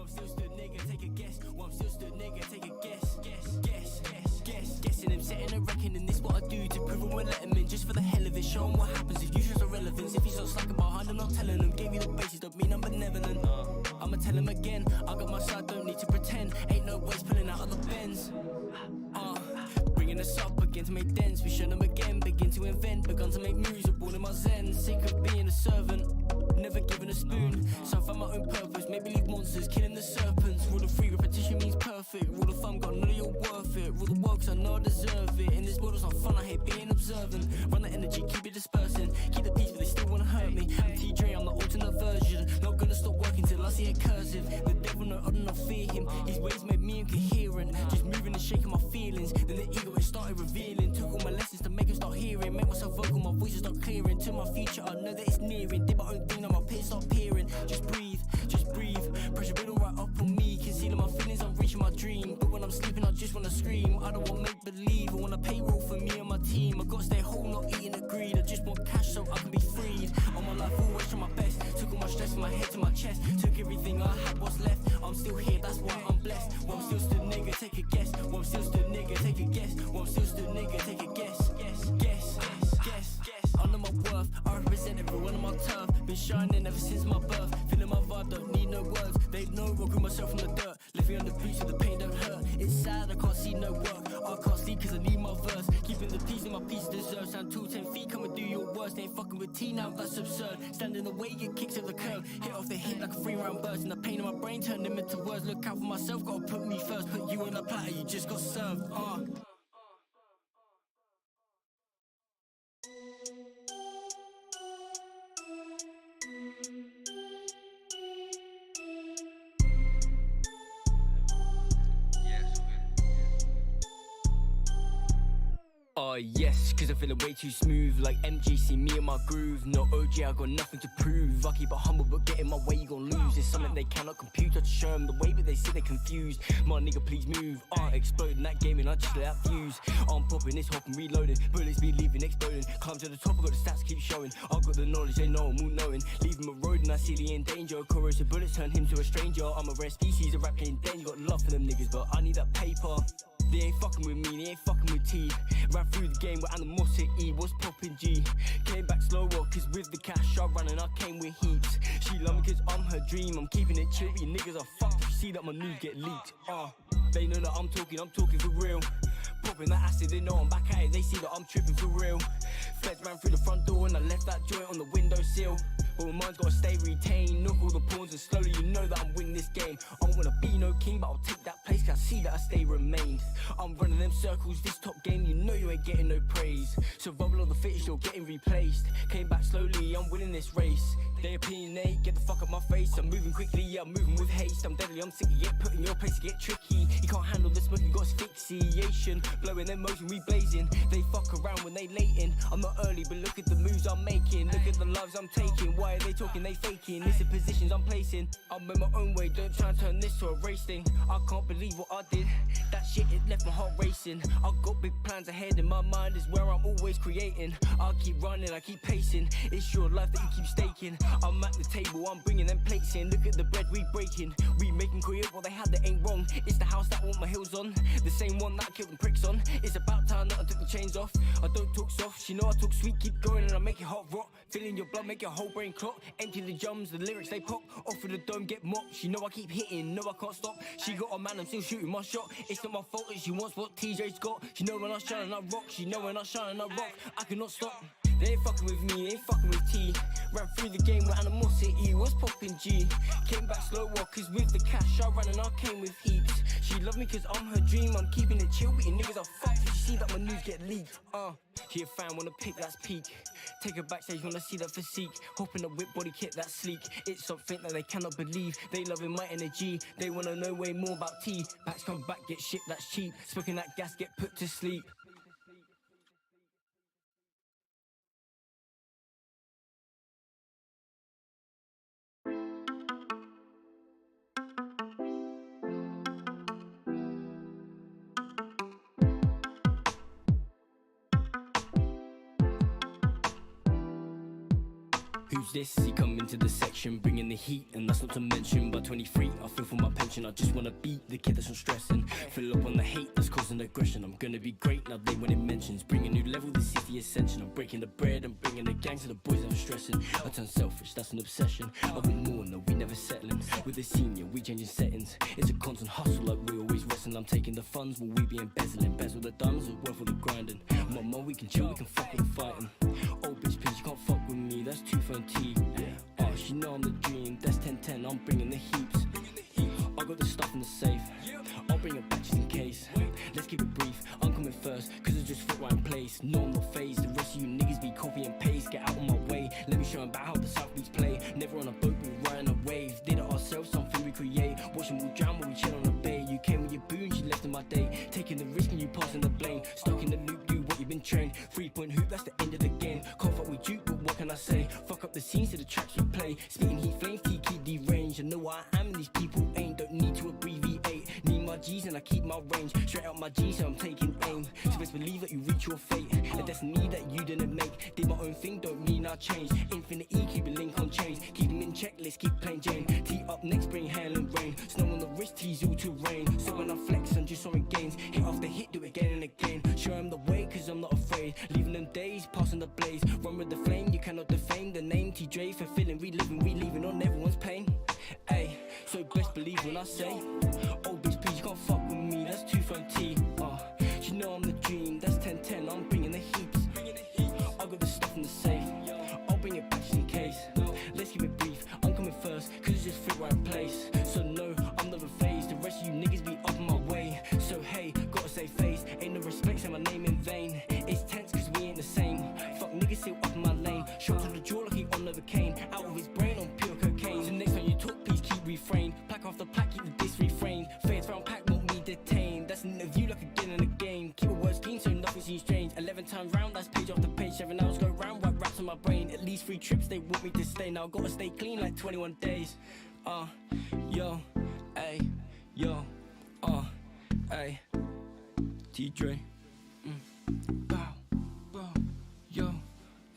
I'm still stood, nigga, take a guess. I'm still stood, nigga, take a guess. Guessing him, setting a reckoning. This what I do to prove him we'll let him in. Just for the hell of it, show him what happens if you show some relevance. If he's so slacking behind, I'm not telling him. Gave you the basis, don't mean I'm benevolent. I'ma tell him again, I got my side, don't need to pretend. Ain't no ways pulling out of the bends. Bringing us up again to make dents. We show them again, begin to invent. Begun to make moves, we're born in my zen. Sick of being a servant, never given a spoon. So I found my own purpose, maybe leave monsters, killing the serpents. Rule of 3, repetition means perfect. Rule of thumb, got none of your worth it. Rule the world, cause I know I deserve it. In this world, it's not fun, I hate being observant. Run the energy, keep it dispersing. Keep the peace, but they still wanna hurt me. I'm T-Dre, I'm the alternate version. Not gonna stop working till I see it cursive. The devil, no, I do not fear him. His ways made me incoherent. Just moving and shaking my feelings. Then the ego, it started revealing. Took all my lessons to make him start hearing. Make myself vocal, my voice start clearing. To my future, I know that it's nearing. Did my own thing, now my peers start peering. Just breathe, just breathe. Pressure building right up on me. Concealing my feelings, I'm reaching my dream. But when I'm sleeping, I just wanna scream. I don't want make believe. I want a payroll for me and my team. I gotta stay home, not eating a greed. I just want cash so I can be freed. All my life, always try my best. Took all my stress from my head to my chest. Took everything I had, what's left. I'm still here, that's why I'm blessed. Well, I'm still stood, nigga, take a guess. Well, I'm still stood, nigga, take a guess. Well, I'm still stood, nigga, take a guess. Guess. I know my worth, I represent everyone on my turf. Been shining ever since my birth. Feeling my vibe, don't need no words. They know I grew myself from the dirt. Living on the beach so the pain don't hurt. It's sad, I can't see no work. I can't sleep cause I need my verse. Keeping the peace in my peace deserves. Stand 2, 10 feet, come and do your worst. They ain't fucking with T now, that's absurd. Stand in the way, get kicks at the curb. Hit off the hip like a 3-round burst. And the pain in my brain turned them into words. Look out for myself, gotta put me first. Put you on a platter, you just got served. Yes, cause I'm feeling way too smooth. Like MG, see me in my groove. No OG, I got nothing to prove. I keep it humble, but get in my way, you gon' lose. It's something they cannot compute. I just show them the way, but they say they confused. My nigga, please move. Exploding that game and I just let out fuse. I'm popping this, hopping, reloading. Bullets be leaving, exploding. Climb to the top, I got the stats, keep showing. I got the knowledge, they know I'm all knowing. Leave him a road and I see he in danger. Corrosive bullets turn him to a stranger. I'm a rare species, a rap game den. You got love for them niggas, but I need that paper. They ain't fucking with me, they ain't fucking with T. Ran through the game with animosity, was popping G. Came back slower, cause with the cash I ran and I came with heaps. She love me cause I'm her dream, I'm keeping it chill. You niggas are fucked if you see that my news get leaked. They know that I'm talking for real. Popping that acid, they know I'm back at it, they see that I'm tripping for real. Feds ran through the front door and I left that joint on the windowsill. But my mind's gotta stay retained. Knock all the pawns and slowly you know that I'm winning this game. I don't wanna be no king, but I'll take that place, cause I see that I stay remained. I'm running them circles, this top game, you know you ain't getting no praise. Survival of the fittest, you're getting replaced. Came back slowly, I'm winning this race. They opinionate, get the fuck up my face. I'm moving quickly, yeah, I'm moving with haste. I'm deadly, I'm sick of get put in your place to get tricky. You can't handle the smoke, you got asphyxiation. Blowing their motion, we blazing. They fuck around when they latin'. I'm not early, but look at the moves I'm making. Look at the lives I'm taking. Why are they talking, they faking? This is positions I'm placing. I'm in my own way, don't try and turn this to a race thing. I can't believe what I did. That shit, it left my heart racing. I got big plans ahead and my mind is where I'm always creating. I keep running, I keep pacing. It's your life that you keep staking. I'm at the table, I'm bringing them plates in. Look at the bread we breaking. We making clear what they had that ain't wrong. It's the house that I want my heels on. The same one that I killed them pricks on. It's about time that I took the chains off. I don't talk soft, she know I talk sweet. Keep going and I make it hot rot. Feeling your blood, make your whole brain clot. Empty the drums, the lyrics they pop. Off of the dome, get mopped. She know I keep hitting, no I can't stop. She got a man, I'm still shooting my shot. It's not my fault that she wants what TJ's got. She know when I shine and I rock. She know when I shine and I rock. I cannot stop. They ain't fucking with me, they ain't fucking with T. Ran through the game with animosity, was popping G. Came back slow cause with the cash I ran and I came with heaps. She love me cause I'm her dream, I'm keeping it chill. But you niggas are fucked if you see that my news get leaked. She a fan, wanna pick, that's peak. Take her backstage, wanna see that physique. Hop in the whip, body kit, that's sleek. It's something that they cannot believe. They loving my energy, they wanna know way more about T. Packs come back, get shit, that's cheap. Smoking that gas, get put to sleep. Who's this? He come into the section, bringing the heat, and that's not to mention. By 23, I feel for my pension. I just wanna beat the kid that's not stressing. Fill up on the hate that's causing aggression. I'm gonna be great now. They when it mentions, bring a new level. This is the ascension. I'm breaking the bread, I'm bringing the gang to the boys. I'm stressing. I turn selfish, that's an obsession. I want more, no, we never settling. With the senior, we changing settings. It's a constant hustle, like we always wrestling. I'm taking the funds, will we be embezzling? Embezzle the diamonds, or worth all the grinding. Mama, we can chill, we can fuck with the fighting. Oh, bitch, please, you can't fuck with me. That's 2.30. Oh, she know I'm the dream. That's 10-10. I'm bringing the heaps. I got the stuff in the safe. I'll bring it back just in case. Let's keep it brief. I'm coming first, cause it just fit right in place. No, I'm not phased. The rest of you niggas be copy and paste. Get out of my way. Let me show them about how the South Beach play. Never on a boat, we riding a wave. Did it ourselves, something we create. Watch them all drown while we chill on the bay. You came with your boons, you left in my day. Taking the risk and you passing the blame. Stuck in the loop, do what you've been trained. 3-point hoop, that's the end of the game. Can't fuck with you, but what can I say? Fuck up the scenes to the tracks we play. Spitting heat flames, keep deranged. I know what I am and these people ain't. Don't need to abbreviate. Need my G's and I keep my range. Straight out my G's, so I'm taking aim. So best believe that you reach your fate. A destiny that you didn't make. Did my own thing, don't mean I changed. Infinite E, keep a link on chains. Keep them in check, let's keep playing Jane. Tee up next, bring hail and rain. Snow on the wrist, tease all terrain. So when I flex and just on gains. Hit after hit, do it again and again. Show them the way, cause I'm not afraid. Leaving them days, passing the blaze. Run with the flame, you cannot defame the name. T-Dre, fulfilling, reliving, relieving on everyone's pain. Ayy, so best believe when I say, oh bitch, please, you can't fuck with me. That's 2.30. You know I'm the dream. That's 10-10. I'm bringing the heaps. I got the stuff in the safe. I'll bring it back just in case. Let's keep it brief. I'm coming first, cause it's just fit right in place. So no, I'm never phased. The rest of you niggas be up my way. So hey, gotta say face. Ain't no respect, say my name in vain. It's tense cause we ain't the same. Fuck niggas still up in my lane. Shot to the jaw like he on Novocaine. Out of his brain on pure cocaine. So next time you talk, please keep refrain. Plaque after plaque, keep the diss refrained. Fades round pack, won't be detained. That's an interview like again and again. Keep it words clean so nothing seems strange. 11 times round, that's page after page. 7 hours go round, white raps on my brain. At least 3 trips, they want me to stay. Now I gotta stay clean like 21 days. Yo, ayy, yo, ayy. T-Dre, bow, bow, yo,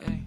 ayy.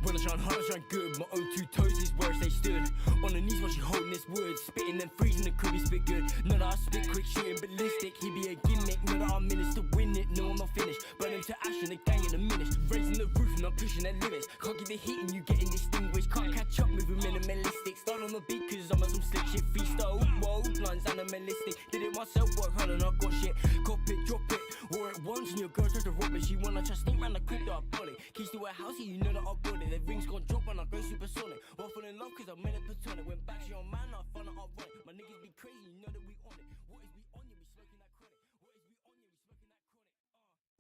When I shine hard, I shine good. My own two toes is where I stay stood. On the knees while she holding this wood. Spitting and freezing the crib, he spit good. Know that I spit quick, shooting ballistic. He be a gimmick, know that I'm in it to win it. No, I'm not finished. Burn him to ash and the gang in a minute. Raising the roof and I'm pushing their limits. Can't get the heat and you getting distinguished. Can't catch up, moving minimalistic. Start on the beat cause I'm on some slick shit. Freestyle, whoa, lines animalistic. Did it myself, work hard and I got shit. Cop it, drop it. Wore it once and your girl tried to rob it. She wanna try sneak round the crib that I bought it. Keys to her house, yeah, you know that I got it. The rings gon' drop and I go supersonic. Won't fall in love cause I'm in a platonic. Went back to your man, I found out I run it. My niggas be crazy, you know that we on it. What is we on, yeah, we smoking that chronic. What is we on, yeah, we smoking that chronic.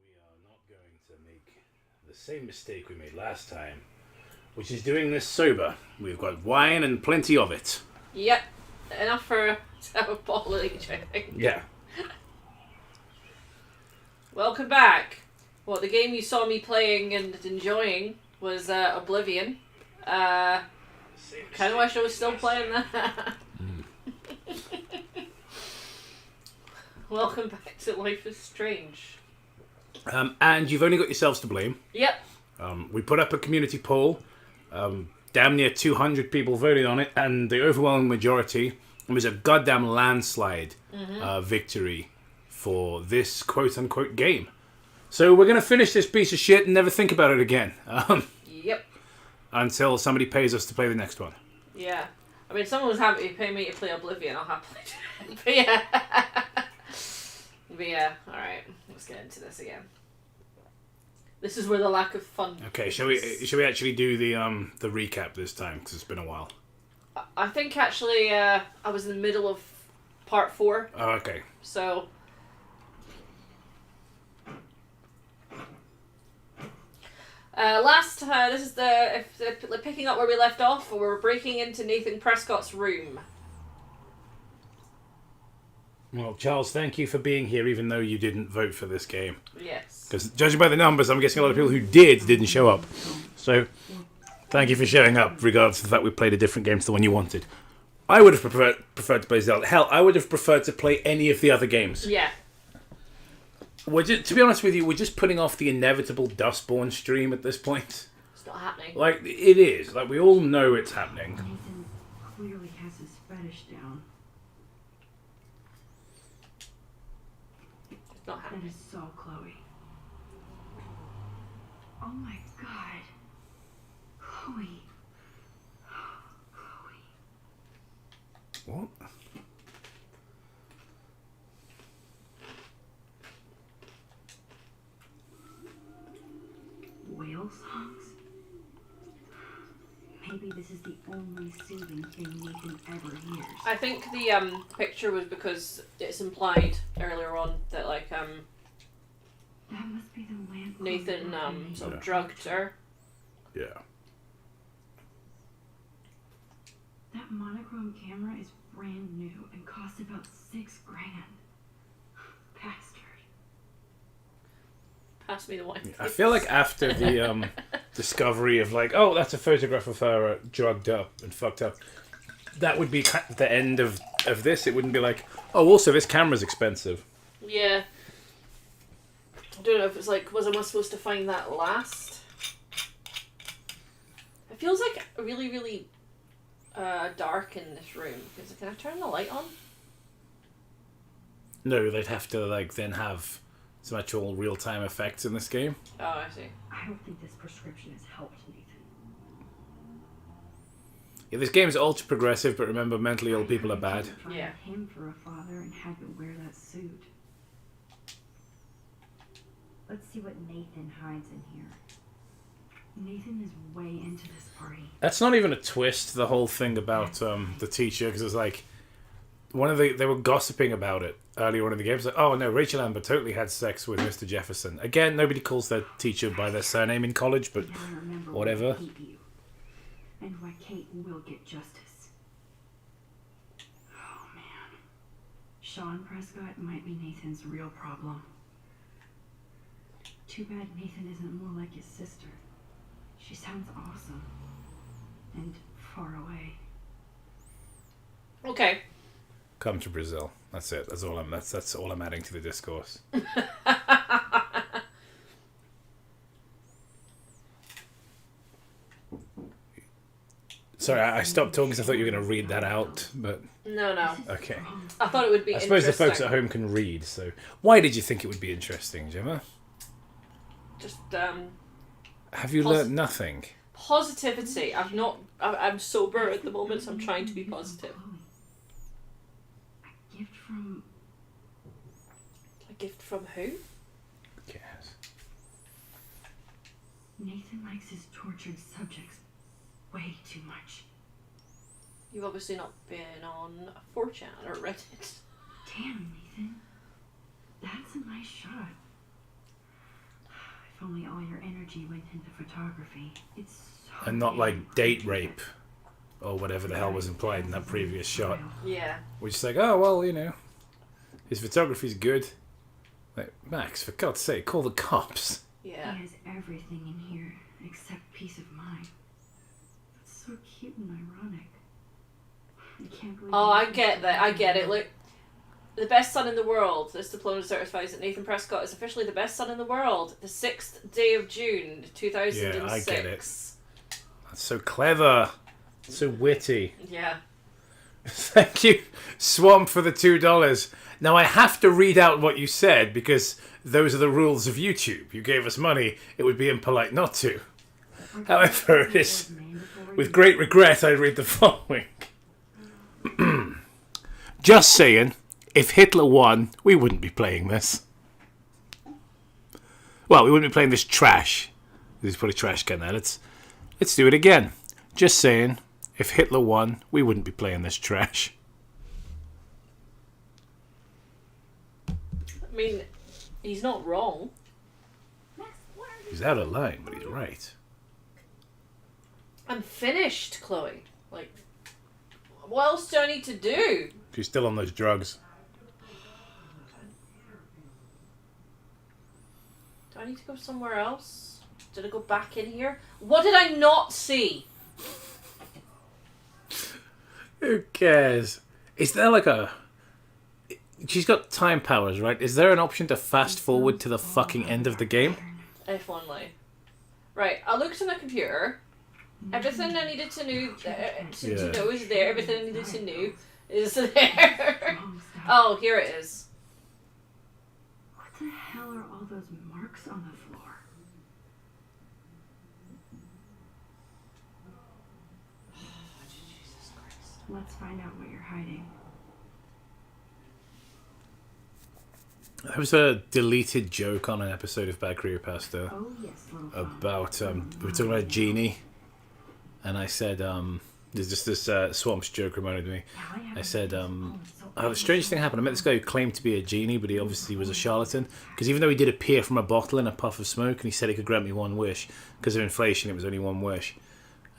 We are not going to make the same mistake we made last time, which is doing this sober. We've got wine and plenty of it. Yep. Enough for to have a bottle of each, I think. Yeah. Welcome back. Well, the game you saw me playing and enjoying was Oblivion. Kind of wish I was still playing that. Welcome back to Life is Strange. And you've only got yourselves to blame. Yep. We put up a community poll. Damn near 200 people voted on it, and the overwhelming majority was a goddamn landslide victory for this quote-unquote game. So we're going to finish this piece of shit and never think about it again. Yep. Until somebody pays us to play the next one. Yeah. I mean, if someone was happy to pay me to play Oblivion, I'll happily do it. But yeah. But yeah, alright. Let's get into this again. This is where the lack of fun... Okay, shall we actually do the recap this time? Because it's been a while. I think actually I was in the middle of part 4. Oh, okay. So... this is the picking up where we left off, we're breaking into Nathan Prescott's room. Well, Charles, thank you for being here, even though you didn't vote for this game. Yes. Because judging by the numbers, I'm guessing a lot of people who didn't show up. So, thank you for showing up, regardless of the fact we played a different game to the one you wanted. I would have preferred to play Zelda. Hell, I would have preferred to play any of the other games. Yeah. To be honest with you, we're just putting off the inevitable Dustborn stream at this point. It's not happening. Like, it is. Like, we all know it's happening. Nathan clearly has his fetish down. It's not That happening. is so Chloe. Oh my god. Chloe. Chloe. What? Whale songs? Maybe this is the only soothing thing Nathan ever hears. I think the picture was because it's implied earlier on that like That must be the lamp. Nathan sort of drugged her. Yeah. That monochrome camera is brand new and costs about $6,000. Bastard. Pass me the wine. I feel like after the discovery of like, oh, that's a photograph of her drugged up and fucked up, that would be kind of the end of this. It wouldn't be like, oh, also this camera's expensive. Yeah. I don't know if it's like, was I supposed to find that last? It feels like really, really dark in this room. Can I turn the light on? No, they'd have to like then have some actual real-time effects in this game. Oh, I see. I don't think this prescription has helped Nathan. Yeah, this game is ultra progressive, but remember, mentally ill people are bad. Yeah. Him for a father and had to wear that suit. Let's see what Nathan hides in here. Nathan is way into this party. That's not even a twist, the whole thing about the teacher, because it's like, they were gossiping about it earlier on in the game. It's like, oh no, Rachel Amber totally had sex with Mr. Jefferson. Again, nobody calls their teacher by their surname in college, but whatever. Kate you, and why Kate will get justice. Oh man. Sean Prescott might be Nathan's real problem. Too bad Nathan isn't more like his sister. She sounds awesome. And far away. Okay. Come to Brazil. That's it. That's all I'm adding to the discourse. Sorry, I stopped talking because I thought you were going to read that out, but... No. Okay. I thought it would be I suppose interesting. the folks at home can read, so... Why did you think it would be interesting, Gemma? Just, Have you learnt nothing? positivity. I'm sober at the moment, so I'm trying to be positive. A gift from... A gift from who? Yes. Nathan likes his tortured subjects way too much. You've obviously not been on 4chan or Reddit. Damn, Nathan. That's a nice shot. If only all your energy went into photography. It's so And not like damn date artistic. rape. Or whatever the hell was implied in that previous shot. Yeah. We're just like, oh, well, you know. His photography's good. Like, Max, for God's sake, call the cops. Yeah. He has everything in here except peace of mind. That's so cute and ironic. I can't believe. Oh, I get that. I get it. Look, the best son in the world. This diploma certifies that Nathan Prescott is officially the best son in the world. The 6th day of June, 2006. Yeah, I get it. That's so clever. So witty. Yeah. Thank you, Swamp, for the $2. Now, I have to read out what you said because those are the rules of YouTube. You gave us money. It would be impolite not to. However, it is with great regret I read the following. Just saying, if Hitler won, we wouldn't be playing this. Well, we wouldn't be playing this trash. Let's put a trash can there. Let's do it again. Just saying, if Hitler won, we wouldn't be playing this trash. I mean, he's not wrong. He's out of line, but he's right. I'm finished, Chloe. Like, what else do I need to do? She's still on those drugs. Do I need to go somewhere else? Did I go back in here? What did I not see? Who cares? Is there like a... She's got time powers, right? Is there an option to fast forward to the fucking end of the game? If only. Right, I looked on the computer. Everything I needed to know, to know is there. Everything I needed to know is there. Oh, here it is. What the hell are all those marks on the floor? Jesus Christ. Let's find out what you're hiding. There was a deleted joke on an episode of Bad Creepypasta Oh yes, little about we were talking about a genie, and I said there's just this Swamps joke reminded me. I said the strangest thing happened. I met this guy who claimed to be a genie, but he obviously was a charlatan, because even though he did appear from a bottle in a puff of smoke, and he said he could grant me one wish because of inflation, it was only one wish.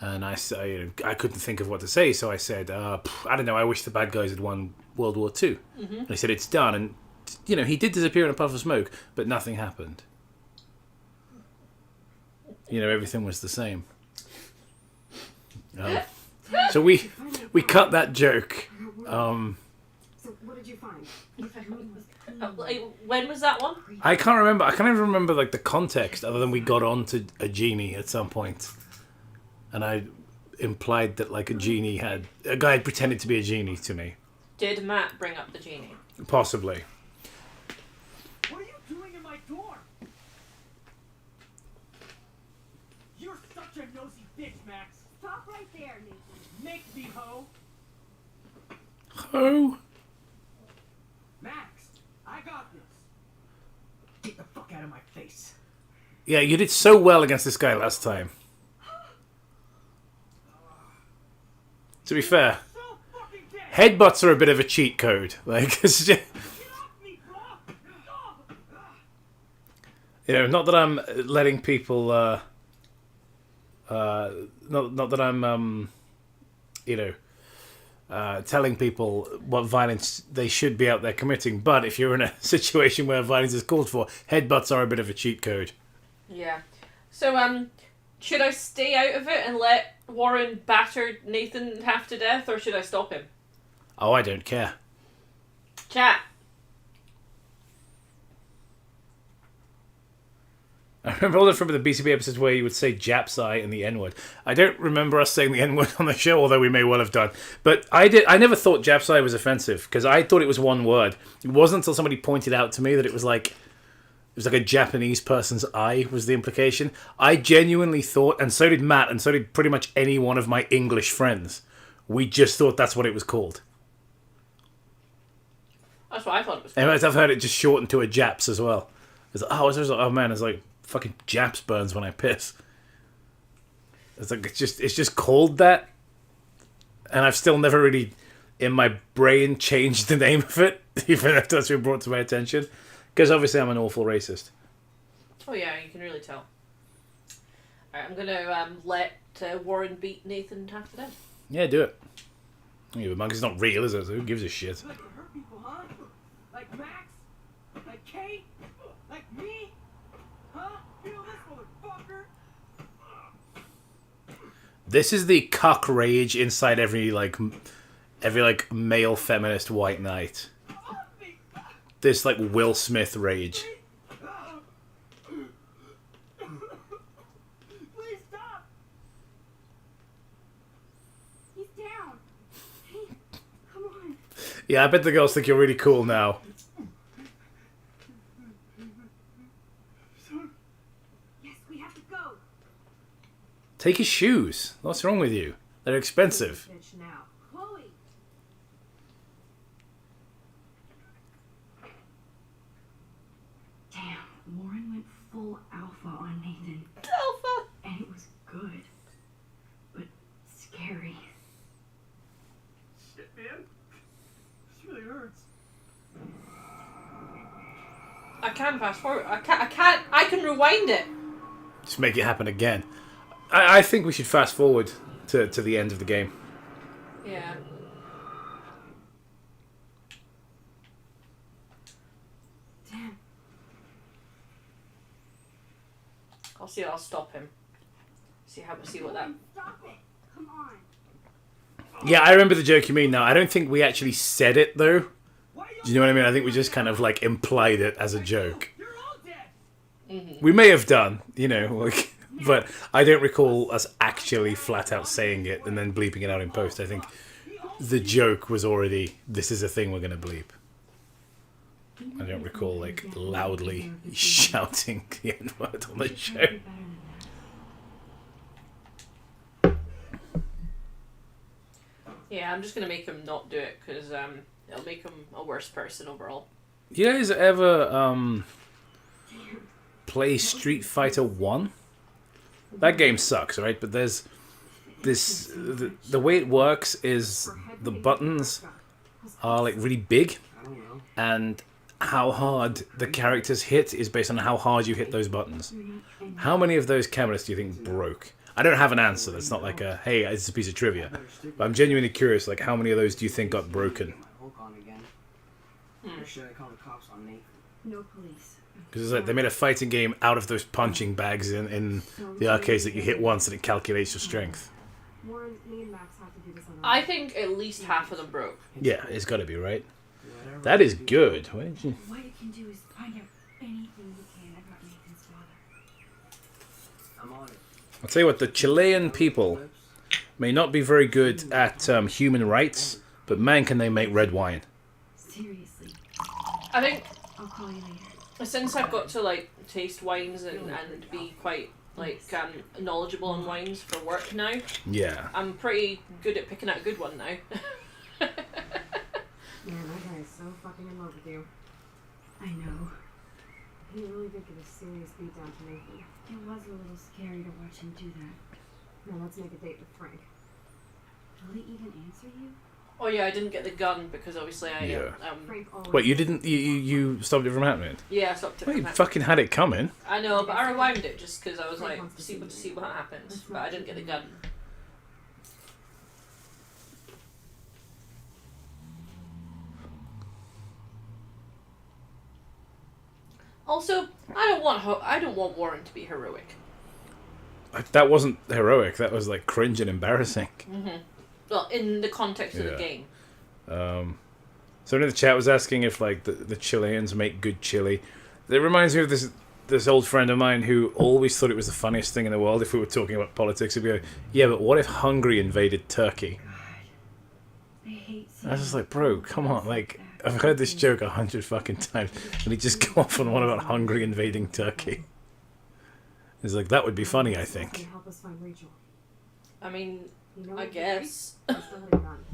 And I couldn't think of what to say, so I said, I don't know, I wish the bad guys had won World War II. Mm-hmm. And he said, it's done. And, you know, he did disappear in a puff of smoke, but nothing happened. You know, everything was the same. So we cut that joke. So what did you find? When was that one? I can't remember. I can't even remember, like, the context, other than we got on to a genie at some point. And I implied that, like, a guy had pretended to be a genie to me. Did Matt bring up the genie? Possibly. What are you doing in my dorm? You're such a nosy bitch, Max. Stop right there, Nathan. Make me, ho. Oh. Max, I got this. Get the fuck out of my face. Yeah, you did so well against this guy last time. To be fair, So fucking dead. headbutts are a bit of a cheat code. Like, it's just, Get off me, bro. not that I'm letting people, not that I'm, telling people what violence they should be out there committing. But if you're in a situation where violence is called for, headbutts are a bit of a cheat code. Yeah. So, should I stay out of it and let Warren batter Nathan half to death, or should I stop him? Oh, I don't care. Chat. I remember all from the BCB episodes where you would say Japsai and the N-word. I don't remember us saying the N-word on the show, although we may well have done. But I never thought Japsai was offensive, because I thought it was one word. It wasn't until somebody pointed out to me that it was like a Japanese person's eye was the implication. I genuinely thought, and so did Matt, and so did pretty much any one of my English friends. We just thought that's what it was called. That's what I thought it was. And I've heard it just shortened to a Japs as well. It's like, oh man, it's like fucking Japs burns when I piss. It's like it's just called that, and I've still never really in my brain changed the name of it, even if that's been brought to my attention. Because obviously I'm an awful racist. Oh yeah, you can really tell. Alright, I'm gonna let Warren beat Nathan half to death. Yeah, do it. Yeah, but monkey's not real, is it? So who gives a shit? Like to hurt people, huh? Like Max? Like Kate? Like me? Huh? Feel this, motherfucker? This is the cuck rage inside every male feminist white knight. This like Will Smith rage. Please stop! He's down. Hey, come on. Yeah, I bet the girls think you're really cool now. Yes, we have to go. Take his shoes. What's wrong with you? They're expensive. Bitch now. Chloe. Damn, Warren went full alpha on Nathan. Alpha! And it was good. But scary. Shit, man. This really hurts. I can fast forward. I can rewind it. Just make it happen again. I think we should fast forward to the end of the game. Yeah. Damn. I'll stop him. See what that. Stop it. Come on. Yeah, I remember the joke you mean now. I don't think we actually said it, though. Do you know what I mean? I think we just kind of, like, implied it as a joke. You're all dead! Mm-hmm. We may have done, you know, like... But I don't recall us actually flat out saying it and then bleeping it out in post. I think the joke was already, this is a thing we're going to bleep. I don't recall, like, loudly shouting the N-word on the show. Yeah, I'm just gonna make him not do it because it'll make him a worse person overall. You guys ever play Street Fighter 1? That game sucks, right? But there's this... The way it works is the buttons are, like, really big. And how hard the characters hit is based on how hard you hit those buttons. How many of those cameras do you think broke? I don't have an answer. That's not like a, hey, it's a piece of trivia. But I'm genuinely curious, like, how many of those do you think got broken? Or should I call the cops on Nathan? No police. Because it's like they made a fighting game out of those punching bags in the arcades that you hit once and it calculates your strength. Warren, me and Max have to do this on I think at least half of them broke. Yeah, it's got to be, right? That is good. Why did you... What you can do is find out anything you can about Nathan's father. I'm on it. I'll tell you what, the Chilean people may not be very good at human rights, but man, can they make red wine. Seriously. I think I'll call you later. since I've got to like taste wines and be quite like knowledgeable on wines for work now, Yeah. I'm pretty good at picking out a good one now. Man, that guy is so fucking in love with you. I know. He really did give a serious beatdown to Nathan. It was a little scary to watch him do that. Now let's make a date with Frank. Will he even answer you? Oh yeah, I didn't get the gun because obviously I Yeah. Frank always... Wait, you didn't... You stopped it from happening? yeah, I stopped it. Well, from you happening. fucking had it coming. I know, but I rewound it just because I was like, see what happens. But I didn't get the gun. Also, I don't want Warren to be heroic. That wasn't heroic. That was like cringe and embarrassing. Well, in the context of the Yeah. game. Someone in the chat was asking if like the Chileans make good chili. It reminds me of this old friend of mine who always thought it was the funniest thing in the world. If we were talking about politics, he'd be like, "Yeah, but what if Hungary invaded Turkey?" I hate I was just like, "Bro, come on!" Like, I've heard this joke 100 fucking times, and he just go off on one about Hungary invading Turkey. It's like that would be funny, I think. Help us find Rachel. I mean, You know I what, guess. Gary? I still have a gun.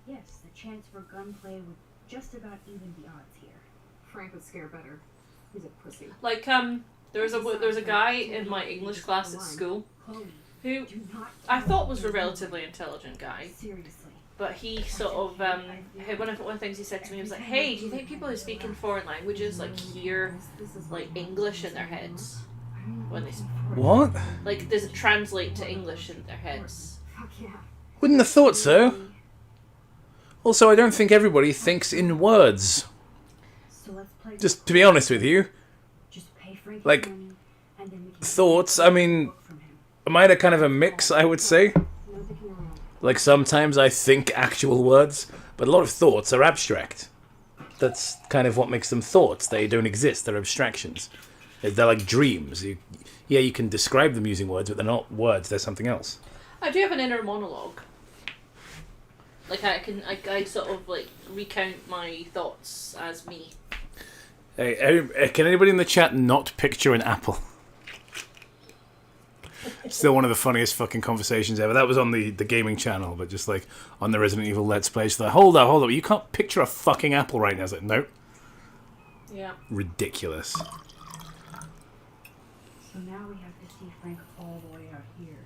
Yes, the chance for gunplay would just about even the odds here. Frank would scare better. He's a pussy. Like, there was a guy in my English class at school Chloe, who do not I thought was a tell me. relatively intelligent guy, Seriously. but he sort of, one of the things he said to me was like, hey, do you think people who speak in foreign languages, like, hear, like, English in their heads? When they What? like, does it translate to English in their heads? Fuck yeah. Wouldn't have thought so. Also, I don't think everybody thinks in words. So let's play. Just to be honest with you, Just pay Frank like, money, and then we can thoughts, I mean, from him. mine are kind of a mix, I would say. No dicking around. Like, sometimes I think actual words, but a lot of thoughts are abstract. That's kind of what makes them thoughts. They don't exist, they're abstractions. They're like dreams. You can describe them using words, but they're not words, they're something else. I do have an inner monologue. Like, I sort of, like, recount my thoughts as me. Hey, can anybody in the chat not picture an apple? Still one of the funniest fucking conversations ever. That was on the gaming channel, but just like on the Resident Evil Let's Play. So like, hold up, you can't picture a fucking apple right now. I was like, nope. Yeah. Ridiculous. So now we have to see Frank all the way out here.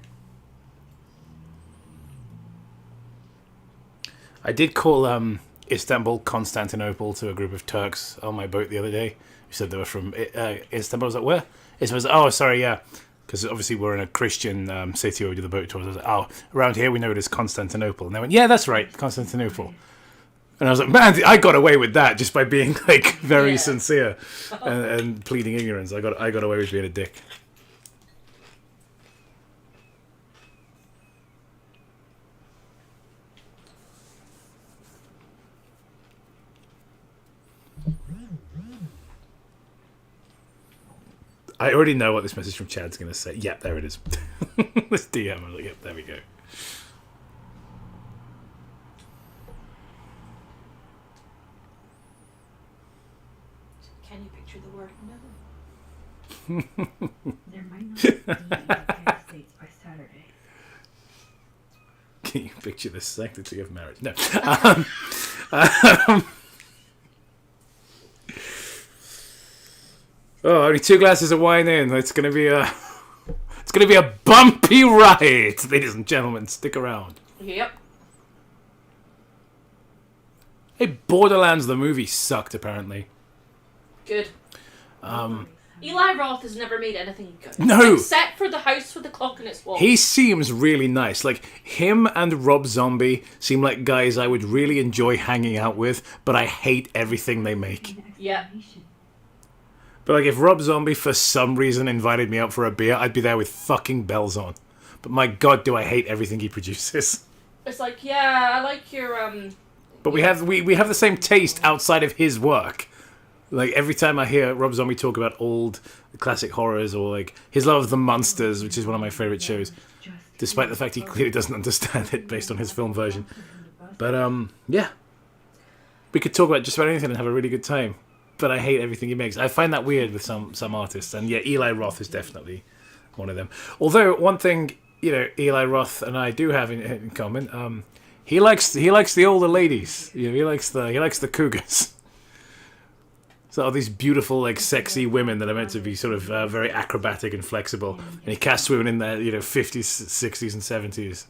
I did call Istanbul Constantinople to a group of Turks on my boat the other day. Who said they were from Istanbul. I was like, where? It was, oh, sorry, yeah. Because obviously we're in a Christian city where we do the boat tours. I was like, oh, around here we know it as Constantinople. And they went, yeah, that's right, Constantinople. And I was like, man, I got away with that just by being like very sincere and pleading ignorance. I got away with being a dick. I already know what this message from Chad's going to say. Yep, there it is. This DM. I'm like, yep, there we go. Can you picture the word no? There might not be in the United States by Saturday. Can you picture the sanctity of marriage? No. Oh, only 2 glasses of wine in. It's gonna be a bumpy ride, ladies and gentlemen. Stick around. Yep. Hey, Borderlands the movie sucked apparently. Good. Eli Roth has never made anything good. No. Except for The House with the Clock in Its Wall. He seems really nice. Like, him and Rob Zombie seem like guys I would really enjoy hanging out with, but I hate everything they make. Yeah. But like, if Rob Zombie for some reason invited me out for a beer, I'd be there with fucking bells on. But my god, do I hate everything he produces. It's like, yeah, I like your, But we have the same taste outside of his work. Like, every time I hear Rob Zombie talk about old classic horrors, or like his love of the monsters, which is one of my favourite shows, despite the fact he clearly doesn't understand it based on his film version. But yeah, we could talk about just about anything and have a really good time. But I hate everything he makes. I find that weird with some artists, and yeah, Eli Roth is definitely one of them. Although one thing, you know, Eli Roth and I do have in common, he likes the older ladies. You know, he likes the cougars. So all these beautiful, like, sexy women that are meant to be sort of very acrobatic and flexible, and he casts women in their 50s, 60s, and 70s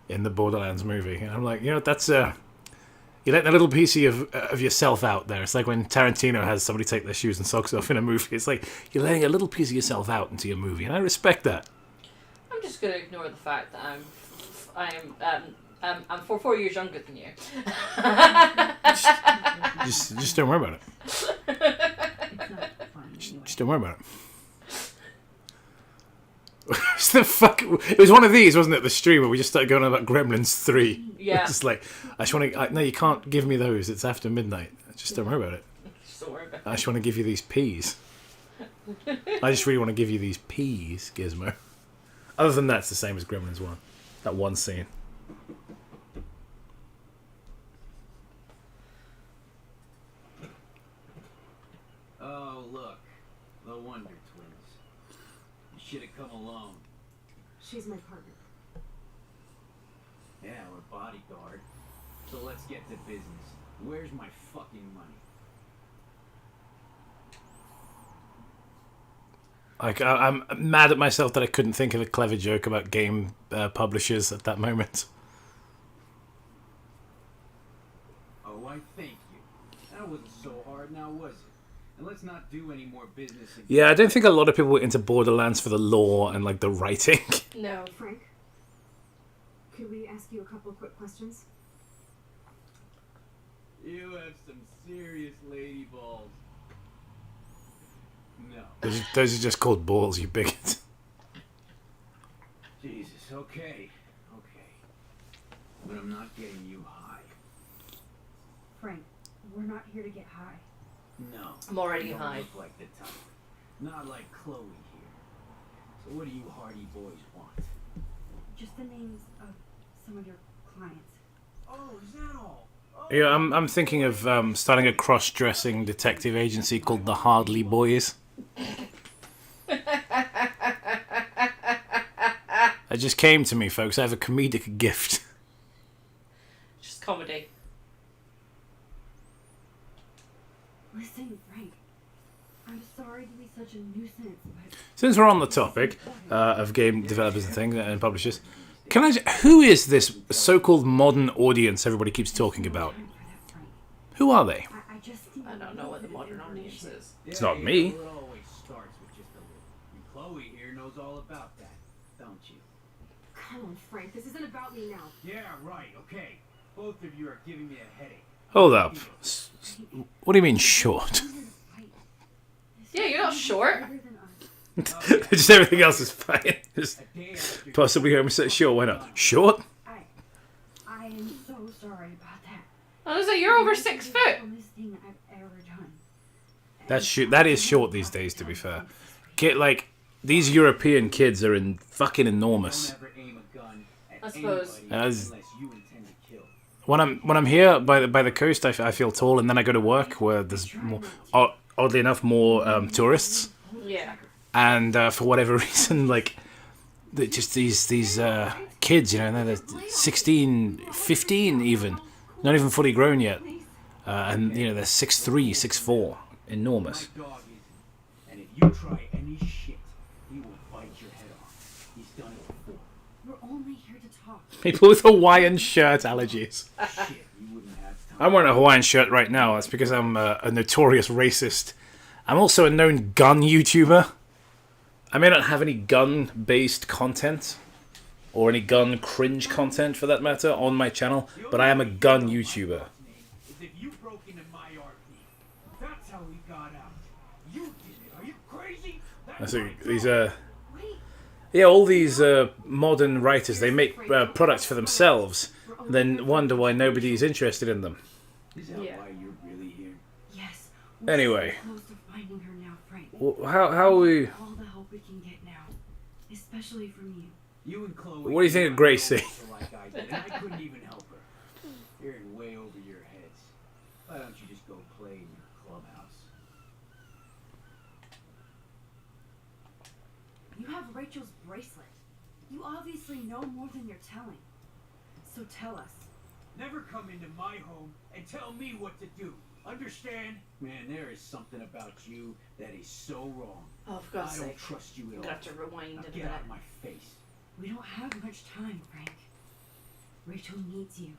in the Borderlands movie. And I'm like, you know, that's you're letting a little piece of yourself out there. It's like when Tarantino has somebody take their shoes and socks off in a movie. It's like you're letting a little piece of yourself out into your movie, and I respect that. I'm just gonna ignore the fact that I'm 4 years younger than you. Just don't worry about it. It's not. Just don't worry about it. It was one of these, wasn't it? The stream where we just started going on about Gremlins 3. Yeah. Just like, I just want to. No, you can't give me those. It's after midnight. Just don't worry about it. Just don't worry about it. I just want to give you these peas. I just really want to give you these peas, Gizmo. Other than that, it's the same as Gremlins 1. That one scene. Oh, look. The Wonder Twins. You should have come alone. She's my partner. Yeah, we're bodyguard. So let's get to business. Where's my fucking money? Like, I'm mad at myself that I couldn't think of a clever joke about game publishers at that moment. Oh, I thank you. That wasn't so hard now, was it? And let's not do any more business again. Yeah, I don't think a lot of people were into Borderlands for the lore and like the writing. No. Frank, could we ask you a couple of quick questions? You have some serious lady balls. No. Those are just called balls, you bigot. Jesus, okay. But I'm not getting you high. Frank, we're not here to get high. No. I'm already you don't high. Look like the type. Not like Chloe here. So what do you Hardy boys want? Just the names of some of your clients. Oh, is that all? Oh. Yeah, I'm thinking of starting a cross-dressing detective agency called the Hardly Boys. It just came to me, folks. I have a comedic gift. Just comedy. Listen, Frank. I'm sorry to be such a nuisance, but Since we're on the topic of game developers and things and publishers, who is this so-called modern audience everybody keeps talking about? time for that, Frank. Who are they? I just need I don't know what the modern audience is. It's not me. It always starts with just a little. And Chloe here knows all about that, don't you? Come on, Frank. This isn't about me now. Yeah, right, okay. Both of you are giving me a headache. Hold up. What do you mean short? I'm here to fight. Yeah, you're not short. Better than us. Just everything else is fine. Just A day after possibly homosexual. Sure, why not? Short? I am so sorry about that. I was like, you're over 6 foot. The dumbest thing I've ever done. That is short these days, to be fair. These European kids are fucking enormous. Don't ever aim a gun at I suppose. anybody As- unless you intend to kill. When I'm here by the coast, I feel tall, and then I go to work where there's more, oddly enough, more tourists. Yeah. And for whatever reason, just these kids, they're 16, 15 even, not even fully grown yet, and they're 6'3", 6'4", enormous. My dog isn't. And if you try any shit, he will bite your head off. He's done it before. We're only here to talk. People with Hawaiian shirt allergies. Shit, you wouldn't have time. I'm wearing a Hawaiian shirt right now. That's because I'm a notorious racist. I'm also a known gun YouTuber. I may not have any gun-based content, or any gun cringe content for that matter, on my channel, but I am a gun YouTuber. Is if you broke into my RP. That's how we got out. You did it. Are you crazy? That's These Wait. yeah, all these modern writers, they make products for themselves, and then wonder why nobody's interested in them. Is that Yeah. why you're really here? Yes. Anyway. We're so close to finding her now, Frank. How are we? All the help we can get now, especially from you. You and Chloe. What do you think of Gracie? Like I did, and I couldn't even help her. You're in way over your heads. Why don't you just go play in your clubhouse? You have Rachel's bracelet. You obviously know more than you're telling. So tell us. Never come into my home and tell me what to do. Understand? Man, there is something about you that is so wrong. Oh, for God's I don't sake. trust you I'm at gonna all. have to rewind Now a get bit. out of my face. We don't have much time, Frank. Rachel needs you.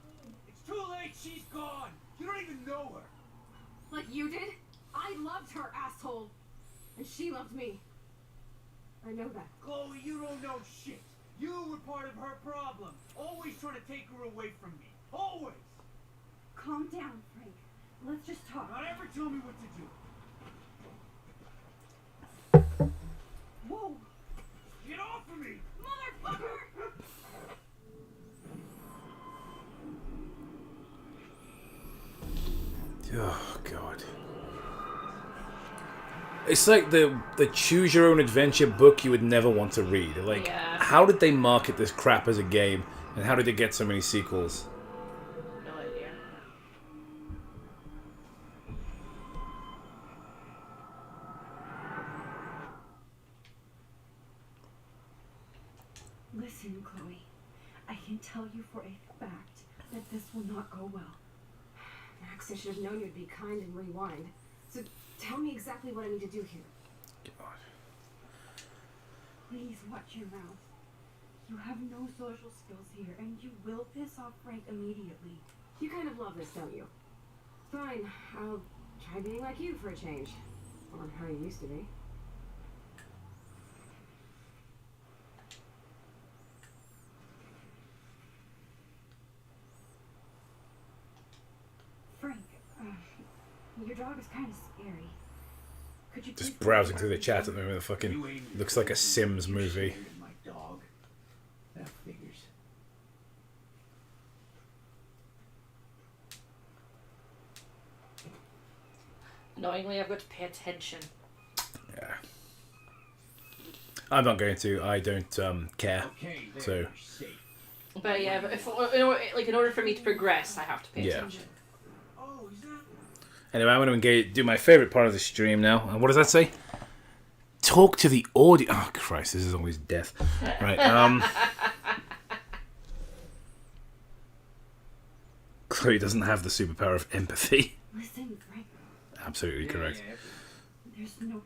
It's too late. She's gone. You don't even know her. Like you did? I loved her, asshole. And she loved me. I know that. Chloe, you don't know shit. You were part of her problem. Always trying to take her away from me. Always. Calm down, Frank. Let's just talk. Not ever tell me what to do. It's like the choose your own adventure book you would never want to read. Like, Yeah. how did they market this crap as a game, and how did it get so many sequels? No idea. Listen, Chloe. I can tell you for a fact that this will not go well. Max, I should have known you'd be kind and rewind. So tell me exactly what I need to do here. Please watch your mouth. You have no social skills here, and you will piss off Frank immediately. You kind of love this, don't you? Fine, I'll try being like you for a change. Or how you used to be. Frank, your dog is kind of scary. Could you Just please- browsing through the chat at the moment. The fucking looks like a Sims movie. My dog. That figures. Annoyingly, I've got to pay attention. Yeah. I'm not going to. I don't care. Okay, there, So- you're safe. But yeah, but in order for me to progress, I have to pay Yeah. attention. Oh, is that? Anyway, I'm going to do my favorite part of the stream now. And what does that say? Talk to the audience. Oh Christ, this is always death. Right. Chloe doesn't have the superpower of empathy. Listen, Frank. Absolutely correct. Yeah, There's no.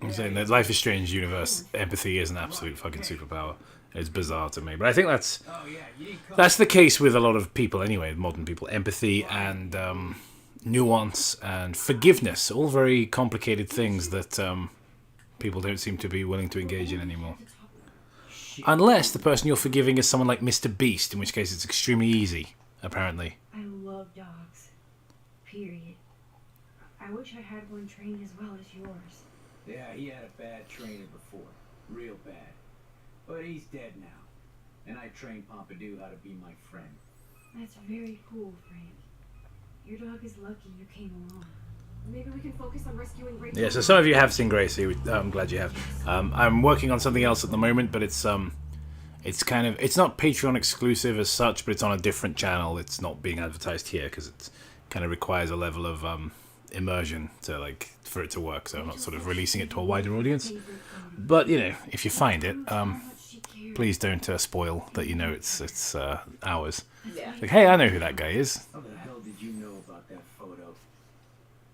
I'm saying that Life is Strange universe, empathy is an absolute fucking superpower. It's bizarre to me, but I think that's oh yeah, you didn't call. the case with a lot of people anyway, modern people. Empathy and nuance and forgiveness, all very complicated things that people don't seem to be willing to engage in anymore. Unless the person you're forgiving is someone like Mr. Beast, in which case it's extremely easy, apparently. I love dogs. Period. I wish I had one trained as well as yours. Yeah, he had a bad trainer before, real bad. But he's dead now, and I trained Pompidou how to be my friend. That's very cool, Frank. Your dog is lucky you came along. Maybe we can focus on rescuing Rachel. Yeah, so some of you have seen Gracie. I'm glad you have. I'm working on something else at the moment, but it's not Patreon exclusive as such, but it's on a different channel. It's not being advertised here because it kind of requires a level of immersion for it to work. So I'm not sort of releasing it to a wider audience. But if you find it, please don't spoil that it's ours. Yeah. Like, hey, I know who that guy is. How the hell did you know about that photo?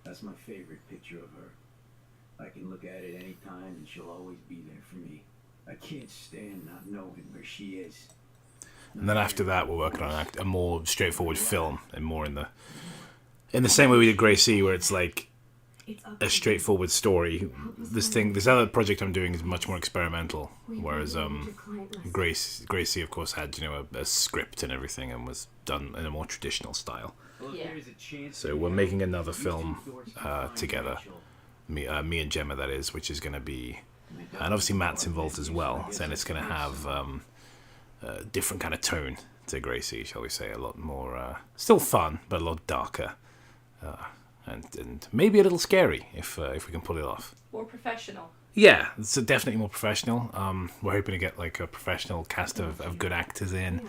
That's my favorite picture of her. I can look at it any time and she'll always be there for me. I can't stand not knowing where she is. And then after that, we're working on a more straightforward film, and more in the same way we did Gracie, where it's like It's up a to straightforward story. This other project I'm doing is much more experimental, whereas Gracie of course had a script and everything, and was done in a more traditional style. Well, if Yeah. there's a chance So we're making another film together, me and Gemma, that is, which is going to be, and obviously Matt's involved as well, and it's going to have a different kind of tone to Gracie, shall we say, a lot more still fun, but a lot darker. And maybe a little scary if we can pull it off. More professional. Yeah, it's definitely more professional. We're hoping to get a professional cast of good actors in.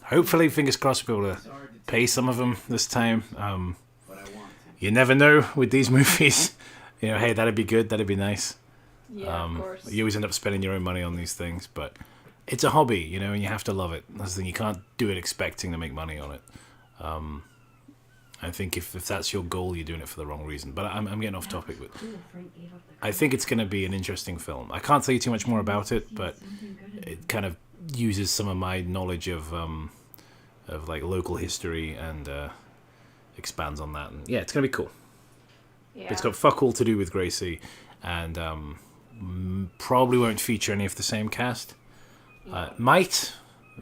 Hopefully, fingers crossed, we'll be able to pay some of them this time. but I want to. You never know with these movies. Hey, that'd be good. That'd be nice. Yeah, of course. You always end up spending your own money on these things, but it's a hobby, and you have to love it. That's the thing. You can't do it expecting to make money on it. I think if that's your goal, you're doing it for the wrong reason. But I'm getting off topic. But Frank gave up the I think it's going to be an interesting film. I can't tell you too much more about it, but something good in it kind of uses some of my knowledge of local history and expands on that. And yeah, it's going to be cool. Yeah. It's got fuck all to do with Gracie, and probably won't feature any of the same cast. Might,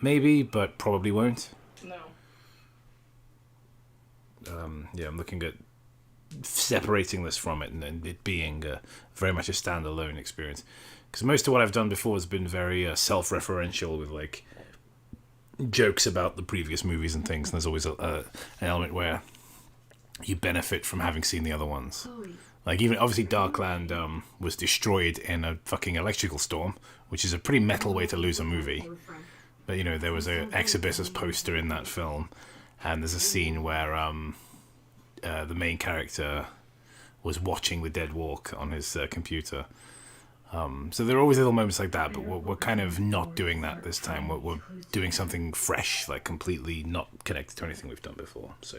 maybe, but probably won't. No. Yeah, I'm looking at separating this from it and it being very much a standalone experience. Because most of what I've done before has been very self-referential with jokes about the previous movies and things. And there's always an element where you benefit from having seen the other ones. Chloe, Like, even obviously Darkland was destroyed in a fucking electrical storm, which is a pretty metal way to lose a movie. But, you know, there was a Exhibissus poster in that film, and there's a scene where the main character was watching the dead walk on his computer. So there are always little moments like that, but we're kind of not doing that this time. We're doing something fresh, like completely not connected to anything we've done before. So.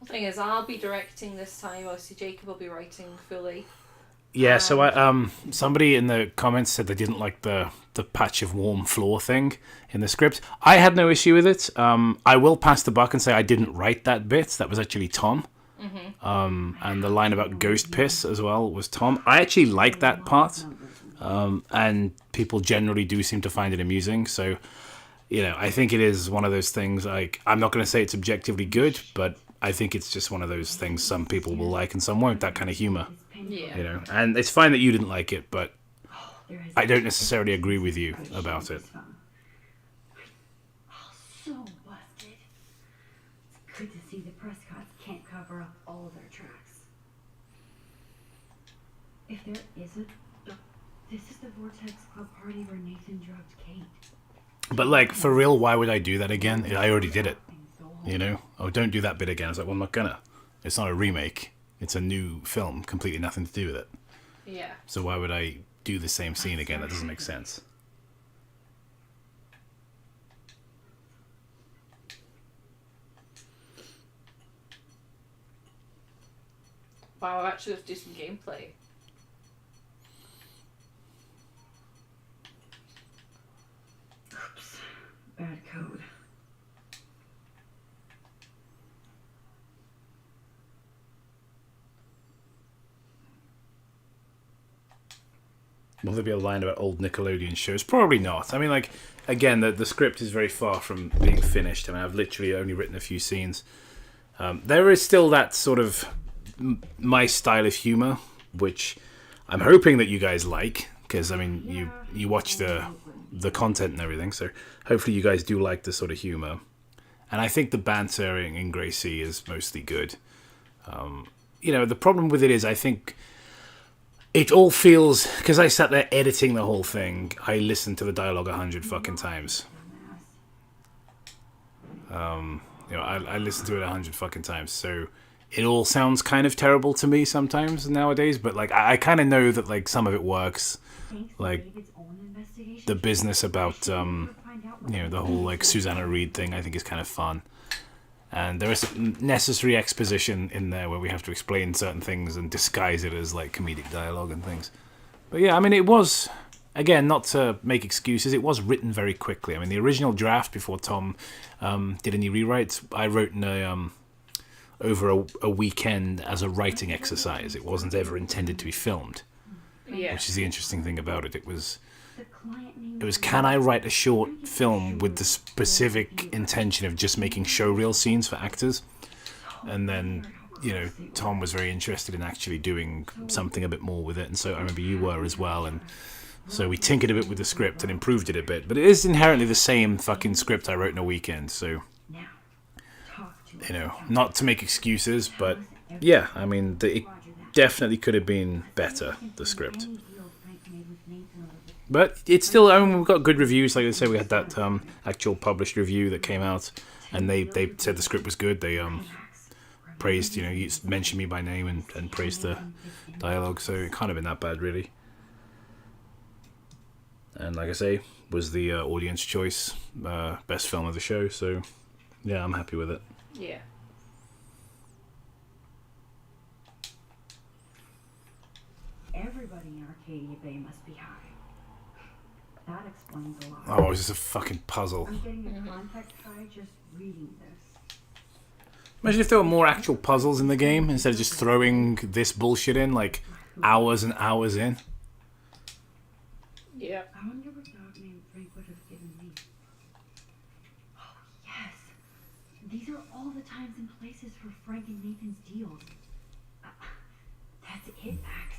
The thing is, I'll be directing this time. Obviously, Jacob will be writing fully. Yeah, so I somebody in the comments said they didn't like the patch of warm floor thing in the script. I had no issue with it. I will pass the buck and say I didn't write that bit. That was actually Tom. And the line about ghost piss as well was Tom. I actually like that part, and people generally do seem to find it amusing. So, you know, I think it is one of those things. Like, I'm not going to say it's objectively good, but I think it's just one of those things some people will like and some won't. That kind of humor. Yeah. You know, and it's fine that you didn't like it, but I don't necessarily agree with you about it. So busted. It's good to see the Prescotts can't cover up all their tracks. If there isn't, this is the Vortex Club party where Nathan drugged Kate. But, like, for real, why would I do that again? I already did it. You know? Oh, don't do that bit again. I was like, well, I'm not gonna. It's not a remake. It's a new film, completely nothing to do with it. Yeah. So why would I do the same scene again? That doesn't make sense. Wow, I actually have to do some gameplay. Oops. Bad code. Will there be a line about old Nickelodeon shows? Probably not. I mean, like, again, the script is very far from being finished. I mean, I've literally only written a few scenes. There is still that sort of my style of humor, which I'm hoping that you guys like, because, I mean, you watch the content and everything, so hopefully you guys do like this sort of humor. And I think the banter in Gracie is mostly good. You know, the problem with it is I think it all feels, because I sat there editing the whole thing, I listened to the dialogue 100 fucking times. You know, I listened to it 100 fucking times, so it all sounds kind of terrible to me sometimes nowadays, but, like, I kind of know that, like, some of it works. Like, the business about, you know, the whole, like, Susanna Reed thing, I think is kind of fun. And there is necessary exposition in there where we have to explain certain things and disguise it as, like, comedic dialogue and things. But yeah, I mean, it was, again, not to make excuses, it was written very quickly. I mean, the original draft, before Tom did any rewrites, I wrote in over a weekend as a writing exercise. It wasn't ever intended to be filmed. Yeah. Which is the interesting thing about it. It was, can I write a short film with the specific intention of just making showreel scenes for actors? And then, you know, Tom was very interested in actually doing something a bit more with it, and so I remember you were as well, and so we tinkered a bit with the script and improved it a bit, but it is inherently the same fucking script I wrote in a weekend, so, you know, not to make excuses, but yeah, I mean, it definitely could have been better, the script. But it's still, I mean, we've got good reviews. Like I say, we had that actual published review that came out, and they said the script was good. They praised, you know, you mentioned me by name and praised the dialogue, so it can't have been that bad, really. And like I say, was the audience choice best film of the show, so yeah, I'm happy with it. Yeah. Everybody in Arcadia Bay must be high. That explains a lot. Oh, it's just a fucking puzzle. I'm getting a context high just reading this. Imagine if there were more actual puzzles in the game instead of just throwing this bullshit in, like, hours and hours in. Yeah. I wonder what dog named Frank would have given me. Oh, yes. These are all the times and places for Frank and Nathan's deals. That's it, Max.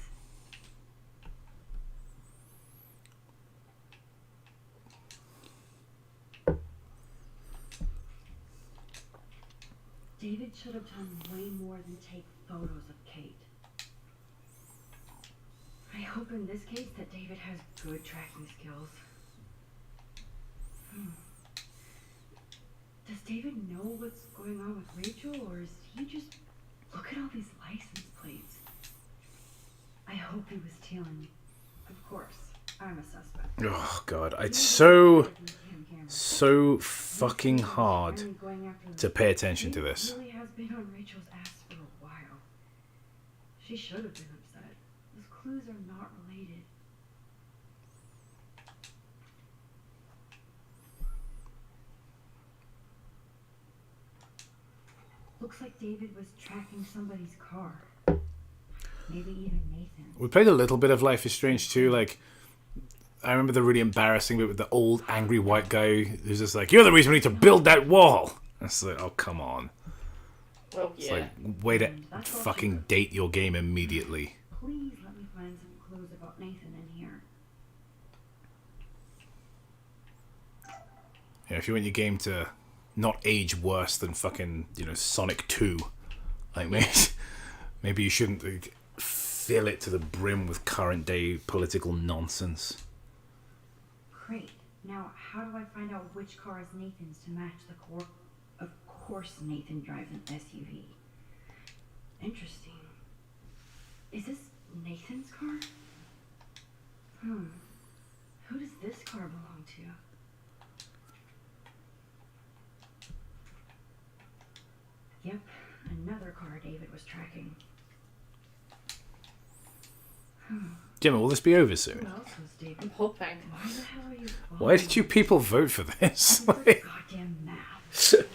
David should have done way more than take photos of Kate. I hope in this case that David has good tracking skills. Does David know what's going on with Rachel, or is he just... Look at all these license plates. I hope he was stealing. Of course, I'm a suspect. Oh god, it's so fucking hard to pay attention to this. He really has been on Rachel's ass for a while. She should have been upset. Those clues are not related. Looks like David was tracking somebody's car. Maybe even Nathan. We played a little bit of Life is Strange too. Like, I remember the really embarrassing bit with the old angry white guy who's just like, "You're the reason we need to build that wall." It's like, oh come on. Oh, It's yeah. like, way to fucking date your game immediately. Please let me find some clues about Nathan in here. Yeah, if you want your game to not age worse than fucking, Sonic 2, like maybe you shouldn't fill it to the brim with current day political nonsense. Great. Now, how do I find out which car is Nathan's to match the core? Of course Nathan drives an SUV. Interesting. Is this Nathan's car? Who does this car belong to? Yep, another car David was tracking. Gemma, will this be over soon? Who else was David? I'm hoping. Why the hell are you Why did you people vote for this? Like, goddamn map. I suck.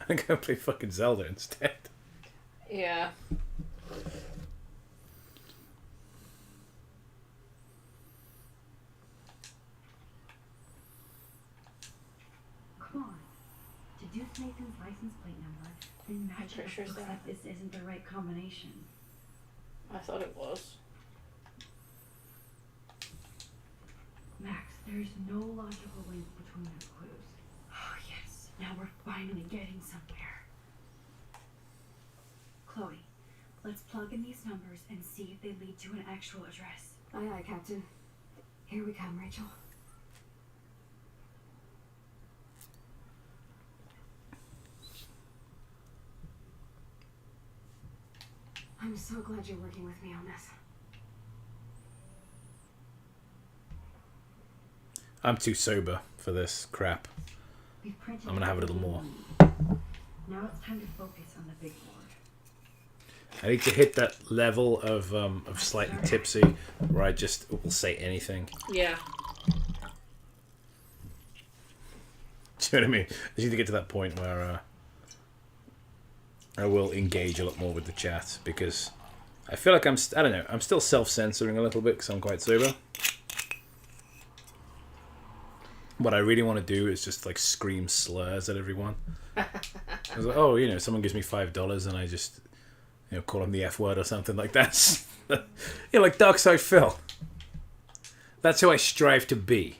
I'm gonna play fucking Zelda instead. Yeah. Come on. Deduce Nathan's license plate number, then match it pretty sure up. it's Looks that. like this isn't the right combination. I thought it was. Max, there's no logical link between the clues. Oh, yes. Now we're finally getting somewhere. Chloe, let's plug in these numbers and see if they lead to an actual address. Aye, aye, Captain. Here we come, Rachel. I'm so glad you're working with me on this. I'm too sober for this crap. We've printed I'm gonna have a little more. Now it's time to focus on the big board. I need to hit that level of slightly tipsy where I just will say anything. Yeah. Do you know what I mean? I need to get to that point where I will engage a lot more with the chat, because I feel like I'm still self-censoring a little bit because I'm quite sober. What I really want to do is just like scream slurs at everyone. I was like, oh, someone gives me $5 and I just, call them the F word or something like that. Like Darkside Phil. That's who I strive to be.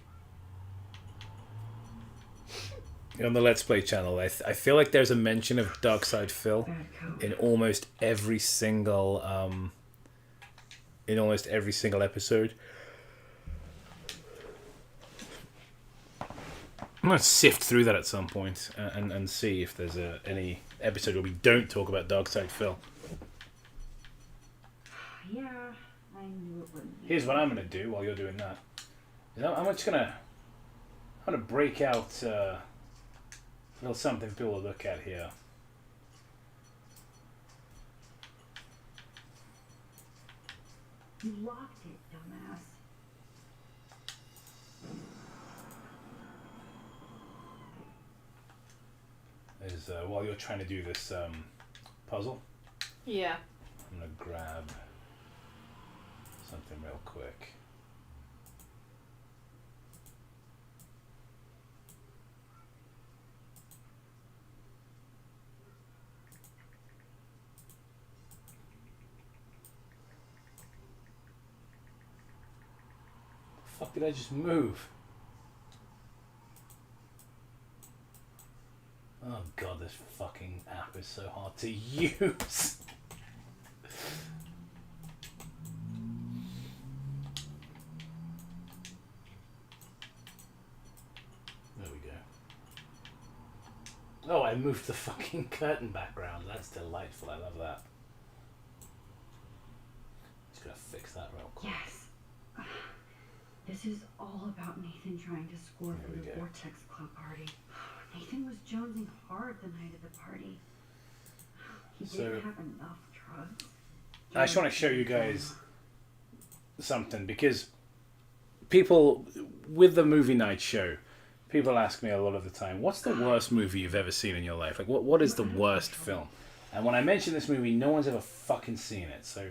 On the Let's Play channel, I feel like there's a mention of Darkside Phil in almost every single episode. I'm gonna sift through that at some point and see if there's any episode where we don't talk about Darkside Phil. Yeah, I knew it wouldn't be. Here's what I'm gonna do while you're doing that. I'm just gonna break out a little something for people to look at here. You locked it, dumbass. Is while you're trying to do this puzzle, Yeah. I'm gonna grab something real quick. The fuck did I just move? Oh Oh god, this fucking app is so hard to use. There we go. Oh, I moved the fucking curtain background. That's delightful. I love that. Just gonna fix that real quick. Yes. This is all about Nathan trying to score for the Vortex Club party. Nathan was jonesing hard the night of the party. He didn't have enough drugs. I just want to show you guys something, because people with the movie night show, people ask me a lot of the time, what's the worst movie you've ever seen in your life? Like, what is the worst film? And when I mention this movie, no one's ever fucking seen it. So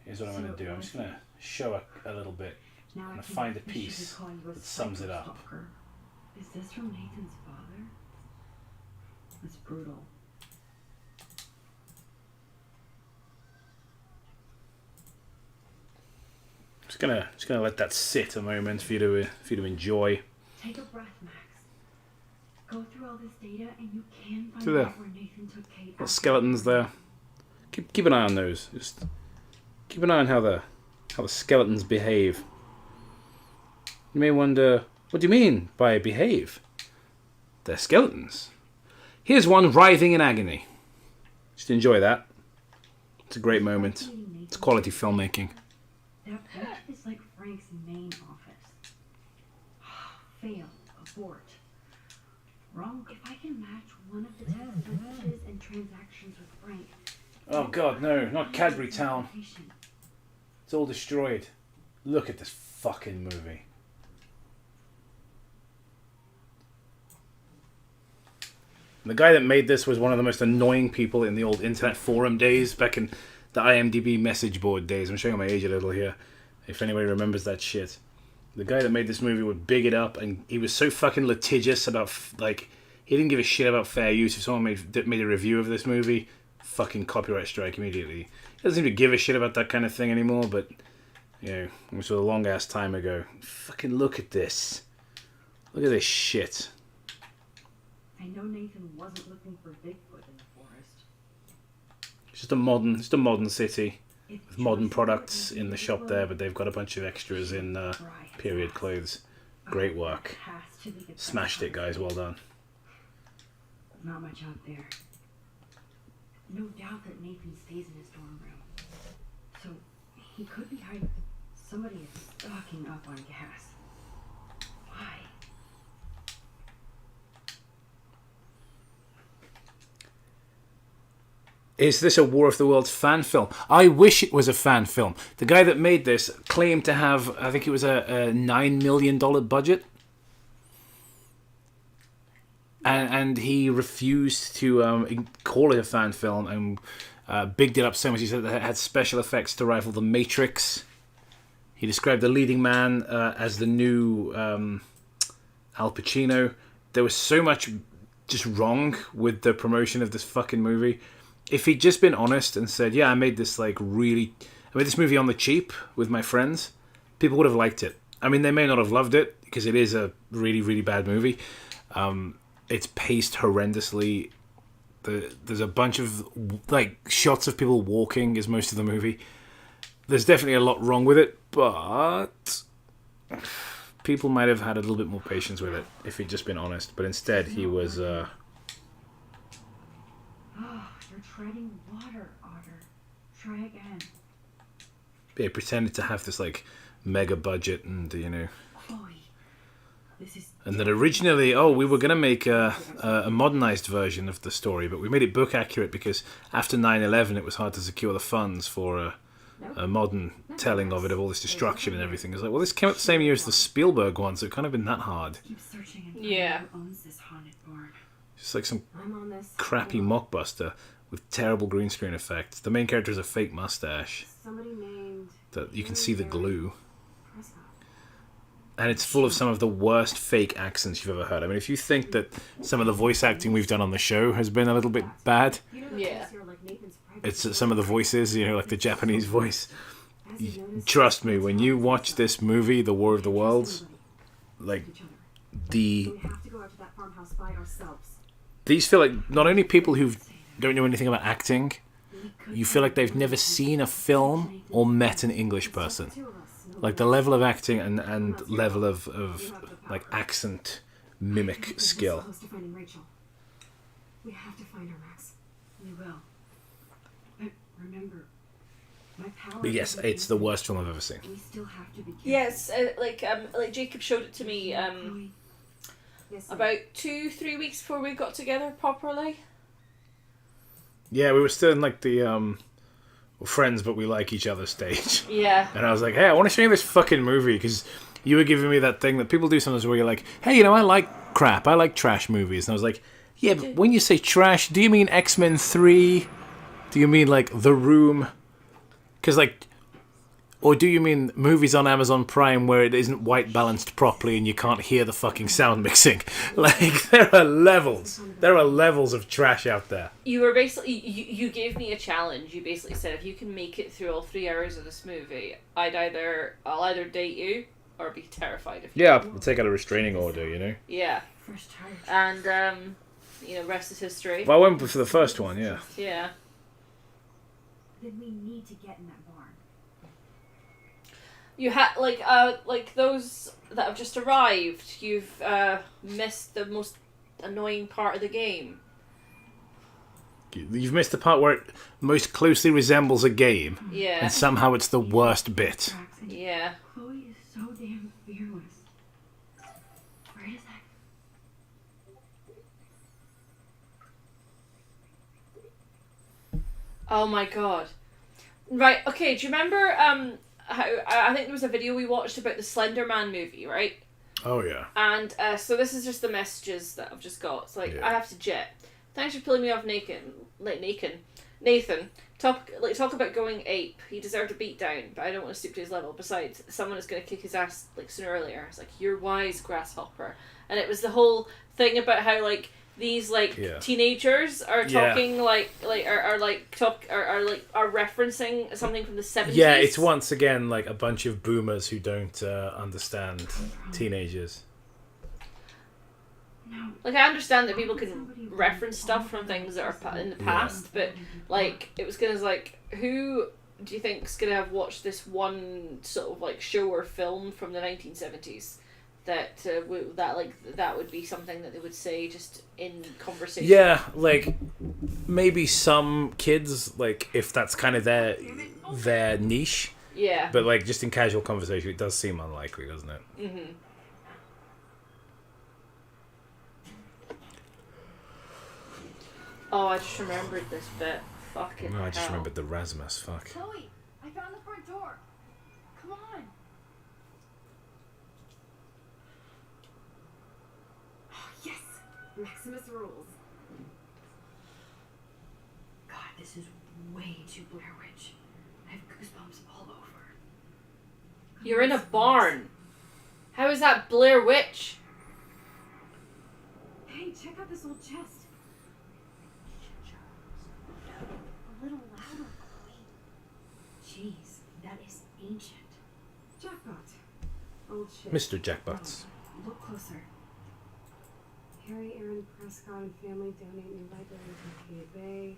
here's what I'm going to do. I'm just going to show a little bit. I'm going to find a piece that sums it up. Is this from Nathan's father? That's brutal. Just gonna let that sit a moment for you to enjoy. Take a breath, Max. Go through all this data and you can find See there? out where Nathan took Kate. Little skeletons there. Keep an eye on those. Just keep an eye on how the skeletons behave. You may wonder, what do you mean by behave? They're skeletons. Here's one writhing in agony. Just enjoy that. It's a great moment. It's quality filmmaking. That bench is like Frank's main office. Fail, abort. Wrong. If I can match one of the text messages and transactions with Frank. Oh god, no, not Cadbury Town. It's all destroyed. Look at this fucking movie. The guy that made this was one of the most annoying people in the old internet forum days, back in the IMDb message board days. I'm showing my age a little here, if anybody remembers that shit. The guy that made this movie would big it up, and he was so fucking litigious about, he didn't give a shit about fair use. If someone made a review of this movie, fucking copyright strike immediately. He doesn't seem to give a shit about that kind of thing anymore, but, it was a long ass time ago. Fucking look at this. Look at this shit. I know Nathan wasn't looking for Bigfoot in the forest. It's just a modern city with modern products in the shop there, but they've got a bunch of extras in period clothes. Great work. Smashed it, guys. Well done. Not much out there. No doubt that Nathan stays in his dorm room. So he could be hiding. Somebody is stocking up on gas. Why? Is this a War of the Worlds fan film? I wish it was a fan film. The guy that made this claimed to have, I think it was a $9 million budget. And he refused to call it a fan film, and bigged it up so much. He said that it had special effects to rival The Matrix. He described the leading man as the new Al Pacino. There was so much just wrong with the promotion of this fucking movie. If he'd just been honest and said, yeah, I made this movie on the cheap with my friends, people would have liked it. I mean, they may not have loved it, because it is a really, really bad movie. It's paced horrendously. There's a bunch of shots of people walking is most of the movie. There's definitely a lot wrong with it, but people might have had a little bit more patience with it if he'd just been honest. But instead, he was... Oh, you're treading water, Otter. Try again. He pretended to have this mega budget and Chloe, this is... And that originally, we were going to make a modernized version of the story, but we made it book accurate because after 9/11 it was hard to secure the funds for a modern telling of it, of all this destruction and everything. It's like, well, this came out the same year as the Spielberg one, so it couldn't have been that hard. Keep searching and Yeah. who owns this haunted barn. Just like some I'm on this. crappy mockbuster with terrible green screen effects. The main character has a fake mustache Somebody named. that you can see the glue. Prescott. And it's full of some of the worst fake accents you've ever heard. I mean, if you think that some of the voice acting we've done on the show has been a little bit bad, You know that Yeah. place here, like Nathan's private it's some of the voices, like the Japanese voice. As you notice, Trust me, when you watch this movie, The War of the Worlds, each other. the We have to go out to that farmhouse by ourselves. these feel like not only people who don't know anything about acting, you feel like they've never seen a film or met an English person. Like the level of acting and level of like accent mimic skill. Close to finding Rachel. We have to find her, Max. We will. But remember, my power. But yes, it's the worst film I've ever seen. We still have to be careful. Yes, like Jacob showed it to me Chloe, Yes, sir. about 2-3 weeks before we got together properly. Yeah, we were still in like the we're friends but we like each other stage. Yeah. And I was like, hey, I want to show you this fucking movie because you were giving me that thing that people do sometimes where you're like, hey, you know, I like crap. I like trash movies. And I was like, yeah, but when you say trash, do you mean X-Men 3? Do you mean like The Room? Because like, or do you mean movies on Amazon Prime where it isn't white balanced properly and you can't hear the fucking sound mixing? Like, there are levels. There are levels of trash out there. You were basically, you gave me a challenge. You basically said, if you can make it through all 3 hours of this movie, I'll either date you or be terrified of you. Yeah, I'll take out a restraining order, you know? Yeah. first charge. And, rest is history. Well, I went for the first one, yeah. Yeah. Then we need to get in that barn. You had, like those that have just arrived, you've missed the most annoying part of the game. You've missed the part where it most closely resembles a game, Yeah. and somehow it's the worst bit. Yeah. Chloe is so damn fearless. Where is that? Oh my god. Right, okay, do you remember how I think there was a video we watched about the Slender Man movie, right? Oh, yeah. And so this is just the messages that I've just got. It's like, Yeah. I have to jet. Thanks for pulling me off Nathan. Talk about going ape. He deserved a beat down, but I don't want to stoop to his level. Besides, someone is going to kick his ass like sooner or later. It's like, you're wise, grasshopper. And it was the whole thing about how like these like teenagers are talking are referencing something from the 70s. Yeah, it's once again like a bunch of boomers who don't understand teenagers. No. Like, I understand that people can reference stuff from things that are in the past, but, like, it was kind of like, who do you think's going to have watched this one sort of, like, show or film from the 1970s that would be something that they would say just in conversation? Yeah, like, maybe some kids, like, if that's kind of their niche. Yeah. But, like, just in casual conversation, it does seem unlikely, doesn't it? Mm-hmm. Oh, I just remembered this bit. Fucking No, I just hell. remembered the Rasmus, fuck. Chloe, I found the front door. Come on. Oh, yes! Maximus rules. God, this is way too Blair Witch. I have goosebumps all over. You're in a barn. How is that Blair Witch? Hey, check out this old chest. A little louder, Chloe. Jeez, that is ancient. Jackpot. Old shit. Mr. Jackpots. Look closer. Harry Aaron Prescott and family donate new library to Arcadia Bay.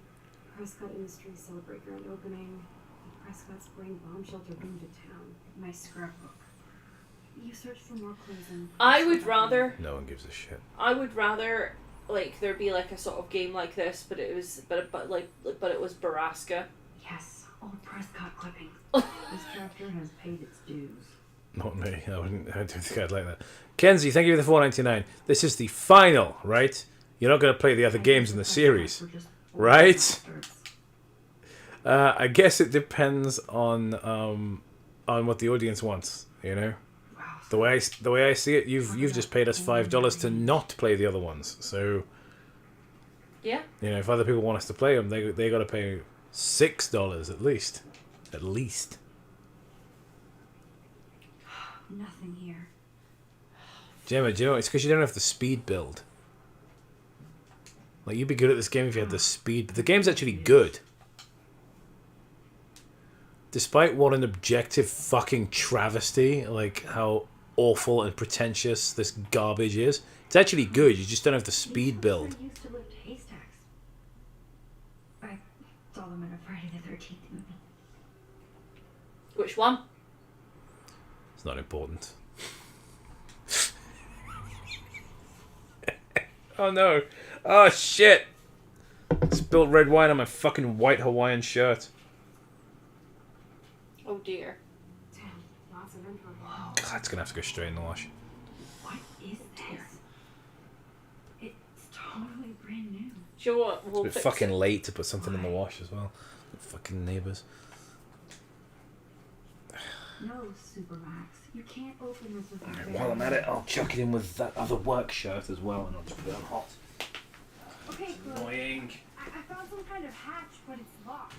Prescott Industries celebrate grand opening. The Prescotts bring bomb shelter boom to town. My scrapbook. You search for more clues and... I would rather No one gives a shit. like there be like a sort of game like this, but it was but it was Baraska. Yes, old Prescott clippings. This chapter has paid its dues. Not me. I don't think I'd like that. Kenzie, thank you for the $4.99. This is the final, right? You're not going to play the other games in the series, right? I guess it depends on what the audience wants. You know, the way I see it, you've just paid us $5 to not play the other ones. So Yeah. you know, if other people want us to play them, they got to pay $6 at least. At least. Nothing here. Gemma, do you know it's because you don't have the speed build. Like, you'd be good at this game if you had the speed, but the game's actually good. Despite what an objective fucking travesty, like how awful and pretentious this garbage is. It's actually good. You just don't have the speed build. I used to lift haystacks. I saw them in a Friday the 13th movie. Which one? It's not important. Oh no. Oh shit. Spilled red wine on my fucking white Hawaiian shirt. Oh dear. Damn, lots of info. God, it's gonna have to go straight in the wash. What is this? It's totally brand new. Do you know what? We'll It's a bit fix fucking it. late to put something in the wash as well. Fucking neighbours. No, Supermax. You can't open this with a While I'm at it, I'll chuck it in with that other work shirt as well, and I'll just put it on hot. Okay, Chloe. Annoying. I found some kind of hatch, but it's locked.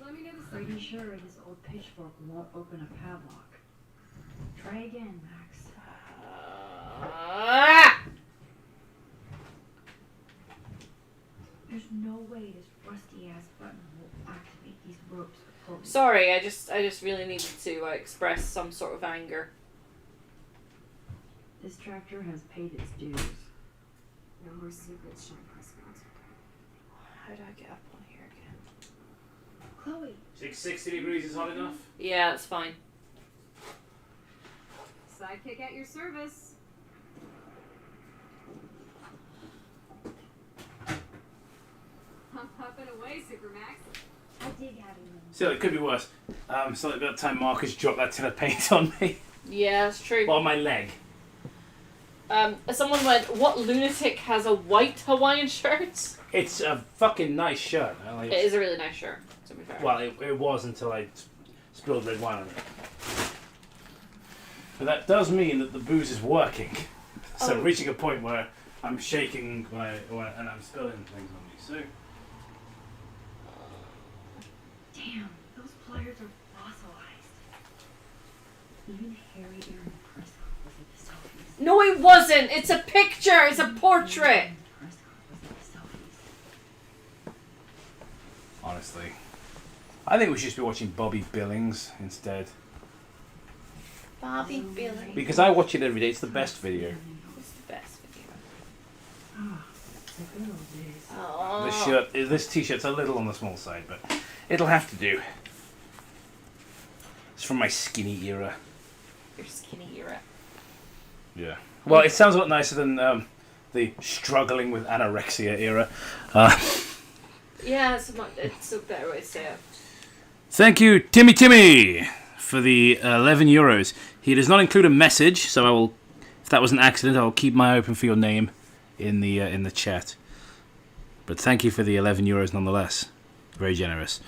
Let me know the Pretty sure this old pitchfork won't open a padlock. Try again, Max. Ah! There's no way this rusty-ass button will activate these ropes for Chloe. Sorry, I just really needed to express some sort of anger. This tractor has paid its dues. No more secrets, Sean Prescott. How do I get up on here again? Chloe! 60 degrees is hot enough? Yeah, that's fine. Sidekick at your service. I'm puffing away, Supermax. I dig having them. Still, it could be worse. It's not about time Marcus dropped that tin of paint on me. Yeah, that's true. Well, on my leg. Someone went, what lunatic has a white Hawaiian shirt? It's a fucking nice shirt. It is a really nice shirt, to be fair. Well, it was until I spilled red wine on it. But that does mean that the booze is working. So Oh. reaching a point where I'm shaking and I'm spilling things on me. So Damn, those pliers are fossilized. Even Harry Aaron Prescott was at the selfies. No, it wasn't! It's a picture! It's a portrait! Aaron Prescott was at the selfies. honestly, I think we should just be watching Bobby Billings instead. Bobby Billy. Because I watch it every day. It's the best video. It's the best video. Ah, the good old days. Oh. This t-shirt's a little on the small side, but it'll have to do. It's from my skinny era. Your skinny era. Yeah. Well, it sounds a lot nicer than the struggling with anorexia era. Yeah, it's a better way to say it. Thank you, Timmy, for the 11 euros. He does not include a message, so I will, if that was an accident, I will keep my eye open for your name in the chat. But thank you for the 11 euros nonetheless. Very generous.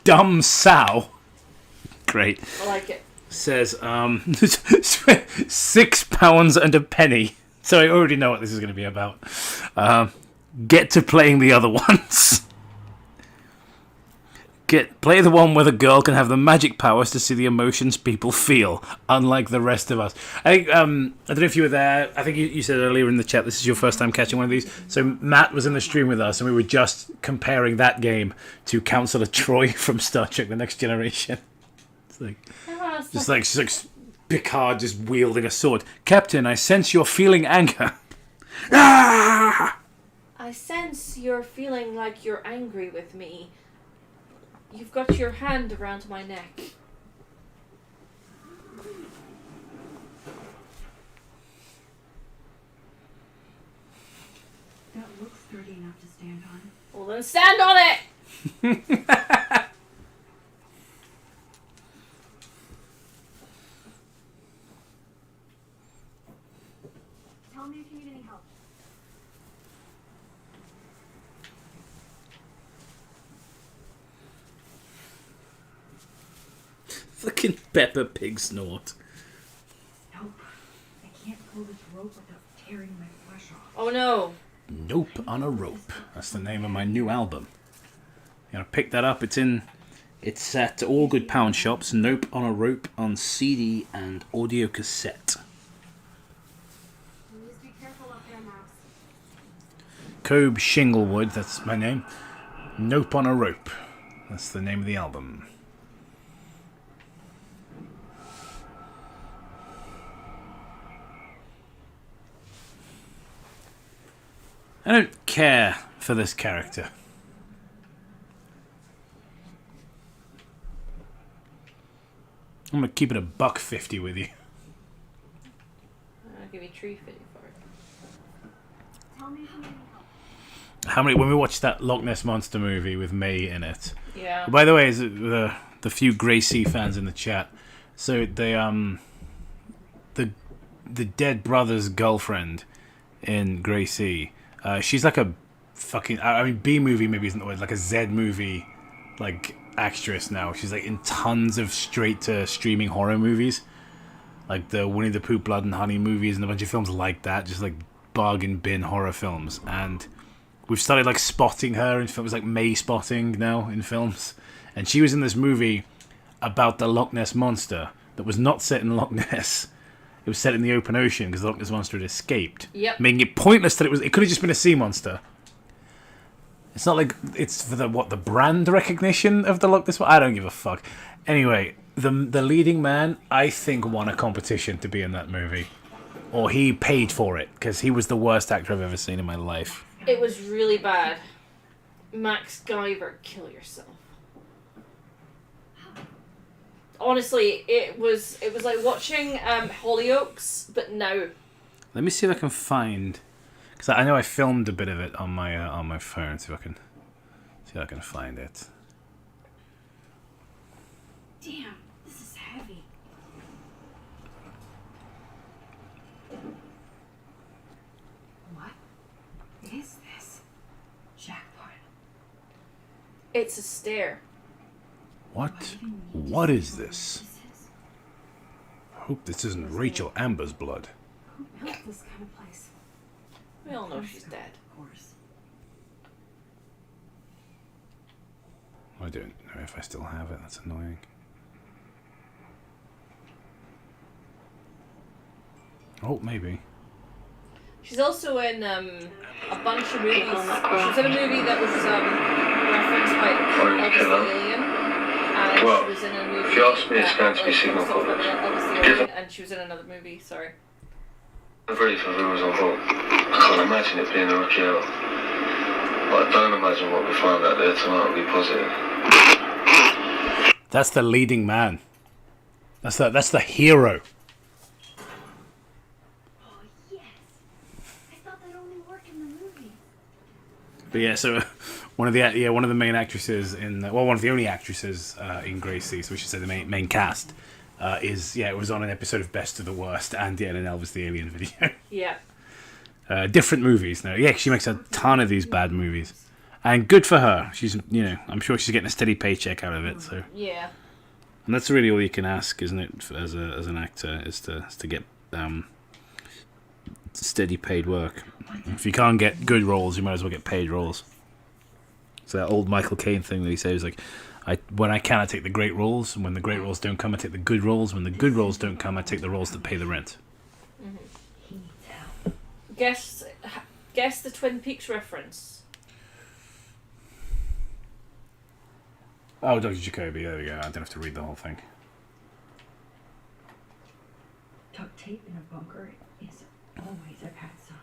Dumb Sow. Great. I like it. Says £6 and a penny. So I already know what this is going to be about. Get to playing the other ones. Play the one where the girl can have the magic powers to see the emotions people feel, unlike the rest of us. I think I don't know if you were there. I think you said earlier in the chat this is your first time catching one of these. So Matt was in the stream with us, and we were just comparing that game to Counselor Troy from Star Trek: The Next Generation. It's like just like Picard just wielding a sword. Captain, I sense you're feeling anger. Ah! I sense you're feeling like you're angry with me. You've got your hand around my neck. That looks sturdy enough to stand on. Well, then stand on it! Tell me if you need any help. Fucking Peppa Pig snort. Nope. I can't pull this rope without tearing my flesh off. Oh no. Nope on a Rope. That's the name of my new album. You gotta pick that up. It's at all good pound shops. Nope on a Rope on CD and audio cassette. Just be careful up there, Max. Cobe Shinglewood, that's my name. Nope on a Rope. That's the name of the album. I don't care for this character. I'm gonna keep it $1.50 with you. I'll give you $3.50 for it. Tell me if you need help. How many? When we watched that Loch Ness Monster movie with May in it. Yeah. By the way, is the few Gracie fans in the chat. So the dead brother's girlfriend in Gracie. She's like a fucking. I mean, B movie maybe isn't the word. Like a Z movie, like actress now. She's like in tons of straight to streaming horror movies, like the Winnie the Pooh Blood and Honey movies and a bunch of films like that. Just like bargain bin horror films. And we've started like spotting her in films, like May spotting now in films. And she was in this movie about the Loch Ness Monster that was not set in Loch Ness. It was set in the open ocean because the Loch Ness Monster had escaped. Yep. Making it pointless that it could have just been a sea monster. It's not like it's for the brand recognition of the Loch Ness Monster. I don't give a fuck. Anyway, the leading man, I think, won a competition to be in that movie. Or he paid for it because he was the worst actor I've ever seen in my life. It was really bad. Max Guyver, kill yourself. Honestly, it was like watching Hollyoaks, but now. Let me see if I can find, because I know I filmed a bit of it on my phone. See if I can find it. Damn, this is heavy. What is this? Jackpot. It's a stair. What is this? I hope this isn't Rachel Amber's blood. Who built this kind of place? We all know she's dead. Of course. I don't know if I still have it. That's annoying. Oh, maybe. She's also in a bunch of movies. She was in a movie that was referenced by Elvis the Alien. And Well, she was in a movie. if you ask me, it's going to be Signal College. Elvis the Alien, and she was in another movie. Sorry. I'm ready for viewers on board. I can't imagine it being a rookie hour. But I don't imagine what we find out there tonight will be positive. That's the leading man. That's the hero. Oh, yes. I thought that only worked in the movie. But yeah, so one of the main actresses one of the only actresses in Gracie, so we should say the main cast, it was on an episode of Best of the Worst and in an Elvis the Alien video. Yeah. Different movies now. Yeah, she makes a ton of these bad movies, and good for her. She's I'm sure she's getting a steady paycheck out of it. So Yeah. and that's really all you can ask, isn't it, as an actor, is to get steady paid work. If you can't get good roles, you might as well get paid roles. It's that old Michael Caine thing that he says, like, when I can, I take the great roles, and when the great roles don't come, I take the good roles. When the good roles don't come, I take the roles that pay the rent. He needs help. Guess the Twin Peaks reference. Oh, Dr. Jacoby, there we go. I don't have to read the whole thing. Duct tape in a bunker is always a bad sign.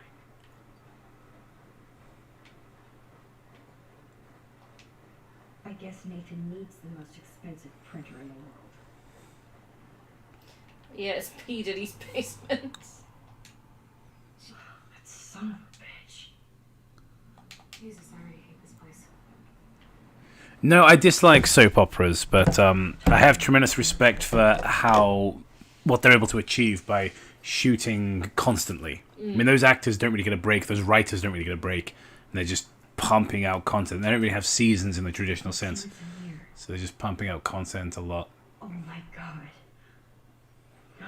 I guess Nathan needs the most expensive printer in the world. Yeah, it's P. Diddy's basement. That son of a bitch. Jesus, I already hate this place. No, I dislike soap operas, but I have tremendous respect for what they're able to achieve by shooting constantly. I mean, those actors don't really get a break, those writers don't really get a break, and they're just pumping out content. They don't really have seasons in the traditional sense, so they're just pumping out content a lot. Oh my god. No.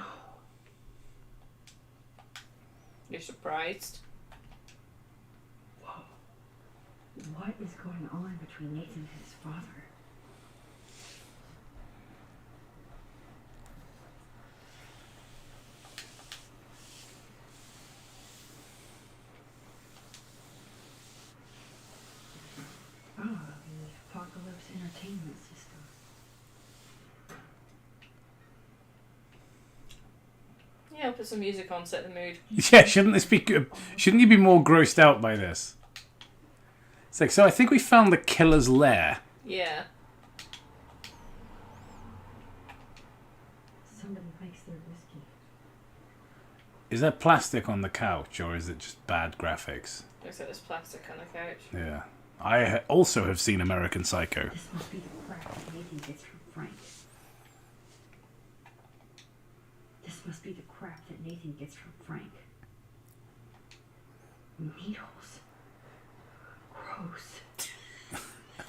You're surprised? Whoa. What is going on between Nathan and his father? Oh, the Apocalypse Entertainment System. Yeah, I'll put some music on, set the mood. Yeah, shouldn't you be more grossed out by this? It's like, so I think we found the killer's lair. Yeah. Somebody likes their whiskey. Is there plastic on the couch, or is it just bad graphics? Looks like there's plastic on the couch. Yeah. I also have seen American Psycho. This must be the crap that Nathan gets from Frank. This must be the crap that Nathan gets from Frank. Needles. Gross.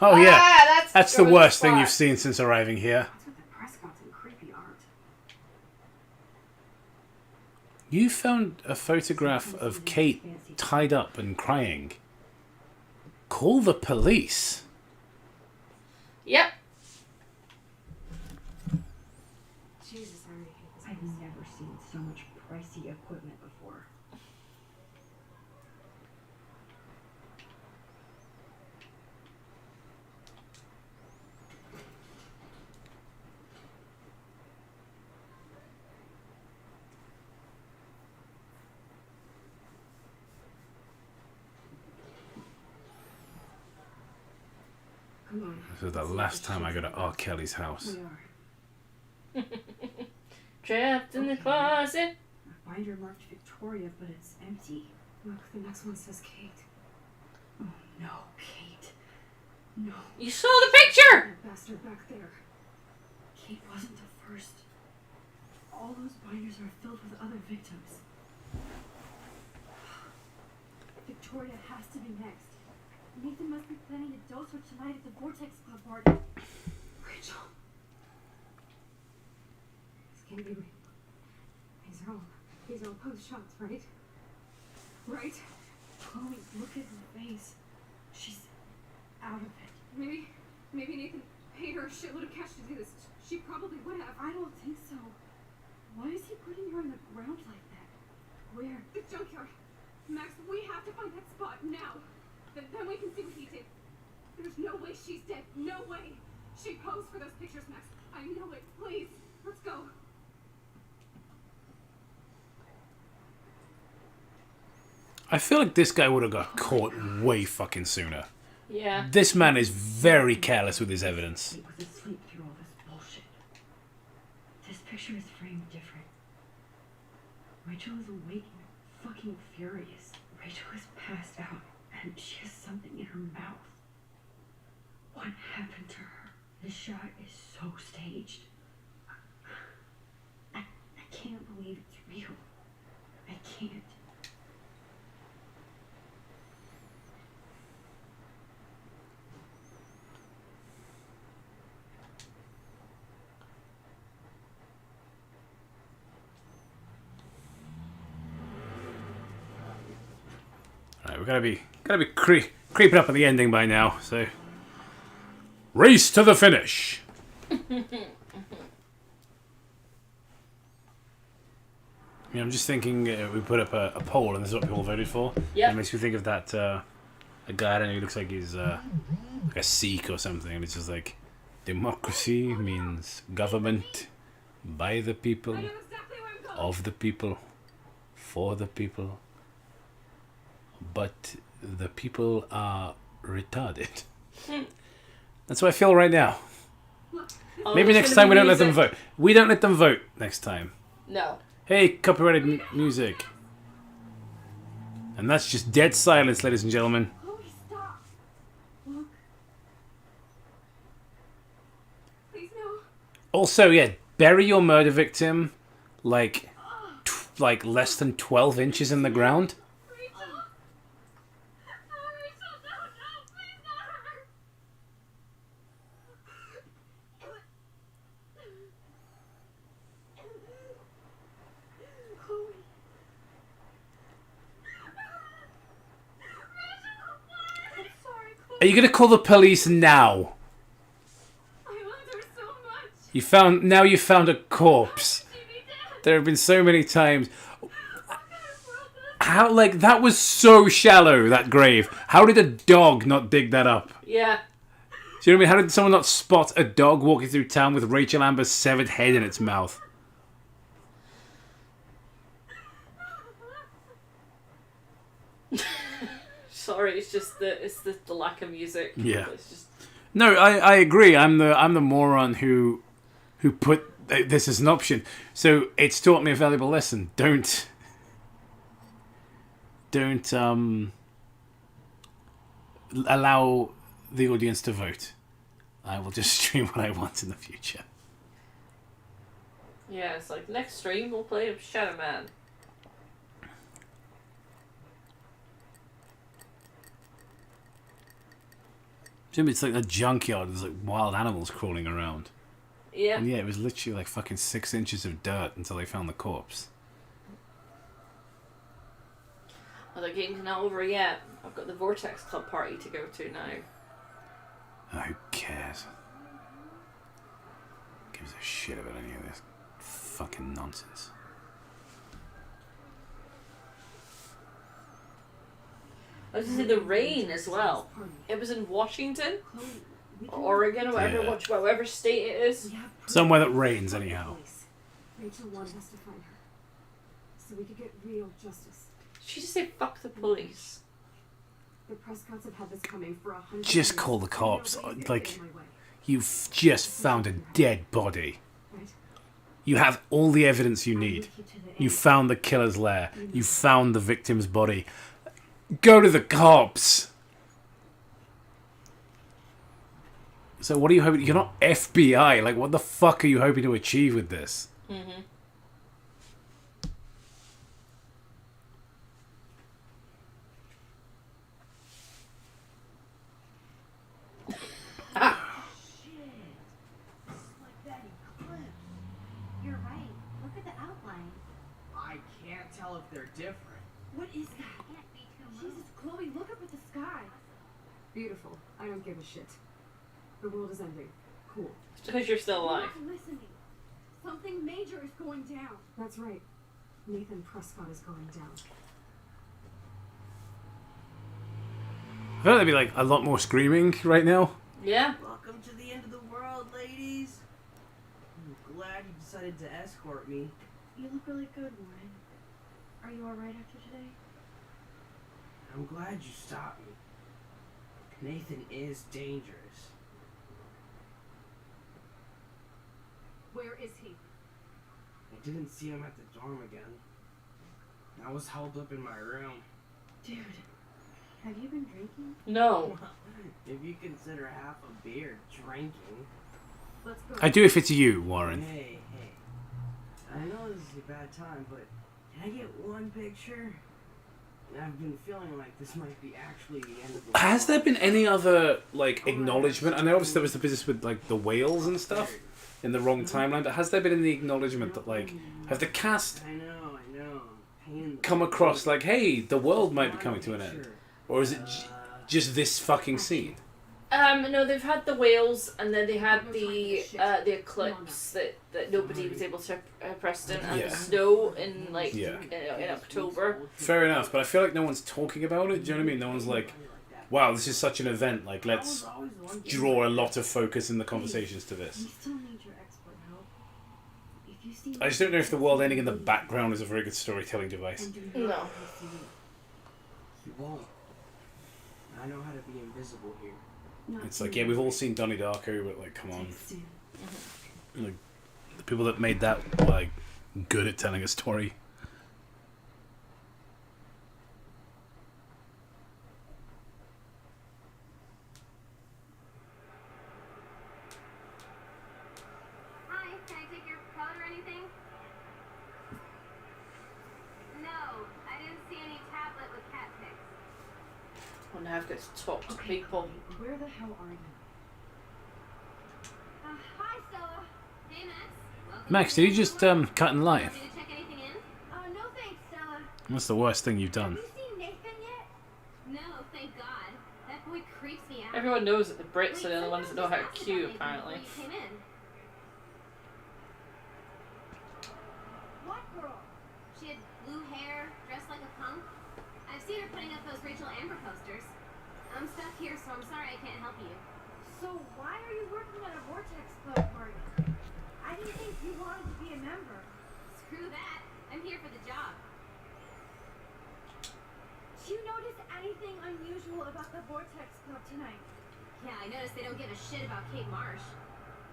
Oh yeah, that's the gross worst thing fuck. you've seen since arriving here. What's with the Prescotts and creepy art? You found a photograph of Kate tied up and crying. Call the police. Yep. Jesus, I already hate this I've place. never seen so much pricey equipment before. Come on. This is the last time I go to R. Kelly's house. We are. Trapped in the closet. A binder marked Victoria, but it's empty. Look, the next one says Kate. Oh no, Kate. No, You saw the picture! That bastard back there. Kate wasn't the first. All those binders are filled with other victims. Victoria has to be next. Nathan must be planning a dose for tonight at the Vortex Club party. Rachel. This can't be real. These are all post shots, right? Right? Chloe, look at her face. She's out of it. Maybe Nathan paid her a shitload of cash to do this. She probably would have. I don't think so. Why is he putting her on the ground like that? Where? The junkyard. Max, we have to find that spot now. Then we can see what he did. There's no way she's dead. No way. She posed for those pictures, Max. I know it. Please, let's go. I feel like this guy would have got caught way fucking sooner. Yeah. This man is very careless with his evidence. He was asleep through all this bullshit. This picture is framed different. Rachel is awake and fucking furious. Rachel is passed out and she has something in her mouth. What happened to her? This shot is so staged. I can't believe it's real. I can't. Alright, we gotta be creeping up at the ending by now, so race to the finish. Yeah, I'm just thinking we put up a poll and this is what people voted for. Yep. It makes me think of that a guy, I don't know, he looks like he's like a Sikh or something, and it's just like, democracy means government by the people, I know exactly where I'm going. of the people, for the people, but the people are retarded. That's what I feel right now. Oh, Maybe there's next gonna time be we don't let them music. vote. We don't let them vote next time. No. Hey, copyrighted music. And that's just dead silence, ladies and gentlemen. Chloe, stop! Look. Please, no. Also, yeah, bury your murder victim like less than 12 inches in the ground. Rachel. Oh, Rachel, no, please not her. Chloe. I'm sorry, Chloe. Are you gonna call the police now? I loved her so much. You found a corpse. She'd be dead. There have been so many times. What kind of world does How, like, that was so shallow, that grave. How did a dog not dig that up? Yeah. Do you know what I mean? How did someone not spot a dog walking through town with Rachel Amber's severed head in its mouth? She's sorry, it's just the lack of music. Yeah. It's just... No, I agree. I'm the moron who put this as an option. So it's taught me a valuable lesson. Don't allow the audience to vote. I will just stream what I want in the future. Yeah, it's like, next stream we'll play Shadow Man. It's like a junkyard. There's like wild animals crawling around. Yeah. And yeah, it was literally like fucking 6 inches of dirt until they found the corpse. Oh, the game's not over yet. I've got the Vortex Club party to go to now. Oh, who cares? Gives a shit about any of this fucking nonsense. I was just in the rain as well. It was in Washington, or Oregon, or whatever, Yeah. whatever state it is. Somewhere that rains, anyhow. Rachel wanted us to find her, so we could get real justice. She just said, "Fuck the police." The Prescotts have had this coming for 100 Just years. call the cops. They always Like, get in my way, you've just found a dead body. right? You have all the evidence you I'm need. with you to the You end. found the killer's lair. You found the victim's body. Go to the cops. So what are you hoping? You're not FBI. Like, what the fuck are you hoping to achieve with this? Mm-hmm. You're right. Look at the outline. I can't tell if they're different. What is that? Can't be too much. Jesus, Chloe, look up at the sky. Beautiful. I don't give a shit. The world is ending. Cool. Because you're still You're alive. not listening. Something major is going down. That's right. Nathan Prescott is going down. I feel like there'd be like a lot more screaming right now. Yeah. Welcome to the end of the world, ladies. I'm glad you decided to escort me. You look really good, Warren. Are you alright after today? I'm glad you stopped me. Nathan is dangerous. Where is he? I didn't see him at the dorm again. I was held up in my room. Dude, have you been drinking? No. If you consider half a beer drinking. Let's go. I do if it's you, Warren. Hey. I know this is a bad time, but can I get one picture? I've been feeling like this might be actually the end of the Has there world. been any other like acknowledgement? I know obviously there was the business with like the whales and stuff in the wrong timeline, but has there been any acknowledgement that like have the cast I know. Pain in the come across like, hey, the world might be coming to an end, or is it just this fucking scene? No, they've had the whales, and then they had the eclipse that nobody was able to Preston, and Yeah. the snow in like Yeah. in October. Fair enough, but I feel like no one's talking about it. Do you know what I mean? No one's like, wow, this is such an event. Like, let's draw a lot of focus in the conversations to this. We still need your expert help. If you see I just don't know if the world ending in the background is a very good storytelling device. and do No. not listen. You won't. I know how to be invisible here. Not It's like, you. yeah, we've all seen Donnie Darko, but like, come on. Text him. Like, the people that made that were like good at telling a story. Hi, can I take your code or anything? No, I didn't see any tablet with cat pics. Well, now I've got to talk to Okay, people. Chloe, where the hell are you? Hi, Stella. Hey, Max. Welcome Max, to did you the just world. cut in line? Want me to check anything in? No thanks, Stella. That's the worst thing you've done. Have you seen Nathan yet? No, thank God. That boy creeps me out. Everyone knows that the Brits are the Wait, only ones that know someone how to just asked queue, about Nathan apparently. before you came in. What girl? She had blue hair, dressed like a punk. I've seen her putting up those Rachel Amber posters. I'm stuck here, so I'm sorry I can't help you. So why are you working at a Vortex Club party? I didn't think you wanted to be a member. Screw that. I'm here for the job. Do you notice anything unusual about the Vortex Club tonight? Yeah, I noticed they don't give a shit about Kate Marsh.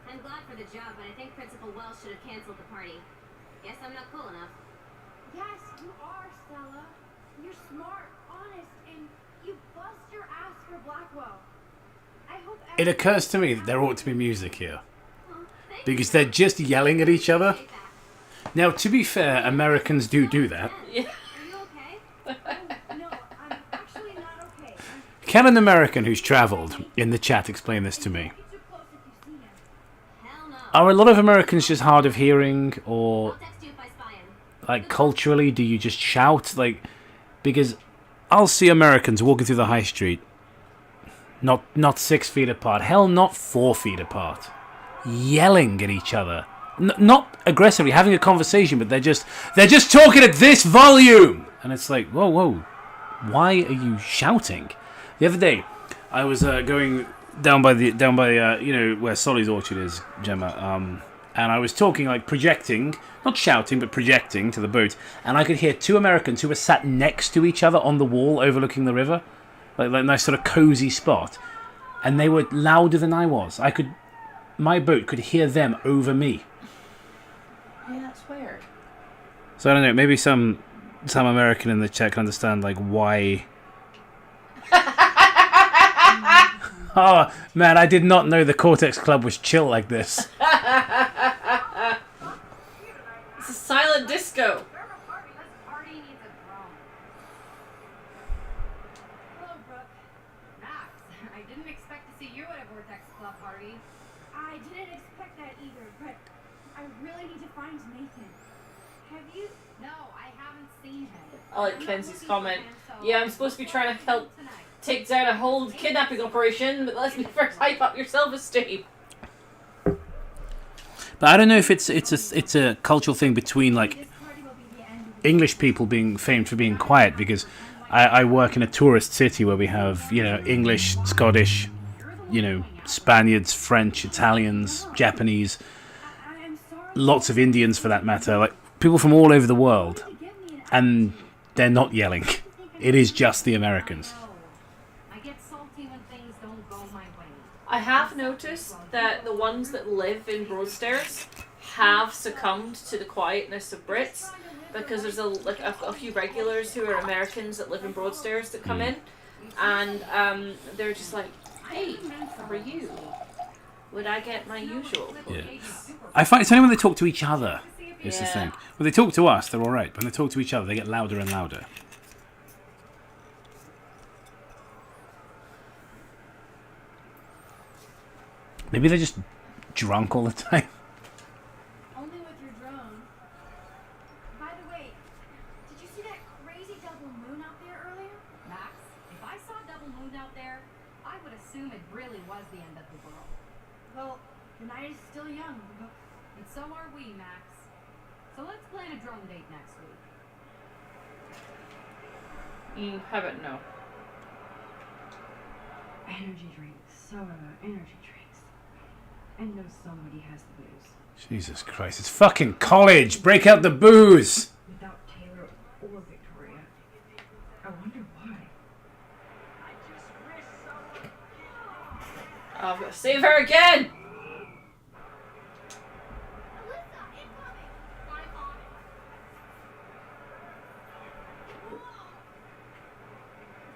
I'm glad for the job, but I think Principal Wells should have canceled the party. Guess I'm not cool enough. Yes, you are, Stella. You're smart, honest, and you bust your ass for Blackwell. I hope It occurs to me that there ought to be music here. Well, thanks. Because they're just yelling at each other. Now, to be fair, Americans do that. Yeah. Are you okay? no, I'm actually not okay. Can an American who's travelled in the chat explain this to me? Get too close if you see him. Hell no. Are a lot of Americans just hard of hearing, or I'll text you if I spy him. like culturally, do you just shout? Like, because I'll see Americans walking through the high street, not 6 feet apart, hell, not 4 feet apart, yelling at each other, not aggressively having a conversation, but they're just talking at this volume, and it's like, whoa, why are you shouting? The other day, I was going down by you know where Solly's Orchard is, Gemma, and I was talking, like projecting, not shouting, but projecting to the boat, and I could hear 2 Americans who were sat next to each other on the wall overlooking the river, like a nice sort of cozy spot, and they were louder than I was. My boat could hear them over me. Yeah, that's weird. So I don't know, maybe some American in the chat can understand, like, why. Oh man, I did not know the Vortex Club was chill like this. It's a silent disco. Hello, Brooke. Max, I didn't expect to see you at a Vortex Club party. I didn't expect that either, but I really need to find Nathan. Have you? No, I haven't seen him. I like Kenzie's comment. Yeah, I'm supposed to be trying to help take down a whole kidnapping operation, but let's me first hype up your self-esteem. But I don't know if it's a cultural thing between, like, English people being famed for being quiet, because I work in a tourist city where we have, you know, English, Scottish, you know, Spaniards, French, Italians, Japanese, lots of Indians for that matter, like people from all over the world, and they're not yelling. It is just the Americans. I get salty when things don't go my way. I have noticed that the ones that live in Broadstairs have succumbed to the quietness of Brits, because there's a few regulars who are Americans that live in Broadstairs that come in, and they're just like, hey, how are you? Would I get my usual, please? Yeah. I find it's only when they talk to each other is the Yeah. thing. When they talk to us, they're all right. When they talk to each other, they get louder and louder. Maybe they're just drunk all the time. Only with your drone. By the way, did you see that crazy double moon out there earlier? Max, if I saw double moon out there, I would assume it really was the end of the world. Well, the night is still young, but And so are we, Max. So let's plan a drone date next week. How about no? energy drinks, soda, energy drinks. And know somebody has the booze. Jesus Christ, it's fucking college! Break out the booze! Without Taylor or Victoria. I wonder why. Oh, I've got to save her again!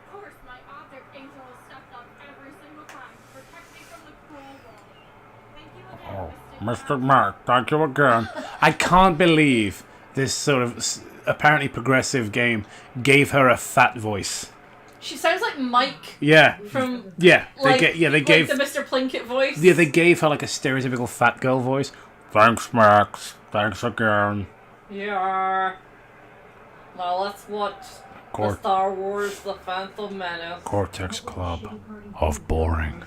Of course, my object angel has stepped up every single time to protect me from the cruel world. Thank you again, Mr. Mark, thank you again. I can't believe this sort of apparently progressive game gave her a fat voice. She sounds like Mike Yeah. from Yeah. like, They gave the Mr. Plinkett voice. Yeah, they gave her like a stereotypical fat girl voice. Thanks, Max. Thanks again. Yeah. Now let's watch the Star Wars The Phantom Menace. Vortex Club of boring.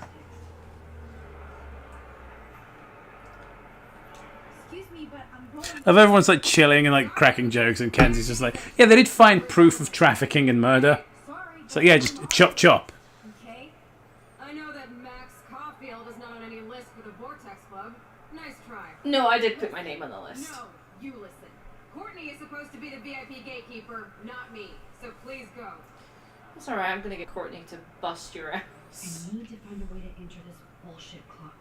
Excuse me, but I'm going. Of everyone's like chilling and like cracking jokes, and Kenzie's just like, yeah, they did find proof of trafficking and murder. So yeah, just chop chop. Okay. I know that Max Caulfield is not on any list for the Vortex Club. Nice try. No, I did put my name on the list. No, you listen. Courtney is supposed to be the VIP gatekeeper, not me. So please go. It's alright, I'm gonna get Courtney to bust your ass. I need to find a way to enter this bullshit club.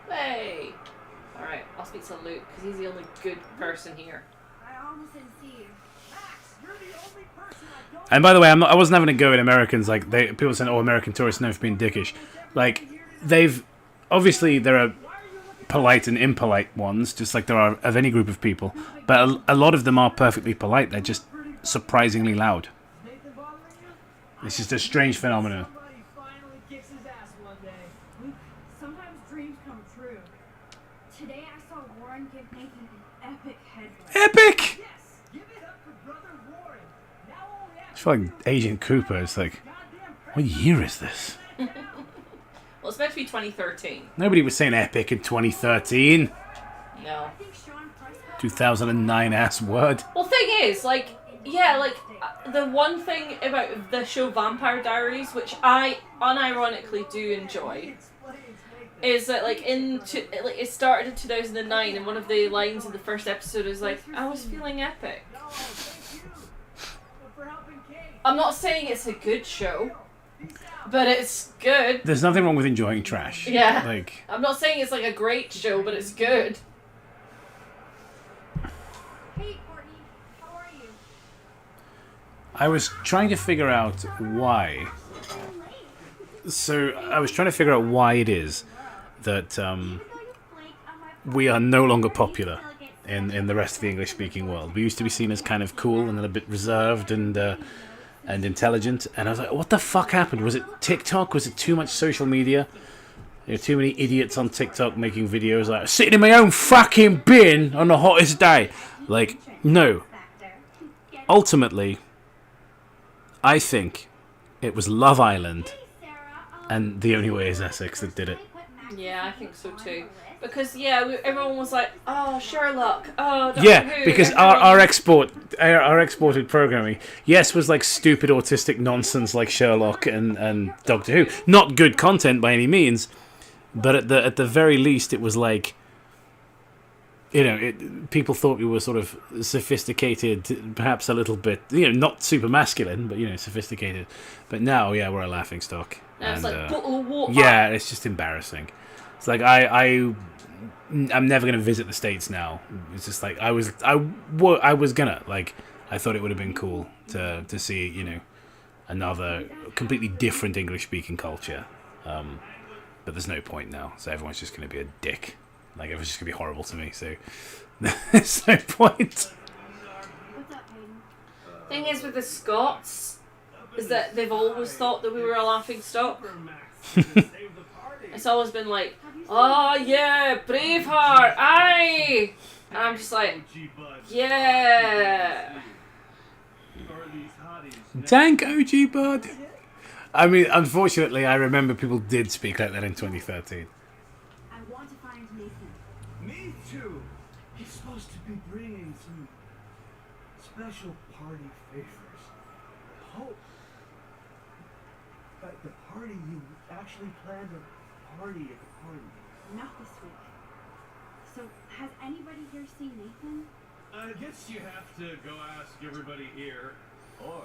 Hey! Alright, I'll speak to Luke, because he's the only good person here. I almost didn't see you. And by the way, I wasn't having a go at Americans. Like people saying, "Oh, American tourists know for being dickish." Like obviously there are polite and impolite ones, just like there are of any group of people. But a lot of them are perfectly polite. They're just surprisingly loud. It's just a strange phenomenon. Sometimes dreams come true. Today I saw Warren give Nathan an epic headbutt. Epic! I feel like Agent Cooper. It's like, what year is this? Well, it's meant to be 2013. Nobody was saying epic in 2013. No. 2009 ass word. Well, thing is, like, yeah, like, the one thing about the show Vampire Diaries, which I unironically do enjoy, is that, like, it started in 2009, and one of the lines in the first episode is like, I was feeling epic. I'm not saying it's a good show, but it's good. There's nothing wrong with enjoying trash. Yeah. Like, I'm not saying it's like a great show, but it's good. Hey, Courtney. How are you? I was trying to figure out why. So I was trying to figure out why it is that we are no longer popular in the rest of the English-speaking world. We used to be seen as kind of cool and a bit reserved and intelligent, and I was like, what the fuck happened? Was it TikTok? Was it too much social media? There are too many idiots on TikTok making videos like, sitting in my own fucking bin on the hottest day. Like, no. Ultimately, I think it was Love Island and The Only Way Is Essex that did it. Yeah, I think so too. Because, yeah, everyone was like, oh, Sherlock, oh, Doctor Yeah, Who. because our exported programming, yes, was like stupid autistic nonsense like Sherlock and Doctor Who. Not good content by any means, but at the very least, it was like, you know, people thought we were sort of sophisticated, perhaps a little bit, you know, not super masculine, but, you know, sophisticated. But now, yeah, we're a laughingstock. Now it's like bottle of water. Yeah, it's just embarrassing. It's like I'm never gonna visit the States now. It's just like I was gonna, like, I thought it would have been cool to see, you know, another completely different English speaking culture. But there's no point now. So everyone's just gonna be a dick. Like, everyone's just gonna be horrible to me. So there's no point. Thing is with the Scots is that they've always thought that we were a laughing stock. It's always been like, oh yeah, Braveheart, aye! And I'm just like, yeah. Dank OG bud. I mean, unfortunately, I remember people did speak like that in 2013. I want to find Nathan. Me too. He's supposed to be bringing some special party favors. Hope. But the party, you actually planned a party at the party. Not this week. So, has anybody here seen Nathan? I guess you have to go ask everybody here, or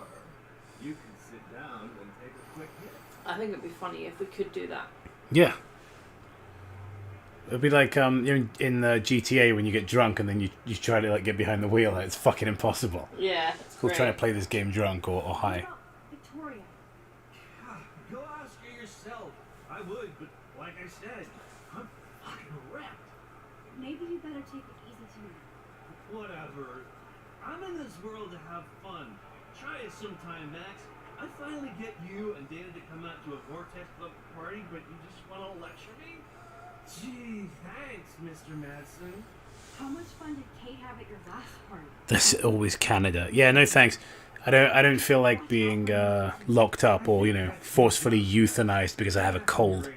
you can sit down and take a quick hit. I think it'd be funny if we could do that. Yeah. It'd be like in GTA when you get drunk and then you try to like get behind the wheel and it's fucking impossible. Yeah, it's We'll great. try to play this game drunk or high. Victoria. Go ask her yourself. I would, but like I said, I'm fucking wrecked. Maybe you better take it easy tonight. Whatever. I'm in this world to have fun. Try it sometime, Max. I finally get you and Dana to come out to a Vortex Club party, but you just want to lecture me? Gee, thanks, Mr. Madsen. How much fun did Kate have at your last party? That's always Canada. Yeah, no thanks. I don't feel like being locked up or, you know, forcefully euthanized because I have a cold.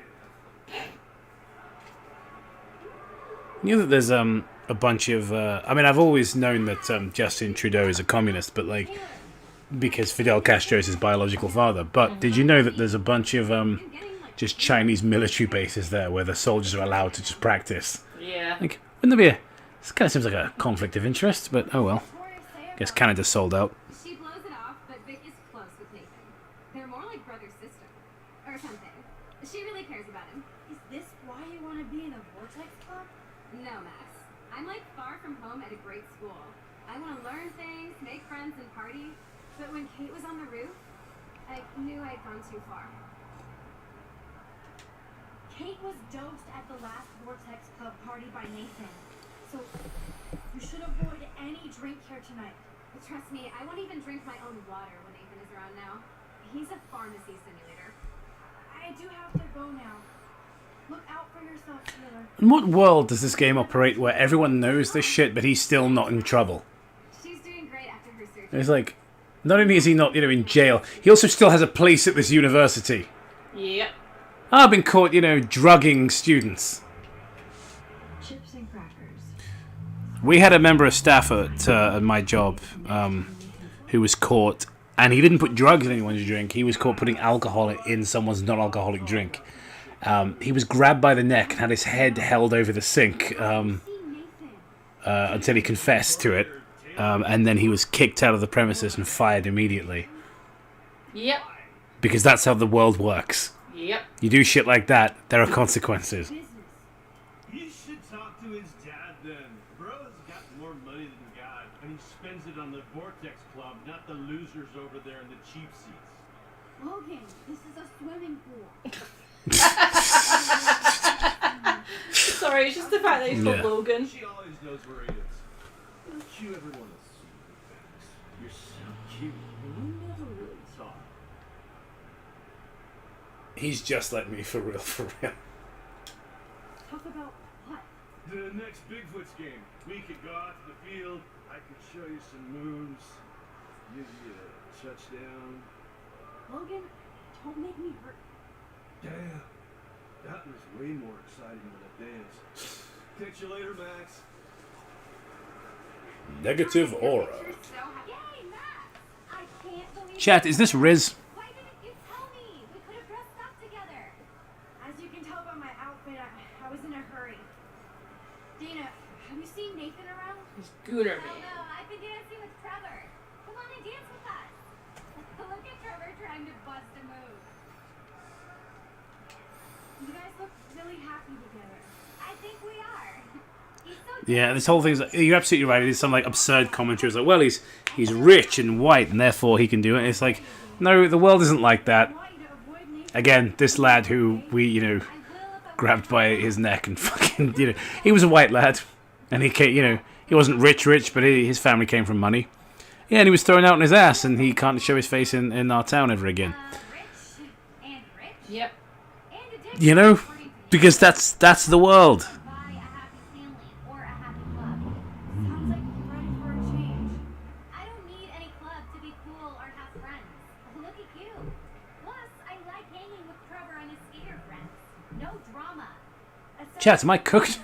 You know that there's a bunch of I mean, I've always known that Justin Trudeau is a communist, but like because Fidel Castro is his biological father. But did you know that there's a bunch of just Chinese military bases there where the soldiers are allowed to just practice? Yeah. Like, wouldn't there be a This kind of seems like a conflict of interest, but oh well. Guess Canada's sold out. She blows it off, but Vic is close with Nathan. They're more like brother-sister. Or something. She really cares about him. Is this why you want to be in the Vortex Club? No, Max. I'm like far from home at a great school. I want to learn things, make friends, and party. But when Kate was on the roof, I knew I'd gone too far. Kate was dosed at the last Vortex Club party by Nathan. So you should avoid any drink here tonight. Trust me, I won't even drink my own water when Nathan is around now. He's a pharmacy simulator. I do have to go now. Look out for yourself, Taylor. In what world does this game operate where everyone knows this shit, but he's still not in trouble? She's doing great after her surgery. It's like, not only is he not, in jail, he also still has a place at this university. Yep. I've been caught, drugging students. Chips and crackers. We had a member of staff at my job who was caught, and he didn't put drugs in anyone's drink. He was caught putting alcohol in someone's non-alcoholic drink. He was grabbed by the neck and had his head held over the sink until he confessed to it. And then he was kicked out of the premises and fired immediately. Yep. Because that's how the world works. Yep. You do shit like that, there are consequences. You should talk to his dad then. Bro's got more money than God, and he spends it on the Vortex Club, not the losers over there in the cheap seats. Logan, this is a swimming pool. Sorry, it's just the fact that he's called Logan. She always knows where he is. How cute everyone is. You're so cute. And you never really talk. He's just like me, for real, for real. Talk about what? The next Bigfoot's game. We could go out to the field. I could show you some moves. Give you a touchdown. Logan, don't make me hurt. Damn. That was way more exciting than a dance. Catch you later, Max. Negative aura. Yay, Max! I can't believe Chat, is this Riz? Why didn't you tell me? We could have dressed up together. As you can tell by my outfit, I was in a hurry. Dana, have you seen Nathan around? He's gooner Hell me. no, I've been dancing with Trevor. Come on and dance with us. Look at Trevor trying to bust a move. You guys look really happy together. I think we are. He's so Yeah, this whole thing's... You're absolutely right. It is some, absurd commentary. It's like, well, he's rich and white, and therefore he can do it. It's like, no, the world isn't like that. Again, this lad who we, grabbed by his neck and fucking, he was a white lad. And he came, he wasn't rich, but his family came from money. Yeah, and he was thrown out on his ass, and he can't show his face in our town ever again. rich and rich Yep. and addicted. Because that's the world. Buy a happy family or a happy club. Sounds like you're ready for a change. I don't need any club to be cool or have friends. Look at you. Plus, I like hanging with Trevor and his skater friends. No drama. Chat, am I cooked?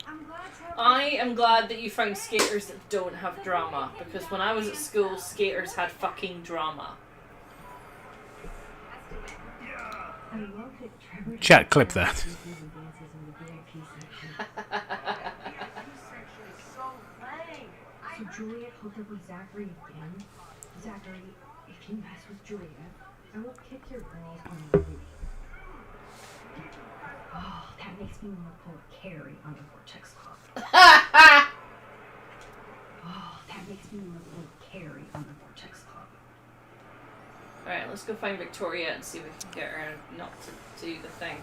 I'm glad Trevor... I am glad that you found skaters that don't have drama, because when I was at school, skaters had fucking drama. I love that Trevor... Chat, clip that. So Juliet hooked up with Zachary again? Zachary, if you mess with Juliet, I will kick your balls on the roof. Oh, that makes me want to pull a Carrie on the Vortex Club. Oh, that makes me want to pull a Carrie on the Vortex Club. Alright, let's go find Victoria and see if we can get her not to do the thing.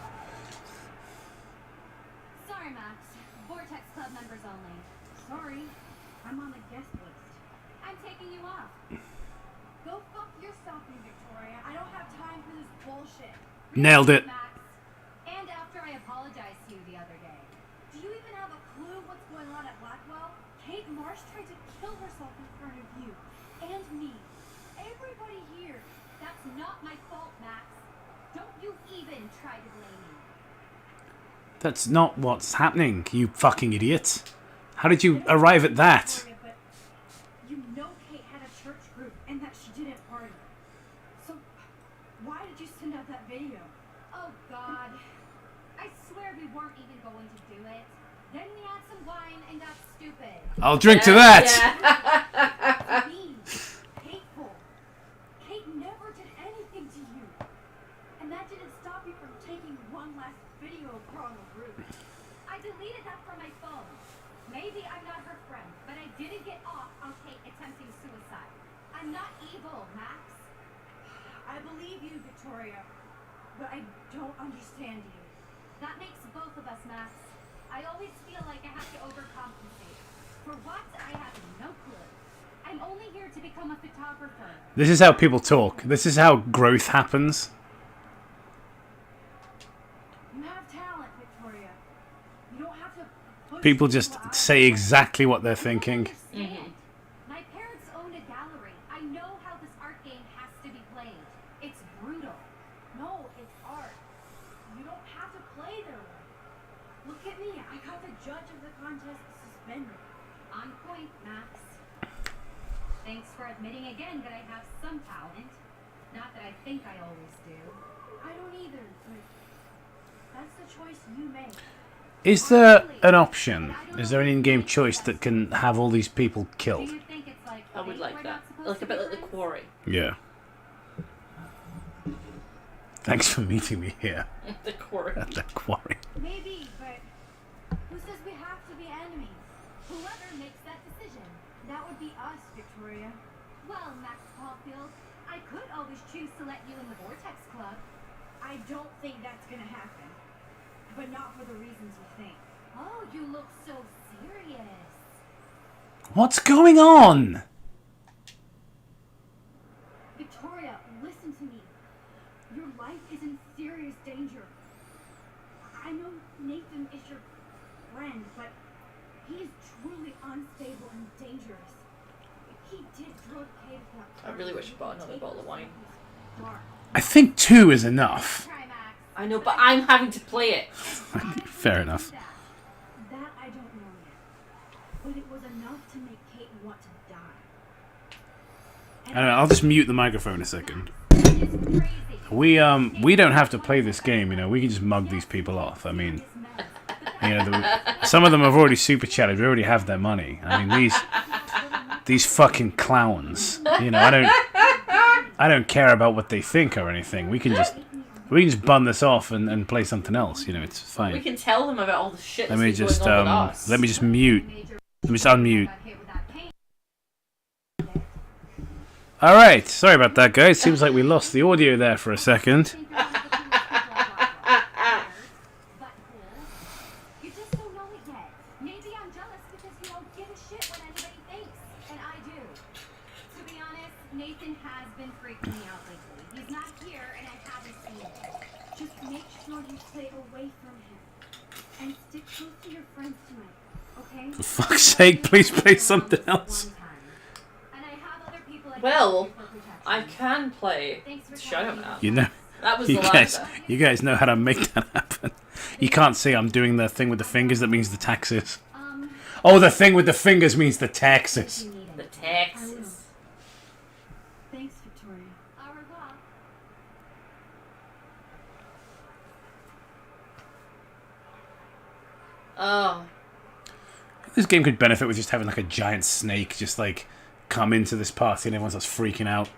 Sorry, Max. Vortex Club members only. Sorry, I'm on the guest list. I'm taking you off. Go fuck yourself, Victoria. I don't have time for this bullshit. Nailed it. Max. And after I apologized to you the other day. Do you even have a clue what's going on at Blackwell? Kate Marsh tried to kill herself in front of you. And me. Everybody here. That's not my fault, Max. Don't you even try to blame me. That's not what's happening, you fucking idiot. How did you arrive at that? But you know Kate had a church group and that she didn't party. So why did you send out that video? Oh, God. I swear we weren't even going to do it. Then we had some wine and got stupid. I'll drink to that. Mean, hateful. Kate never did anything to you. And that didn't stop you from taking one last video of her on the roof. I deleted that from my phone. Maybe I'm not her friend, but I didn't get off on Kate attempting suicide. I'm not evil, Max. I believe you, Victoria, but I don't understand you. That makes both of us, Max. I always feel like I have to overcompensate. For what? I have no clue. I'm only here to become a photographer. This is how people talk. This is how growth happens. You have talent, Victoria. You don't have to push People just people out. say exactly what they're thinking. My parents own a gallery. I know how this art game has to be played. It's brutal. No, it's art. You don't have to play their way. Look at me. I got the judge of the contest suspended. On point, Max. Thanks for admitting again that I have some talent. Not that I think I always do. I don't either, but that's the choice you make. Is there an option? Is there an in-game choice that can have all these people killed? Do you think it's like I would like we're that. not supposed Like to a bit be like the friends? Quarry. Yeah. Thanks for meeting me here The Quarry. at the quarry. Maybe, but who says we have to be enemies? Whoever makes that decision, that would be us, Victoria. Well, Max Caulfield, I could always choose to let you in the Vortex Club. I don't think that's gonna happen. But not for the reasons you think. Oh, you look so serious. What's going on? Victoria, listen to me. Your life is in serious danger. I know Nathan is your friend, but he is truly unstable and dangerous. He did drug Kate to that I really wish I bought another bottle of wine. dark. I think 2 is enough. Try, Max. I know, but I'm having to play it. Fair enough. That I don't know yet. But it was enough to make Kate want to die. I don't know, I'll just mute the microphone a second. It is crazy. We don't have to play this game, you know. We can just mug these people off. I mean, you know, some of them have already super chatted. We already have their money. I mean, these fucking clowns. You know, I don't care about what they think or anything. We can just bun this off and play something else. You know, it's We fine. can tell them about all the shit Let that's me been just going on with us. let me just mute. Let me just unmute. All right, sorry about that, guys. Seems like we lost the audio there for a second. You just don't know it yet. Maybe I'm jealous because you don't give a shit what anybody thinks, and I do. To be honest, Nathan has been freaking me out lately. He's not here, and I haven't seen him. Just make sure you stay away from him, and stick close to your friends tonight, okay? For fuck's sake, please play something else. And I have other people I can Well, use for protection. I can play Thanks for Shadow telling me. Man. You know, That was you the guys, latter. you guys know how to make that happen. You can't see I'm doing the thing with the fingers that means the taxes. Oh, the thing with the fingers means the taxes. The Texas. Thanks, Victoria. Au revoir. Oh. This game could benefit with just having like a giant snake just like come into this party and everyone starts freaking out.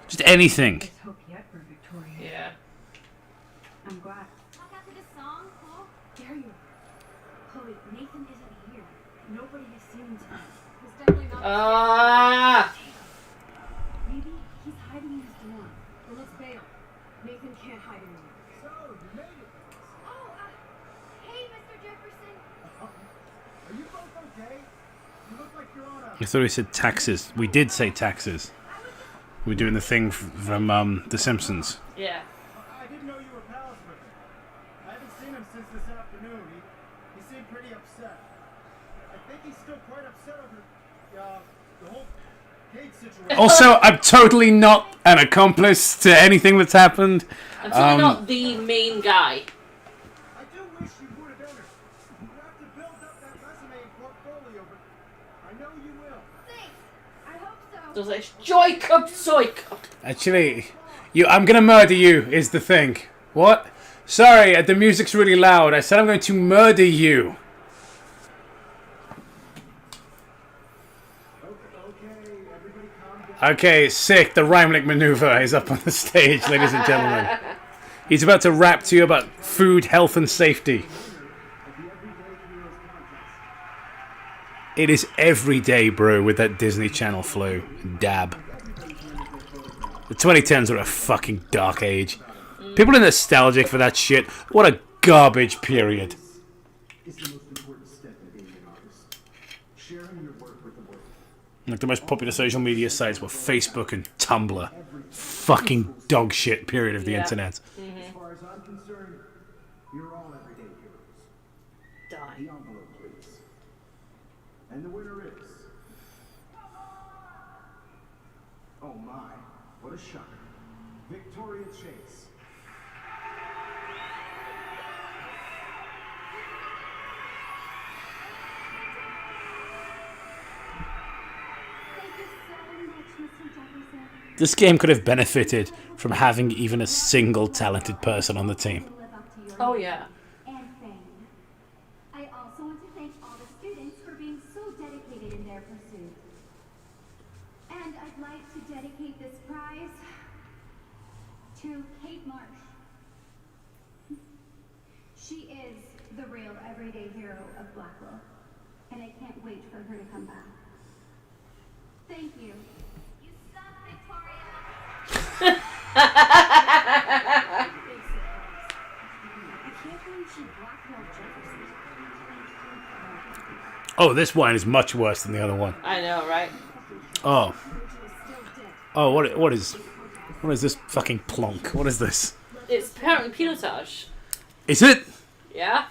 Just anything. There's hope yet for Victoria. Yeah. I'm glad. Talk after this song, Paul. Dare you? Chloe, Nathan isn't here. Nobody has seen him tonight. He's definitely not. Ah! Maybe he's hiding in his dorm. Well, let's bail. Nathan can't hide anymore. So, you made it. Oh, hey, Mr. Jefferson. Are you both okay? You look like you're on a... I thought we said taxes. We did say taxes. We're doing the thing from The Simpsons. Yeah. I didn't know you were pals with him. I haven't seen him since this afternoon. He seemed pretty upset. I think he's still quite upset over the whole Kate situation. Also, I'm totally not an accomplice to anything that's happened. I'm certainly not the main guy. I do wish you would have done it. You have to build up that resume and portfolio, but I know you will. Thanks. I hope so. There's like Joy Cup, Soy Cup. Actually, I'm gonna murder you is the thing. What? Sorry, the music's really loud. I said I'm going to murder you. Okay, sick. The Reimlich maneuver is up on the stage, ladies and gentlemen. He's about to rap to you about food, health, and safety. It is every day, bro, with that Disney Channel flow. Dab. The 2010s were a fucking dark age. People are nostalgic for that shit. What a garbage period. Like the most popular social media sites were Facebook and Tumblr. Fucking dog shit period of the internet. As far as I'm concerned, you're all everyday heroes. Die. The envelope, please. And the winner is... Oh my, what a shocker. Victoria Chase. Thank you so much, Mr. Jefferson. This game could have benefited from having even a single talented person on the team. Live up to your Oh name yeah. and fame. I also want to thank all the students for being so dedicated in their pursuit. And I'd like to dedicate this prize to Kate Marsh. She is the real everyday hero of Blackwell, and I can't wait for her to come back. Thank you. You suck, Victoria. I can't believe she blackmailed Jefferson. Oh, this wine is much worse than the other one. I know, right? Oh. Oh, what is this fucking plonk? What is this? It's apparently pinotage. Is it? Yeah.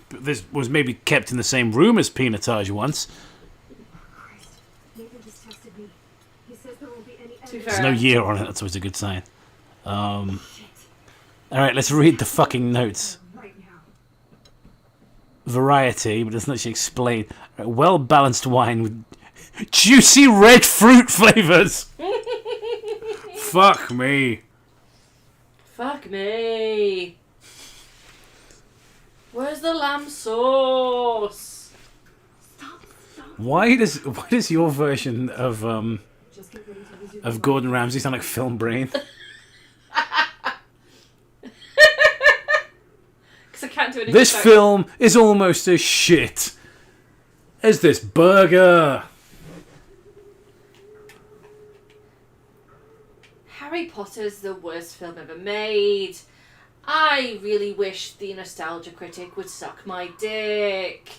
This was maybe kept in the same room as Pinotage once. Christ. Nathan just tested me. He says there won't be any To be evidence. There's fair, no year on it. That's always a good sign. All right, let's read the fucking notes. Right now. Variety, but doesn't actually explain. Well balanced wine with juicy red fruit flavors. Fuck me. Fuck me. Where's the lamb sauce? Why does your version of Just get ready to lose your of Gordon Ramsay sound like Film Brain? Because I can't do anything. This without- film is almost as shit as this burger. Harry Potter's the worst film ever made. I really wish the nostalgia critic would suck my dick.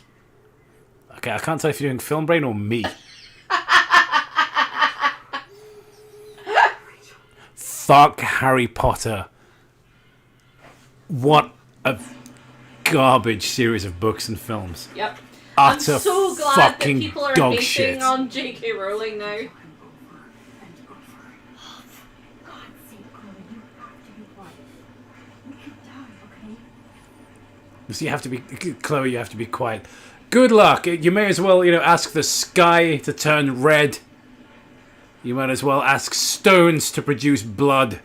Okay, I can't tell if you're doing Film Brain or me. Fuck Harry Potter. What a garbage series of books and films. Yep. Utter I'm so glad that fucking people are dog hating shit. on J.K. Rowling now. God's sake, Chloe, you have to be quiet. We could die, okay? So you have to be, Chloe, you have to be quiet. Good luck. You may as well, ask the sky to turn red. You might as well ask stones to produce blood.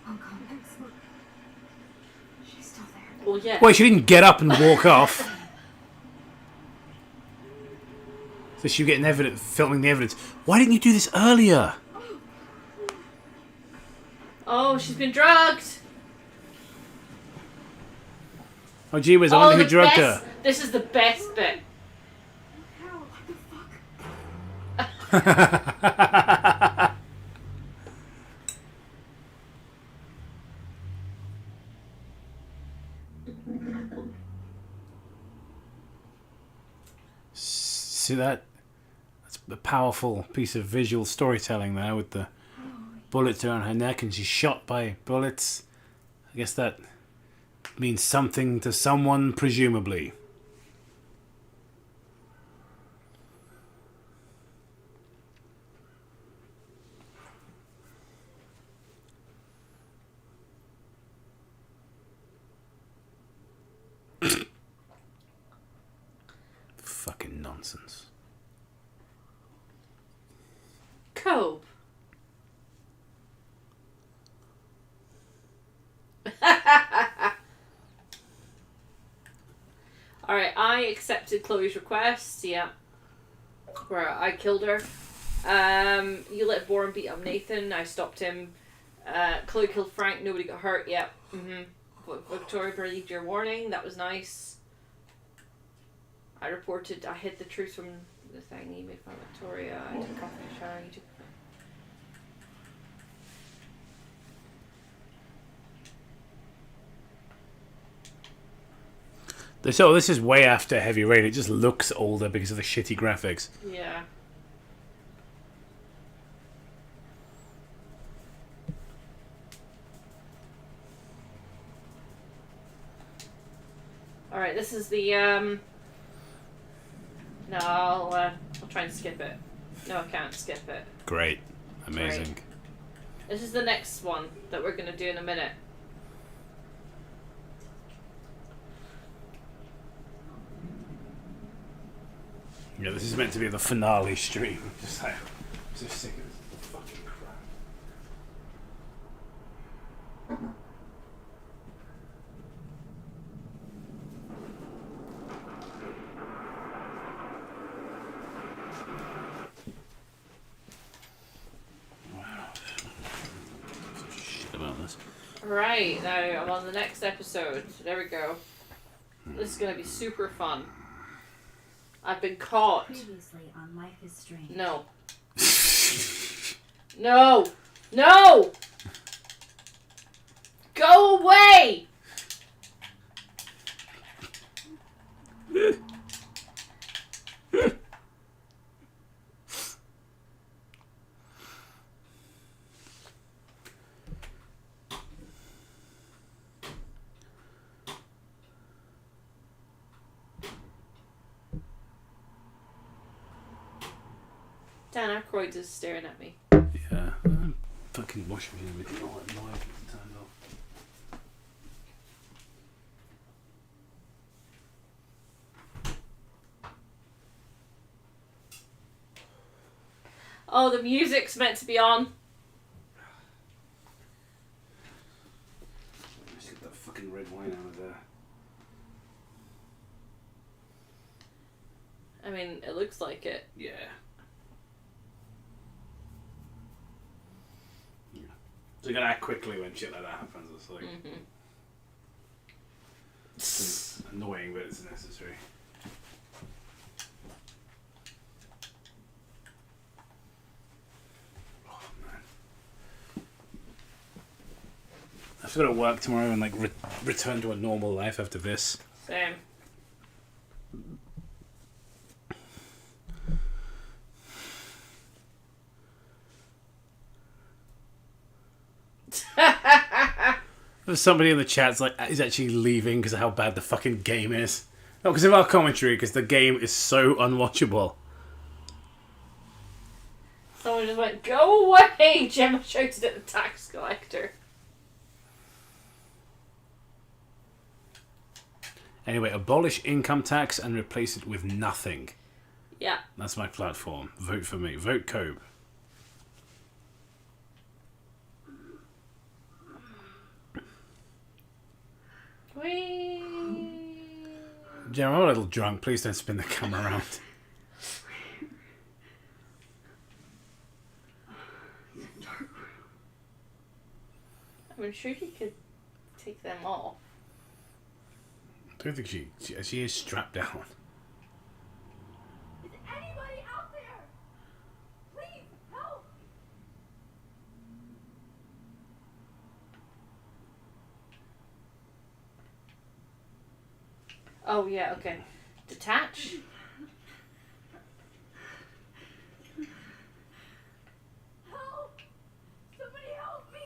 Oh, God, excellent. She's still there. Well, yeah. Well, she didn't get up and walk off. So she getting evidence, filming the evidence. Why didn't you do this earlier? Oh, she's been drugged. Oh, gee whiz, I Oh, wonder who the drugged best. her. This is the best bit. Hell, what the fuck? See that? That's a powerful piece of visual storytelling there with the bullets around her neck and she's shot by bullets. I guess that means something to someone, presumably. Fucking nonsense. Cope. I accepted Chloe's request. Yeah. Where I killed her. You let Bourne beat up Nathan. I stopped him. Chloe killed Frank. Nobody got hurt. Yep. Victoria believed your warning. That was nice. I hid the truth from the thing you made fun of Victoria. I took off the shower. You took... So this is way after Heavy Rain. It just looks older because of the shitty graphics. Yeah. Alright, this is the, No, I'll try and skip it. No, I can't skip it. Great. Amazing. Great. This is the next one that we're going to do in a minute. Yeah, this is meant to be the finale stream. Just like, I'm so sick of this fucking crap. Wow. Shit about this. Right, now I'm on the next episode. There we go. This is going to be super fun. I've been caught. Previously on Life is Strange. No. No! No! Go away! Dan Aykroyd is staring at me. Yeah. Fucking wash me and everything. Oh, live turned off. Oh, the music's meant to be on. Let's get that fucking red wine out of there. I mean, it looks like it. Yeah. So you gotta act quickly when shit like that happens. It's like it's annoying, but it's necessary. Oh man, I've got to work tomorrow and like return to a normal life after this. Same. There's somebody in the chat's like, is actually leaving because of how bad the fucking game is. Not because of our commentary, because the game is so unwatchable. Someone just went, "Go away!" Gemma shouted at the tax collector. Anyway, abolish income tax and replace it with nothing. Yeah. That's my platform. Vote for me. Vote Cobe. Whee! Gemma, I'm a little drunk. Please don't spin the camera around. I'm sure he could take them off. I don't think she is strapped down. Is anybody out there? Please help! Oh yeah, okay. Detach. Help! Somebody help me!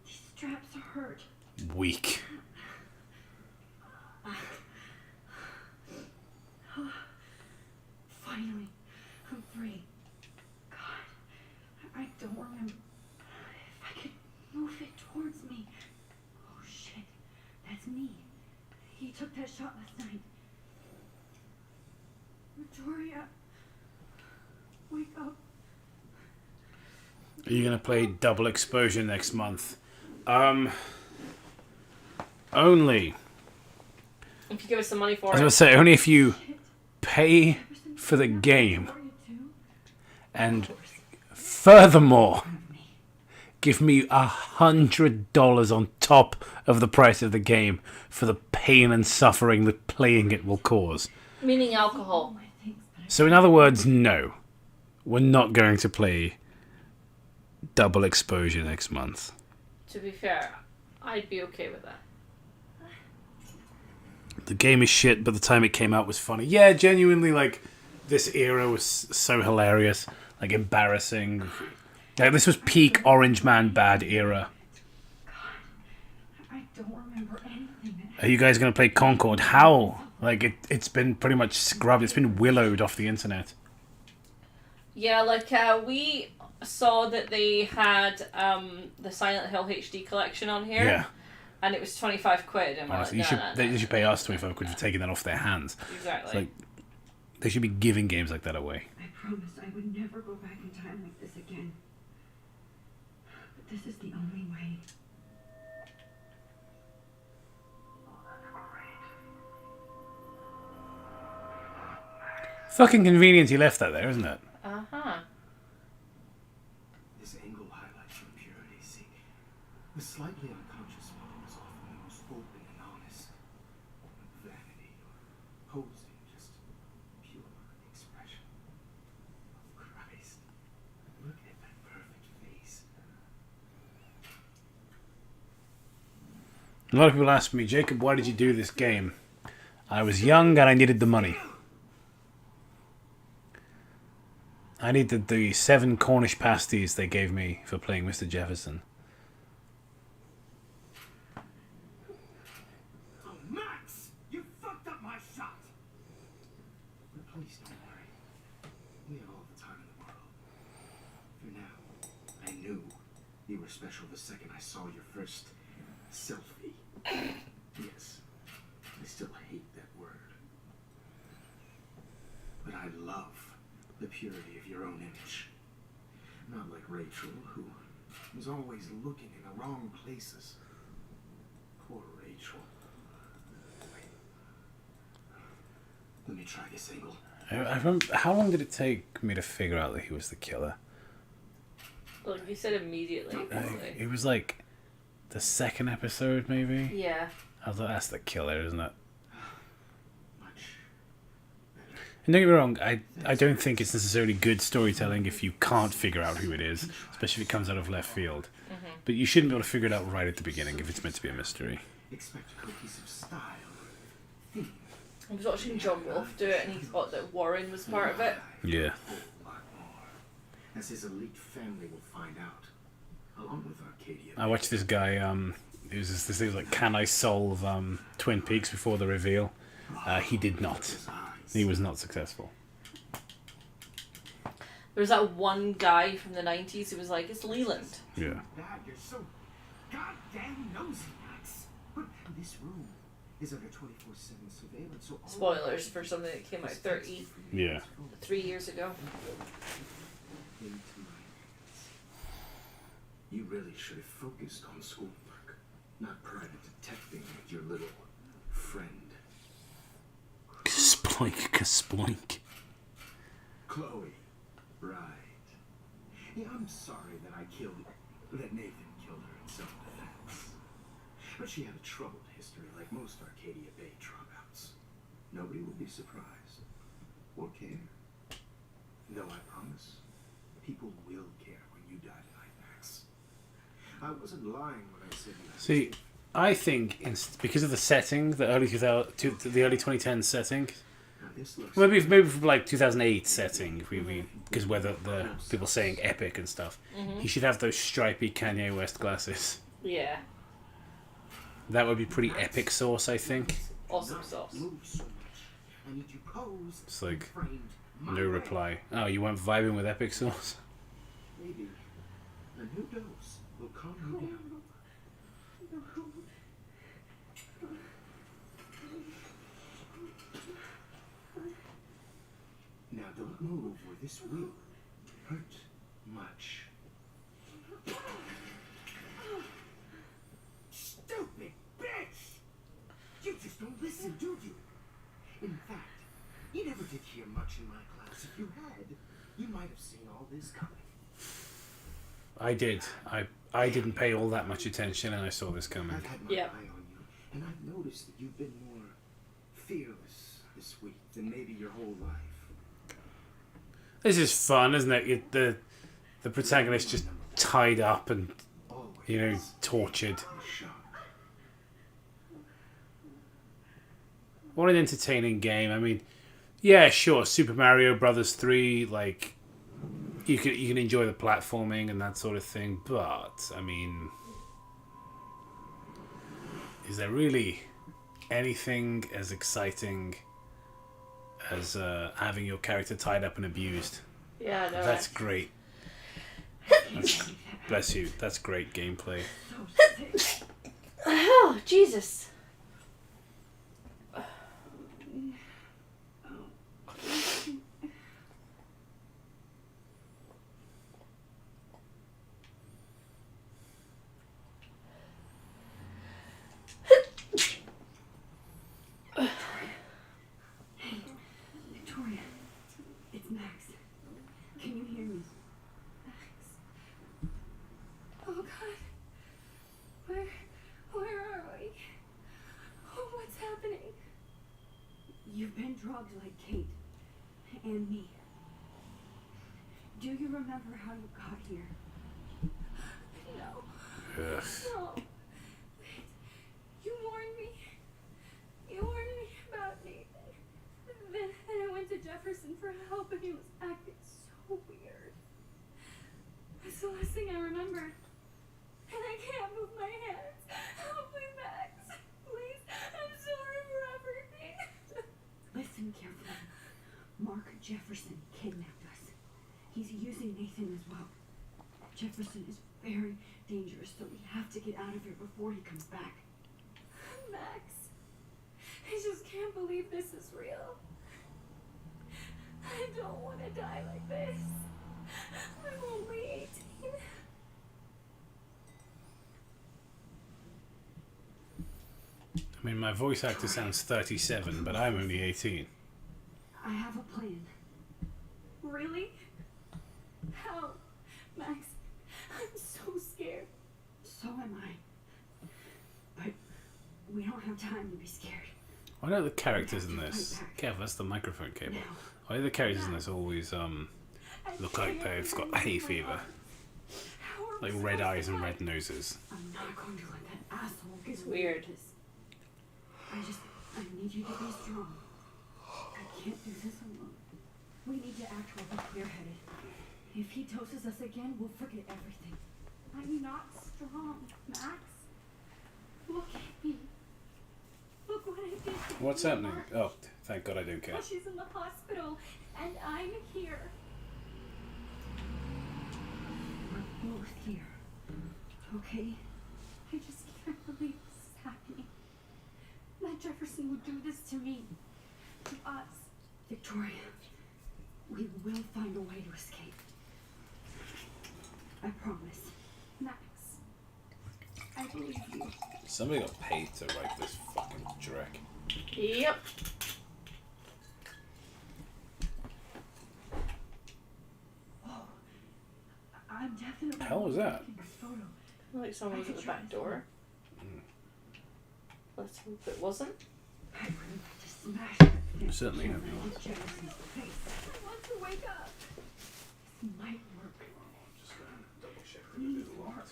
These straps hurt. Weak. Finally, I'm free. God, I don't remember if I could move it towards me. Oh shit, that's me. He took that shot last night. Victoria, wake up. Are you going to play Double Exposure next month? Only. If you give us some money for I was it. going to say, only if you pay for the game. And furthermore, give me $100 on top of the price of the game for the pain and suffering that playing it will cause. Meaning alcohol. So in other words, no. We're not going to play Double Exposure next month. To be fair, I'd be okay with that. The game is shit, but the time it came out was funny. Yeah, genuinely, like, this era was so hilarious. Like, embarrassing. Like, this was peak Orange Man bad era. I don't remember anything. Are you guys going to play Concord? How? Like, it's been pretty much scrubbed. It's been willowed off the internet. Yeah, like, we saw that they had the Silent Hill HD collection on here. Yeah. And it was 25 quid. And we're Honestly, like, they should pay us 25 quid for taking that off their hands. Exactly. It's like, they should be giving games like that away. I promised I would never go back in time like this again. But this is the only way. Fucking convenient he left that there, isn't it? Uh-huh. This angle highlights your purity. See, the slightly unconscious one is often the most open and honest. Vanity or posing, just pure expression. Oh, Christ. Look at that perfect face. A lot of people ask me, Jacob, why did you do this game? I was young and I needed the money. I needed the 7 Cornish pasties they gave me for playing Mr. Jefferson. Oh, Max! You fucked up my shot! But please don't worry. We have all the time in the world. For now, I knew you were special the second I saw your first selfie. Yes, I still hate that word. But I love the purity of your own image. Not like Rachel, who was always looking in the wrong places. Poor Rachel. Wait. Let me try this angle. I remember, how long did it take me to figure out that he was the killer? Look, you said immediately. Basically. It was like the second episode, maybe? Yeah. I was like, that's the killer, isn't it? And don't get me wrong, I don't think it's necessarily good storytelling if you can't figure out who it is, especially if it comes out of left field. Mm-hmm. But you shouldn't be able to figure it out right at the beginning if it's meant to be a mystery. Expect a cohesive style. I was watching John Wolfe do it and he thought that Warren was part of it. Yeah. As his elite family will find out, along with Arcadia. I watched this guy, it was this thing like, can I solve Twin Peaks before the reveal? He did not. He was not successful. There was that one guy from the 90s who was like, it's Leland. Yeah. Dad, you're so goddamn nosy, Max. But this room is under 24/7 surveillance, so Spoilers for something that came out 33 years ago. You really should have focused on schoolwork, not private detecting with your little friend. Sploink, ka-sploink. Chloe, right. Yeah, I'm sorry that Nathan killed her in self-defense. But she had a troubled history like most Arcadia Bay dropouts. Nobody will be surprised or care. Though I promise, people will care when you die tonight, Max. I wasn't lying when I said you had See, I think because of the setting, the early 2010 setting, maybe from like 2008 setting, because whether the people saying epic and stuff, he should have those stripy Kanye West glasses. Yeah. That would be pretty epic sauce, I think. Awesome sauce. It's like no reply. Oh, you weren't vibing with epic sauce? Maybe. And who knows? We'll calm you down. Now don't move or this will hurt much. If you had, you might have seen all this coming. I did. I didn't pay all that much attention, and I saw this coming. I've had my eye on you, and I've noticed that you've been more fearless this week than maybe your whole life. This is fun, isn't it? The protagonist just tied up and, you know, tortured. What an entertaining game. I mean, yeah, sure, Super Mario Brothers 3, like, you can enjoy the platforming and that sort of thing, but, I mean, is there really anything as exciting as having your character tied up and abused? Yeah, no. That's great. Bless you. That's great gameplay. Oh, Jesus. Victoria, it's Max. Can you hear me? Oh God. Where are we? Oh, what's happening? You've been drugged like Kate and me. Do you remember how you got here? No. Ugh. No. Wait. You warned me. You warned me about Nathan. Then I went to Jefferson for help and he was acting so weird. That's the last thing I remember. And I can't move my hands. Help me, Max. Please. I'm sorry for everything. Listen carefully. Mark Jefferson kidnapped us. He's using Nathan as well. Jefferson is very dangerous, so we have to get out of here before he comes back. Max, I just can't believe this is real. I don't want to die like this. I'm only 18. I mean, my voice actor sounds 37, but I'm only 18. I have a plan. Really? How? Max, I'm so scared. So am I. But we don't have time to be scared. Why do the characters in this... Kev, that's the microphone cable. Why do the characters in this always look like they've got hay fever? Like red eyes and red noses. I'm not going to let that asshole get It's away weird. with this. I need you to be strong. I can't do this alone. We need to act while we're clear-headed. If he doses us again, we'll forget everything. I'm not strong, Max. Look at me. Look what I did to What's you, happening? Mark. Oh, thank God I don't care. Well, she's in the hospital, and I'm here. We're both here. Okay? I just can't believe this is happening. That Jefferson would do this to me. To us. Victoria, we will find a way to escape. I promise. Max, I believe you. Somebody got paid to write this fucking dreck. Yep. I'm definitely... The hell was that? taking this photo. Like someone was at the back door. Let's hope it wasn't. I would like to smash that thing. Certainly have. With Jefferson's face. I want to wake up. This might work. Just gonna double check Please work.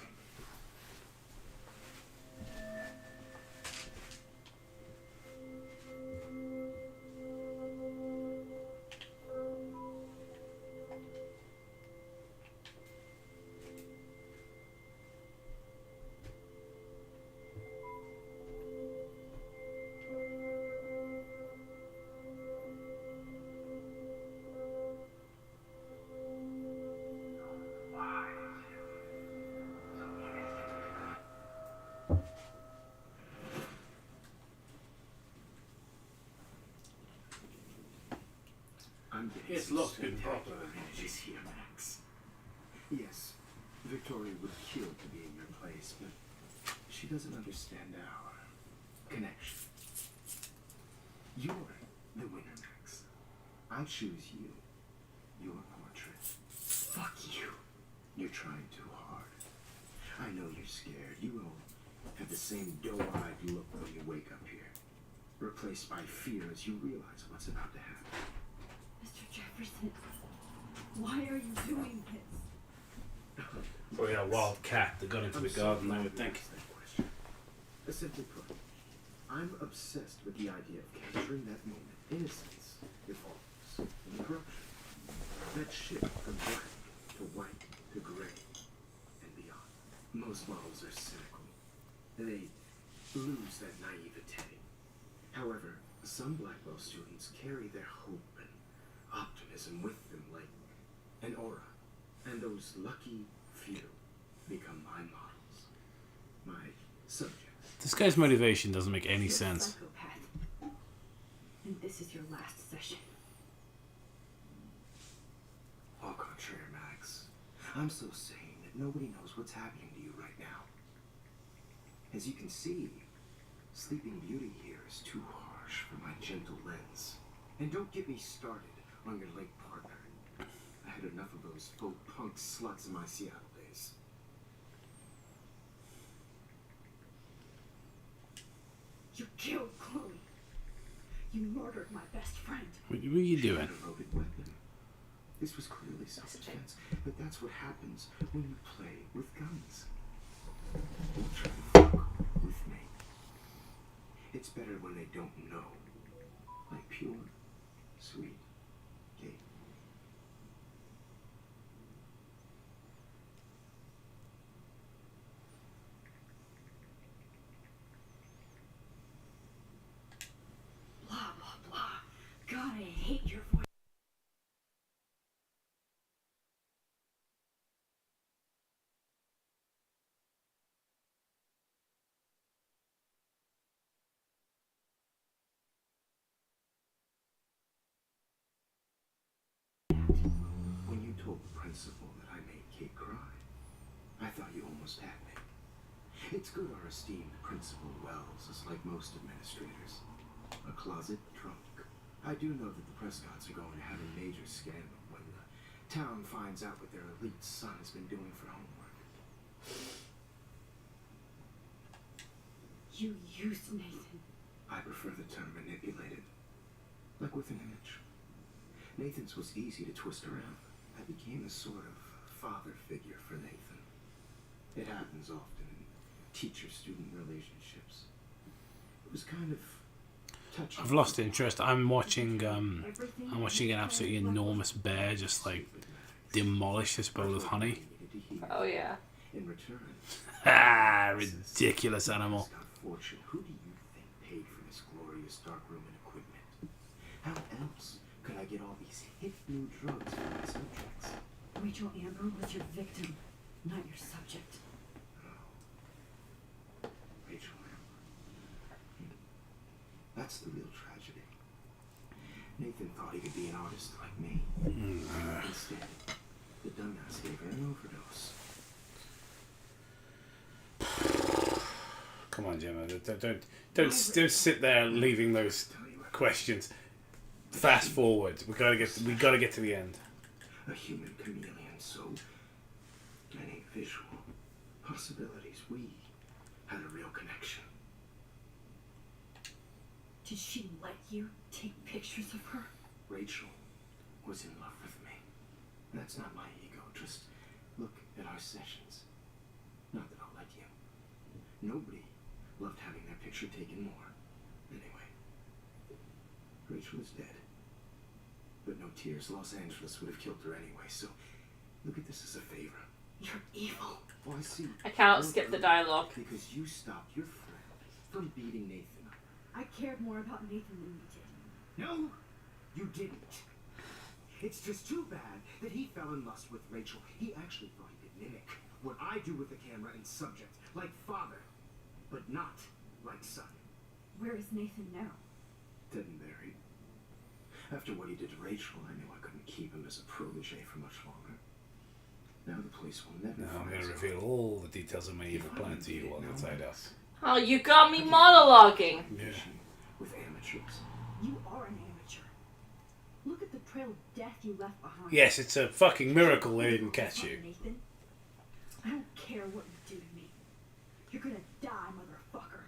It's locked in properly. She's here, Max. Yes, Victoria would have killed to be in your place, but she doesn't understand our connection. You're the winner, Max. I choose you. your portrait. Fuck you. You're trying too hard. I know you're scared. You will have the same doe-eyed look when you wake up here. Replaced by fear as you realize what's about to happen. Mr. Jefferson, why are you doing this? Probably a wild cat that got into the garden, I would think. Simply put, I'm obsessed with the idea of capturing that moment. Innocence evolves in corruption. That shift from black to white to gray and beyond. Most models are cynical. They lose that naivete. However, some Blackwell students carry their hope and optimism with them like an aura. And those lucky few become my models. My subjects. This guy's motivation doesn't make any sense. Psychopath. And this is your last session. Au contraire, Max. I'm so sane that nobody knows what's happening to you right now. As you can see, Sleeping Beauty here is too harsh for my gentle lens. And don't get me started on your late partner. I had enough of those faux punk sluts in my Seattle days. You killed Chloe. You murdered my best friend. What are you doing? She had a loaded weapon. This was clearly self-defense, but that's what happens when you play with guns. Don't try to fuck with me. It's better when they don't know. Like pure, sweet Kate. Blah, blah, blah. God, I hate your voice. When you told the principal that I made Kate cry, I thought you almost had me. It's good our esteemed Principal Wells is like most administrators. A closet drunk. I do know that the Prescotts are going to have a major scandal when the town finds out what their elite son has been doing for homework. You used Nathan. I prefer the term manipulated. Like with an image. Nathan's was easy to twist around. I became a sort of father figure for Nathan. It happens often in teacher-student relationships. It was kind of touching. I've lost interest. I'm watching an absolutely enormous bear just like demolish this bowl of honey. Oh yeah. In return, ridiculous animal. fortune. Who do you think paid for this glorious darkroom and equipment? How else could I get all these hip new drugs for my subjects? Rachel Amber was your victim, not your subject. Rachel Amber. That's the real tragedy. Nathan thought he could be an artist like me. Instead, the dumbass gave her an overdose. Come on, Gemma. Don't sit there leaving those questions. Fast forward. We gotta get to the end. A human chameleon, so many visual possibilities. We had a real connection. Did she let you take pictures of her? Rachel was in love with me. That's not my ego. Just look at our sessions. Not that I'll let you. Nobody loved having their picture taken more. Anyway, Rachel is dead. But no tears. Los Angeles would have killed her anyway, so look at this as a favor. You're evil. Oh, I see. I cannot skip the dialogue. Because you stopped your friend from beating Nathan up. I cared more about Nathan than you did. No, you didn't. It's just too bad that he fell in lust with Rachel. He actually thought he could mimic what I do with the camera and subject, like father, but not like son. Where is Nathan now? Dead and buried. After what he did to Rachel, I knew I couldn't keep him as a protege for much longer. Now the police will never Now I'm find going to us. reveal all the details of my evil plan to you all inside us. Oh, you got me monologuing. Yeah. With amateurs. You are an amateur. Look at the trail of death you left behind. Yes, it's a fucking miracle they didn't catch you. Nathan, I don't care what you do to me. You're gonna die, motherfucker.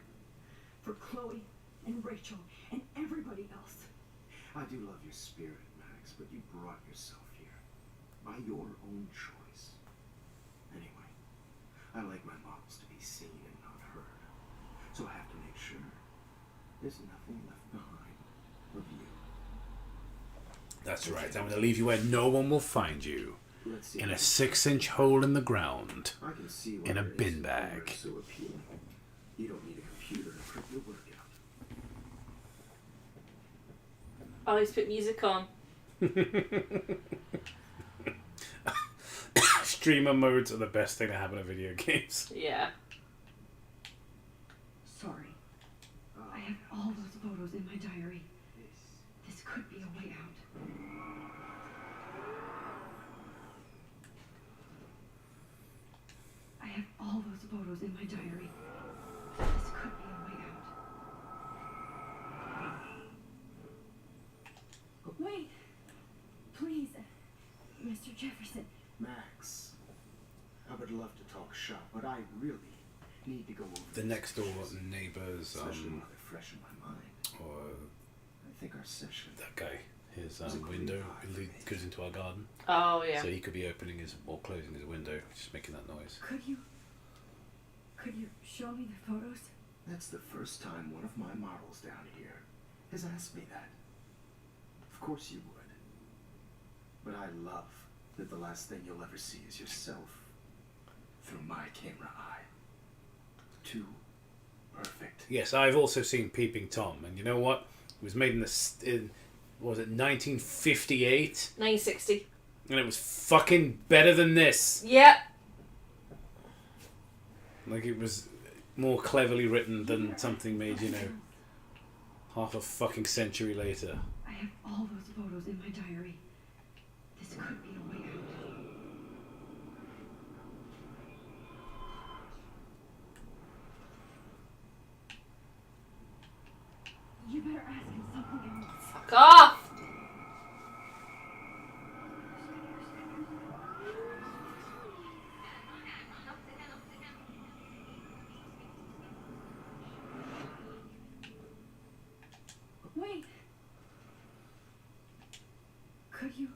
For Chloe and Rachel and everybody else. I do love your spirit, Max, but you brought yourself here by your own choice. Anyway, I like my models to be seen and not heard, so I have to make sure there's nothing left behind of you. That's right. I'm going to leave you where no one will find you. In a 6-inch hole in the ground. I can see In a bin bag. so appealing. You don't need a computer to print your work out. Oh, he's put music on. Streamer modes are the best thing to happen in video games. Yeah. Sorry. I have all those photos in my diary. This could be a way out. I have all those photos in my diary. This could be a way out. Wait! Please, Mr. Jefferson. Max, I would love to talk shop, but I really need to go over The next door neighbors, especially while they're fresh in my mind. or I think our session. that guy, his window goes into our garden. Oh, yeah. So he could be opening his or closing his window, just making that noise. Could you show me the photos? That's the first time one of my models down here has asked me that. Of course you would. But I love that the last thing you'll ever see is yourself through my camera eye. Too perfect. Yes, I've also seen Peeping Tom, and you know what? It was made in was it 1958? 960. And it was fucking better than this. Yep. Like, it was more cleverly written than something made, you know, half a fucking century later. I have all those photos in my diary. This could be a way out. You better ask him something else. Fuck off! Wait. Could you?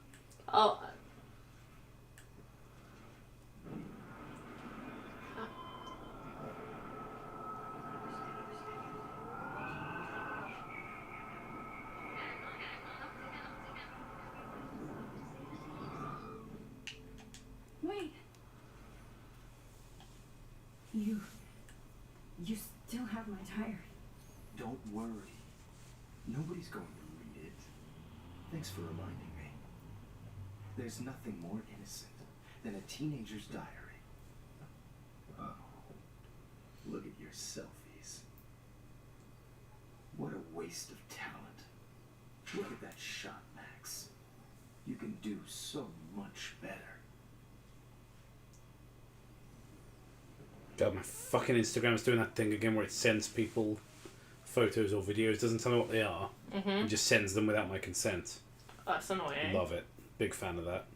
Oh. Wait. You still have my diary. Don't worry. Nobody's going to read it. Thanks for reminding me. There's nothing more innocent than a teenager's diary. Oh, look at your selfies. What a waste of talent. Look at that shot, Max. You can do so much better. God, my fucking Instagram's doing that thing again where it sends people photos or videos, doesn't tell me what they are, and just sends them without my consent. That's annoying. Love it. Big fan of that.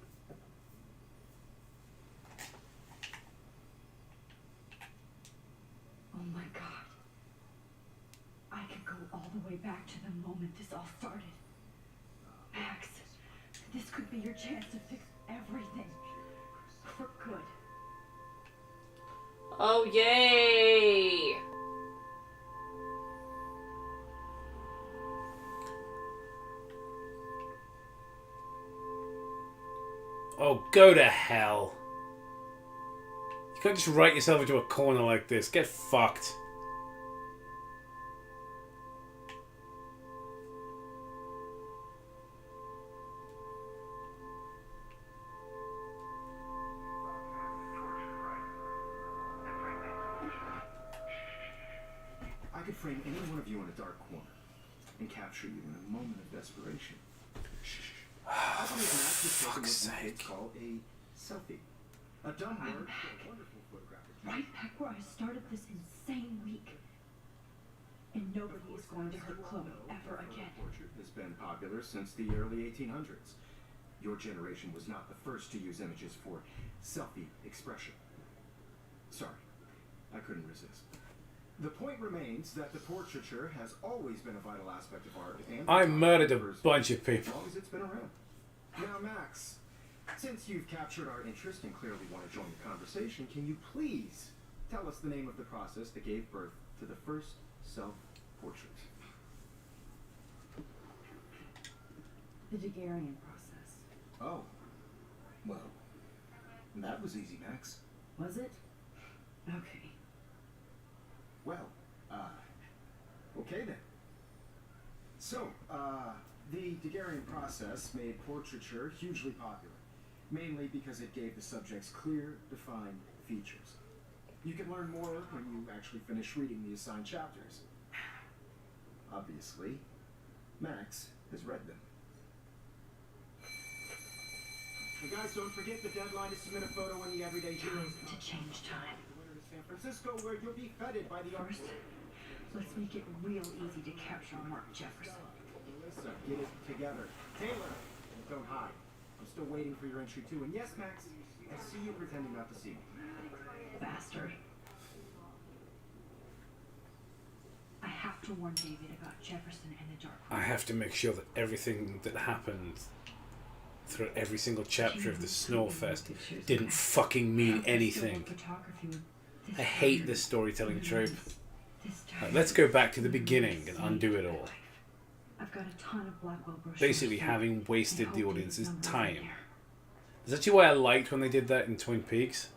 Oh my god. I could go all the way back to the moment this all started. Max, this could be your chance to fix everything. For good. Oh, yay! Oh, go to hell. You can't just write yourself into a corner like this. Get fucked. I could frame any one of you in a dark corner and capture you in a moment of desperation. I believe Max has taken what you kids call a selfie. A dumb word for a wonderful photograph. Right back where I started this insane week. And nobody is going to hurt Chloe ever again. Portrait has been popular since the early 1800s. Your generation was not the first to use images for selfie expression. Sorry, I couldn't resist. The point remains that the portraiture has always been a vital aspect of art, and I murdered a bunch of as people. long as it's been around. Now, Max, since you've captured our interest and clearly want to join the conversation, can you please tell us the name of the process that gave birth to the first self-portrait? The Daguerrean process. Oh, well, that was easy, Max. Was it? Okay. Well, okay then. So, the Daguerrean process made portraiture hugely popular, mainly because it gave the subjects clear, defined features. You can learn more when you actually finish reading the assigned chapters. Obviously, Max has read them. And guys, don't forget the deadline to submit a photo in the Everyday Heroes To change time. San Francisco, where you'll be feted by the First, let's make it real easy to capture Mark Jefferson. Melissa, get it together. Taylor, don't hide. I'm still waiting for your entry too. And yes, Max, I see you pretending not to see me. Bastard. I have to warn David about Jefferson and the Dark Room. I have to make sure that everything that happened through every single chapter of the Snowfest didn't fucking mean anything. I hate this storytelling trope. Like, let's go back to the beginning and undo it all. I've got a ton of Blackwell brochures. Basically having wasted the audience's time. That's actually why I liked when they did that in Twin Peaks.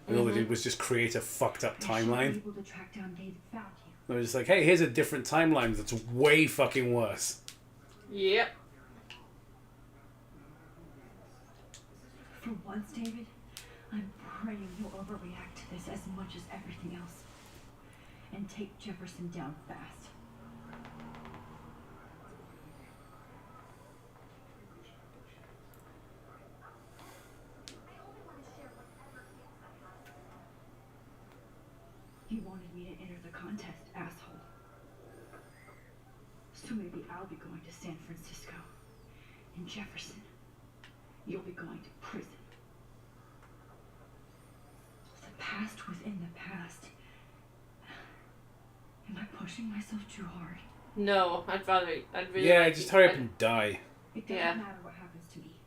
All they did was just create a fucked up timeline. They were just like, hey, here's a different timeline that's way fucking worse. Yep. For once, David, I'm praying you'll overreact to this as much as everything else. And take Jefferson down fast. You wanted me to enter the contest, asshole. So maybe I'll be going to San Francisco. And Jefferson, you'll be going to prison. The past within the past. Am I pushing myself too hard? No, I'd really Yeah, like just you- hurry up and die. It doesn't Yeah. matter what happens to me.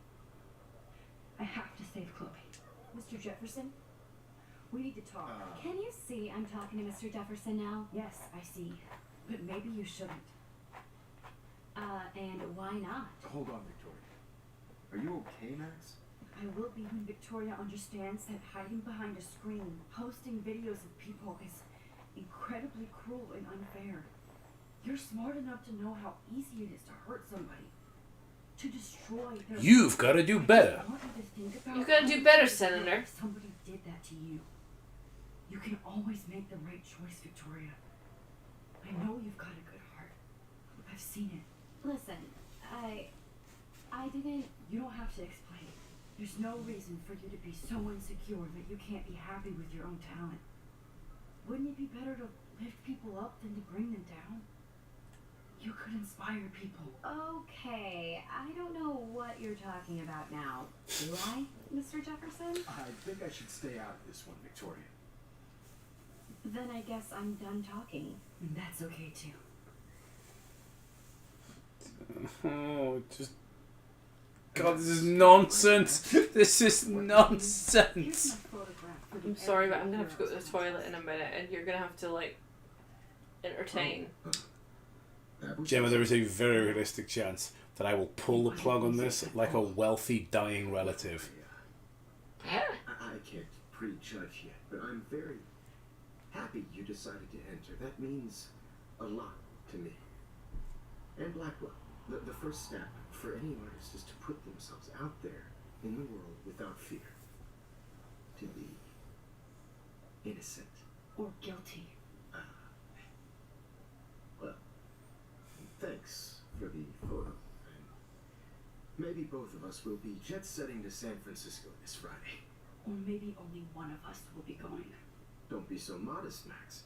I have to save Chloe. Mr. Jefferson, we need to talk. Can you see I'm talking to Mr. Jefferson now? Yes, I see. But maybe you shouldn't. And why not? Hold on, Victoria. Are you okay, Max? I will be when Victoria understands that hiding behind a screen, posting videos of people is incredibly cruel and unfair. You're smart enough to know how easy it is to hurt somebody. To destroy their You've got to do better. I want you to think about You've got to how do better, it would feel Senator. if somebody did that to you. You can always make the right choice, Victoria. I know you've got a good heart. I've seen it. Listen, I didn't... You don't have to explain. There's no reason for you to be so insecure that you can't be happy with your own talent. Wouldn't it be better to lift people up than to bring them down? You could inspire people. Okay, I don't know what you're talking about now. Do I, Mr. Jefferson? I think I should stay out of this one, Victoria. Then I guess I'm done talking. And that's okay too. Oh, just... God, this is nonsense. This is nonsense. Here's my photograph for the I'm sorry, but I'm gonna Everyday have to go to the Heroes toilet in a contest. minute, and you're gonna have to like entertain. Gemma, there is a very realistic chance that I will pull the plug on this like a wealthy dying relative. I can't prejudge yet, but I'm very happy you decided to enter. That means a lot to me. And Blackwell, the first step for any artist is to put themselves out there in the world without fear. To be innocent. Or guilty. Well, thanks for the photo. And maybe both of us will be jet-setting to San Francisco this Friday. Or maybe only one of us will be going. Don't be so modest, Max.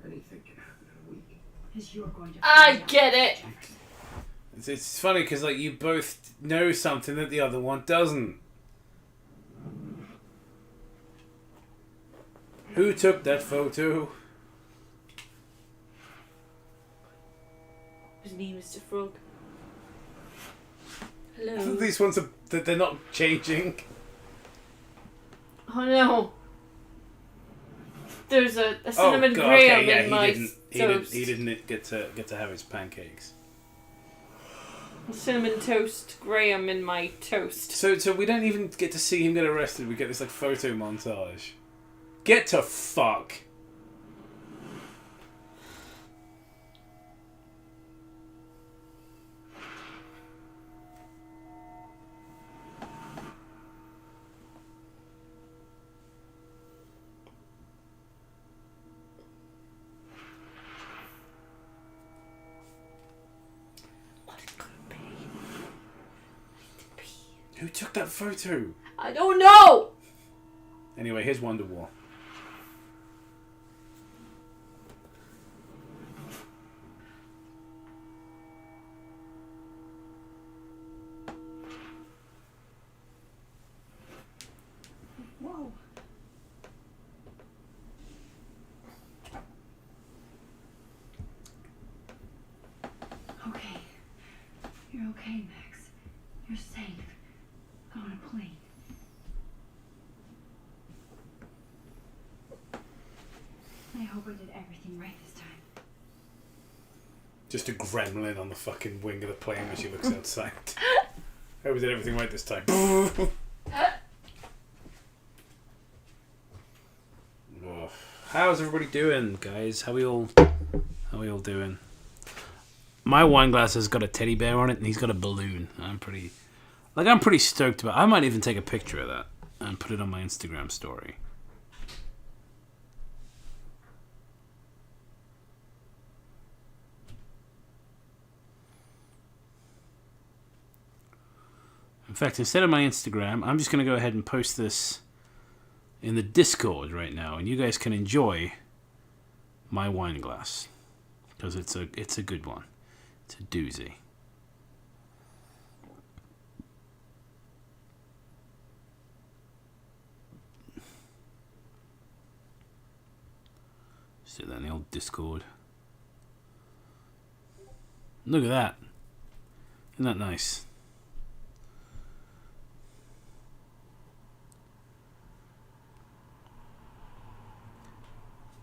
Anything can happen in a week. Because you're going to I get it. It's funny because like you both know something that the other one doesn't. Who took that photo? His name is Mr. Frog. Hello. These ones are they're not changing. Oh no. There's a cinnamon graham in my toast. He didn't get to have his pancakes. A cinnamon toast graham in my toast. So we don't even get to see him get arrested. We get this like photo montage. Get to fuck. Who took that photo? I don't know! Anyway, here's Wonderwall. Whoa. Okay. You're okay, Max. You're safe. On a plane. I hope I did everything right this time. Just a gremlin on the fucking wing of the plane as she looks outside. Hope we did everything right this time. Oh. How's everybody doing, guys? How we all doing? My wine glass has got a teddy bear on it, and he's got a balloon. I'm pretty stoked about it. I might even take a picture of that and put it on my Instagram story. In fact, instead of my Instagram, I'm just going to go ahead and post this in the Discord right now, and you guys can enjoy my wine glass because it's a good one. It's a doozy. Sit there in the old Discord. Look at that. Isn't that nice?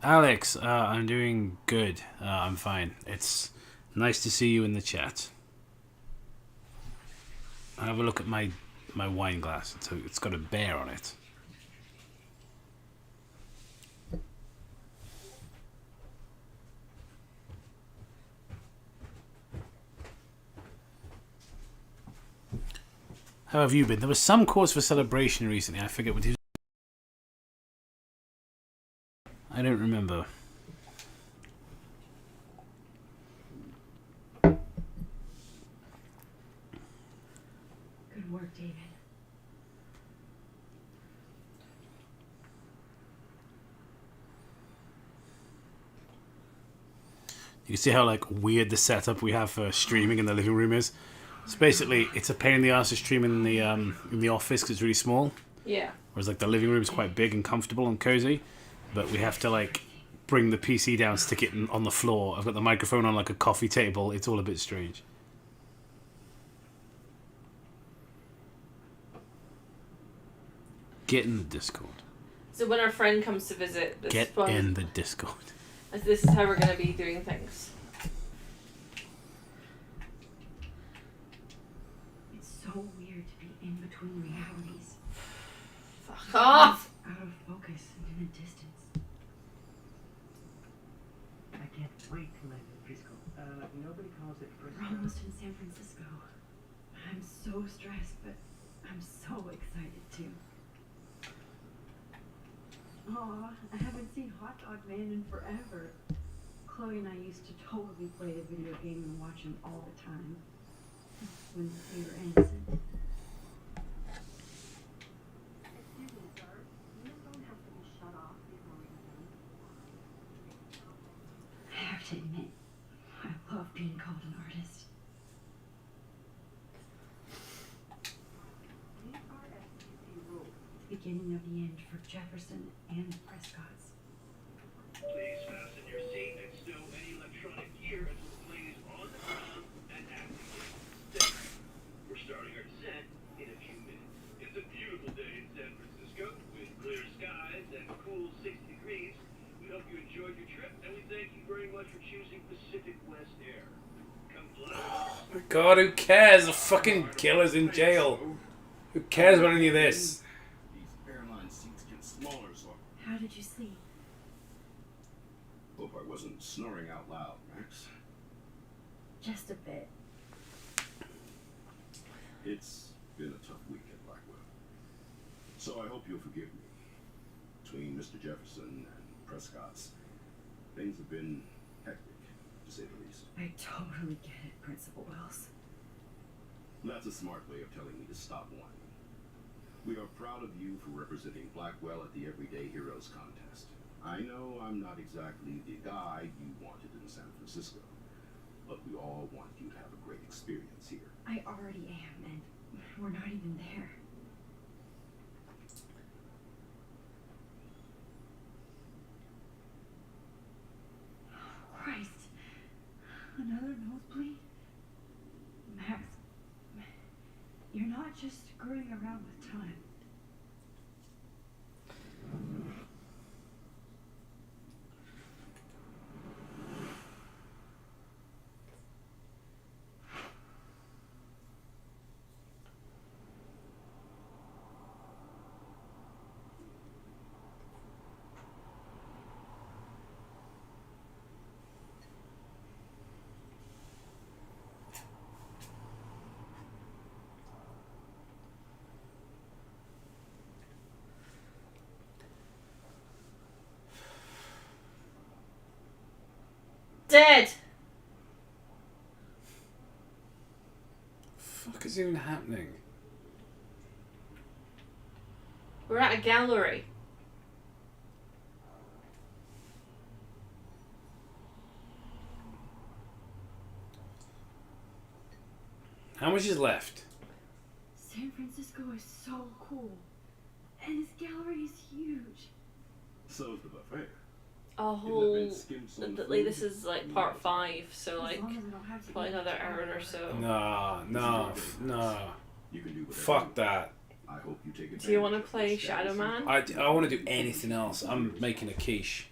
Alex, I'm doing good. I'm fine. It's nice to see you in the chat. Have a look at my wine glass. It's got a bear on it. How have you been? There was some cause for celebration recently. I forget what it was. I don't remember. Good work, David. You can see how like weird the setup we have for streaming in the living room is. So basically, it's a pain in the ass to stream in the office because it's really small. Yeah. Whereas like the living room is quite big and comfortable and cozy, but we have to like bring the PC down, stick it on the floor. I've got the microphone on like a coffee table. It's all a bit strange. Get in the Discord. So when our friend comes to visit, in the Discord. This is how we're going to be doing things. So weird to be in between realities. Fuck off! Out of focus and in the distance. I can't wait to land in Frisco. Nobody calls it Frisco. We're almost in San Francisco. I'm so stressed, but I'm so excited too. Aw, I haven't seen Hot Dog Man in forever. Chloe and I used to totally play the video game and watch him all the time. When we were innocent. Excuse me, sir. Your phone has to be shut off before we begin. I have to admit, I love being called an artist. The beginning of the end for Jefferson and the Prescotts. Please fasten your seat and stow any electronic gear as the plane is on the ground and acting. We're starting our descent in a few minutes. It's a beautiful day in San Francisco with clear skies and cool 60 degrees. We hope you enjoyed your trip and we thank you very much for choosing Pacific West Air. Come fly. Oh my god, who cares? The fucking killer's in jail. Who cares about any of this? These airline seats get smaller, so How did you sleep? hope I wasn't snoring out loud, Max. Just a bit. It's been a tough week at Blackwell. So I hope you'll forgive me. Between Mr. Jefferson and Prescott's, things have been hectic, to say the least. I totally get it, Principal Wells. That's a smart way of telling me to stop whining. We are proud of you for representing Blackwell at the Everyday Heroes contest. I know I'm not exactly the guy you wanted in San Francisco, but we all want you to have a great experience here. I already am, and we're not even there. Christ. Another nosebleed? Max, you're not just screwing around with time. Dead! Fuck is even happening? We're at a gallery. How much is left? San Francisco is so cool. And this gallery is huge. So's the buffet. A whole... Like, this is like part 5, so like probably another hour or so. No. You can do whatever. Fuck that. I hope you take Do you want to play Shadow Man? I want to do anything else. I'm making a quiche.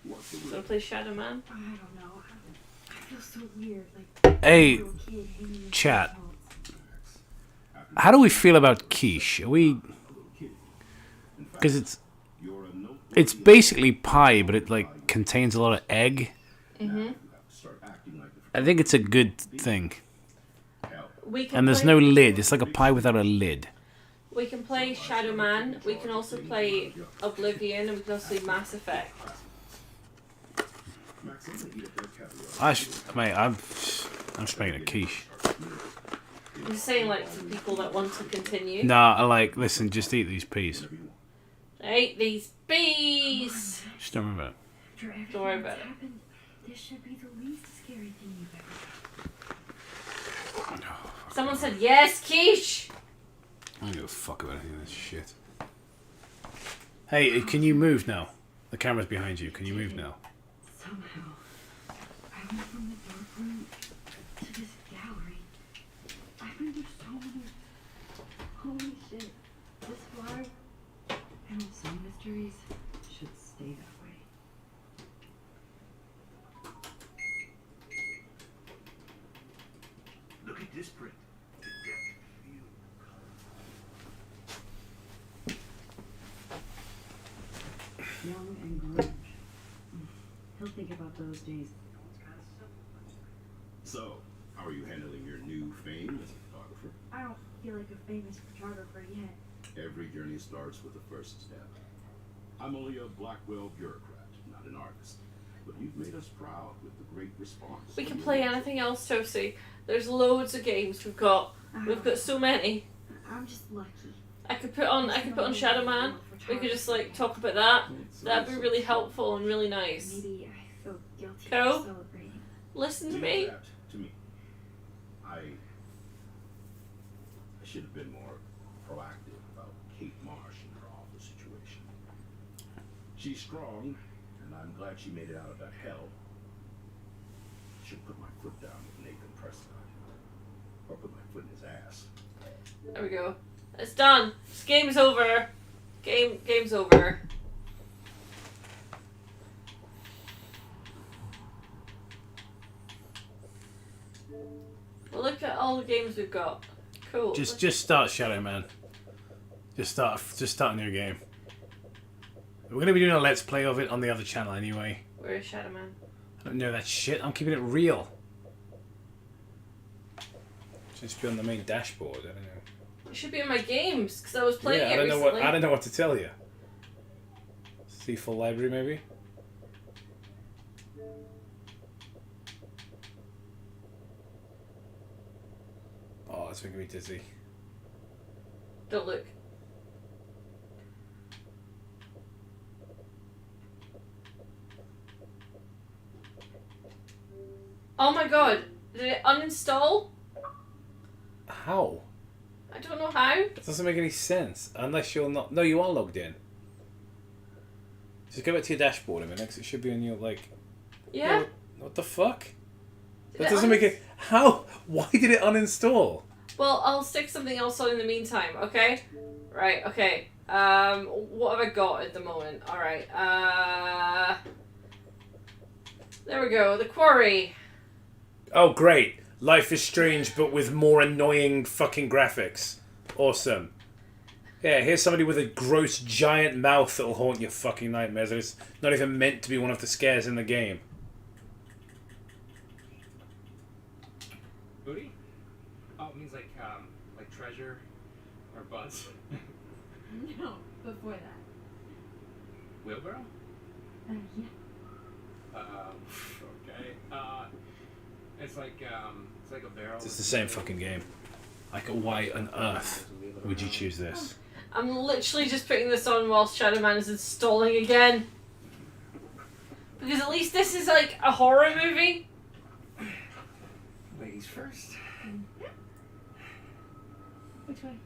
Do you want to play Shadow Man? I don't know. I feel so weird. Like Hey, a little kid hanging in chat. adults. How do we feel about quiche? Are we... Because it's basically pie, but it like contains a lot of egg. Mm-hmm. I think it's a good thing. We can And there's play, no lid. It's like a pie without a lid. We can play Shadow Man. We can also play Oblivion, and we can also play Mass Effect. Mate, I'm just making a quiche. I'm just saying, like, for people that want to continue. Nah, I like, listen, just eat these peas. Eat these bees! Just don't remember. After everything Don't worry that's about it. happened, this should be the least scary thing you've ever done. Someone said, yes, quiche! I don't give a fuck about any of this shit. Hey, can you move now? The camera's behind you. Can you move now? Somehow, I went from the dark room to this gallery. I've been through so many. Holy shit. This fly and some mysteries should stay that way. Look at this print. The depth of view. Young and grunge. He'll think about those days. So, how are you handling your new fame as a photographer? I don't feel like a famous photographer yet. Every journey starts with the first step. I'm only a Blackwell bureaucrat, not an artist. But you've made us proud with the great response. We can play anything else, Toasty. There's loads of games we've got. We've got so many. I'm just lucky. I could put on Shadow Man. We could just like talk about that. That'd be really helpful and really nice. Maybe I feel guilty Cool. for celebrating. listen to Do me. that to me. I should have been more proactive about Kate Marsh and her awful situation. She's strong, and I'm glad she made it out of that hell. Should put my foot down with Nathan Prescott. Or put my foot in his ass. There we go. It's done. This game's over. Game's over. Well, look at all the games we've got. Cool. Just start Shadow Man. Just start a new game. We're gonna be doing a let's play of it on the other channel anyway. Where is Shadow Man? I don't know that shit. I'm keeping it real. Just be on the main dashboard. I don't know. It should be in my games because I was playing Yeah, it recently. I don't know what to tell you. See full library maybe. Oh, it's making me dizzy. Don't look. Oh my god! Did it uninstall? How? I don't know how. That doesn't make any sense. Unless you're not... No, you are logged in. Just go back to your dashboard a minute, because it should be on your, like... Yeah? What the fuck? Did That it doesn't make it... How? Why did it uninstall? Well, I'll stick something else on in the meantime, okay? Right, okay. What have I got at the moment? Alright, there we go, The Quarry. Oh, great. Life is Strange, but with more annoying fucking graphics. Awesome. Yeah, here's somebody with a gross giant mouth that'll haunt your fucking nightmares. And it's not even meant to be one of the scares in the game. Booty? Oh, it means like treasure or buzz. No, before that. Wheelbarrow? Yeah. Okay. It's like a barrel. It's the same fucking game. Like, why on earth would you choose this? I'm literally just putting this on whilst Shadow Man is installing again. Because at least this is like a horror movie. Ladies first. Which way?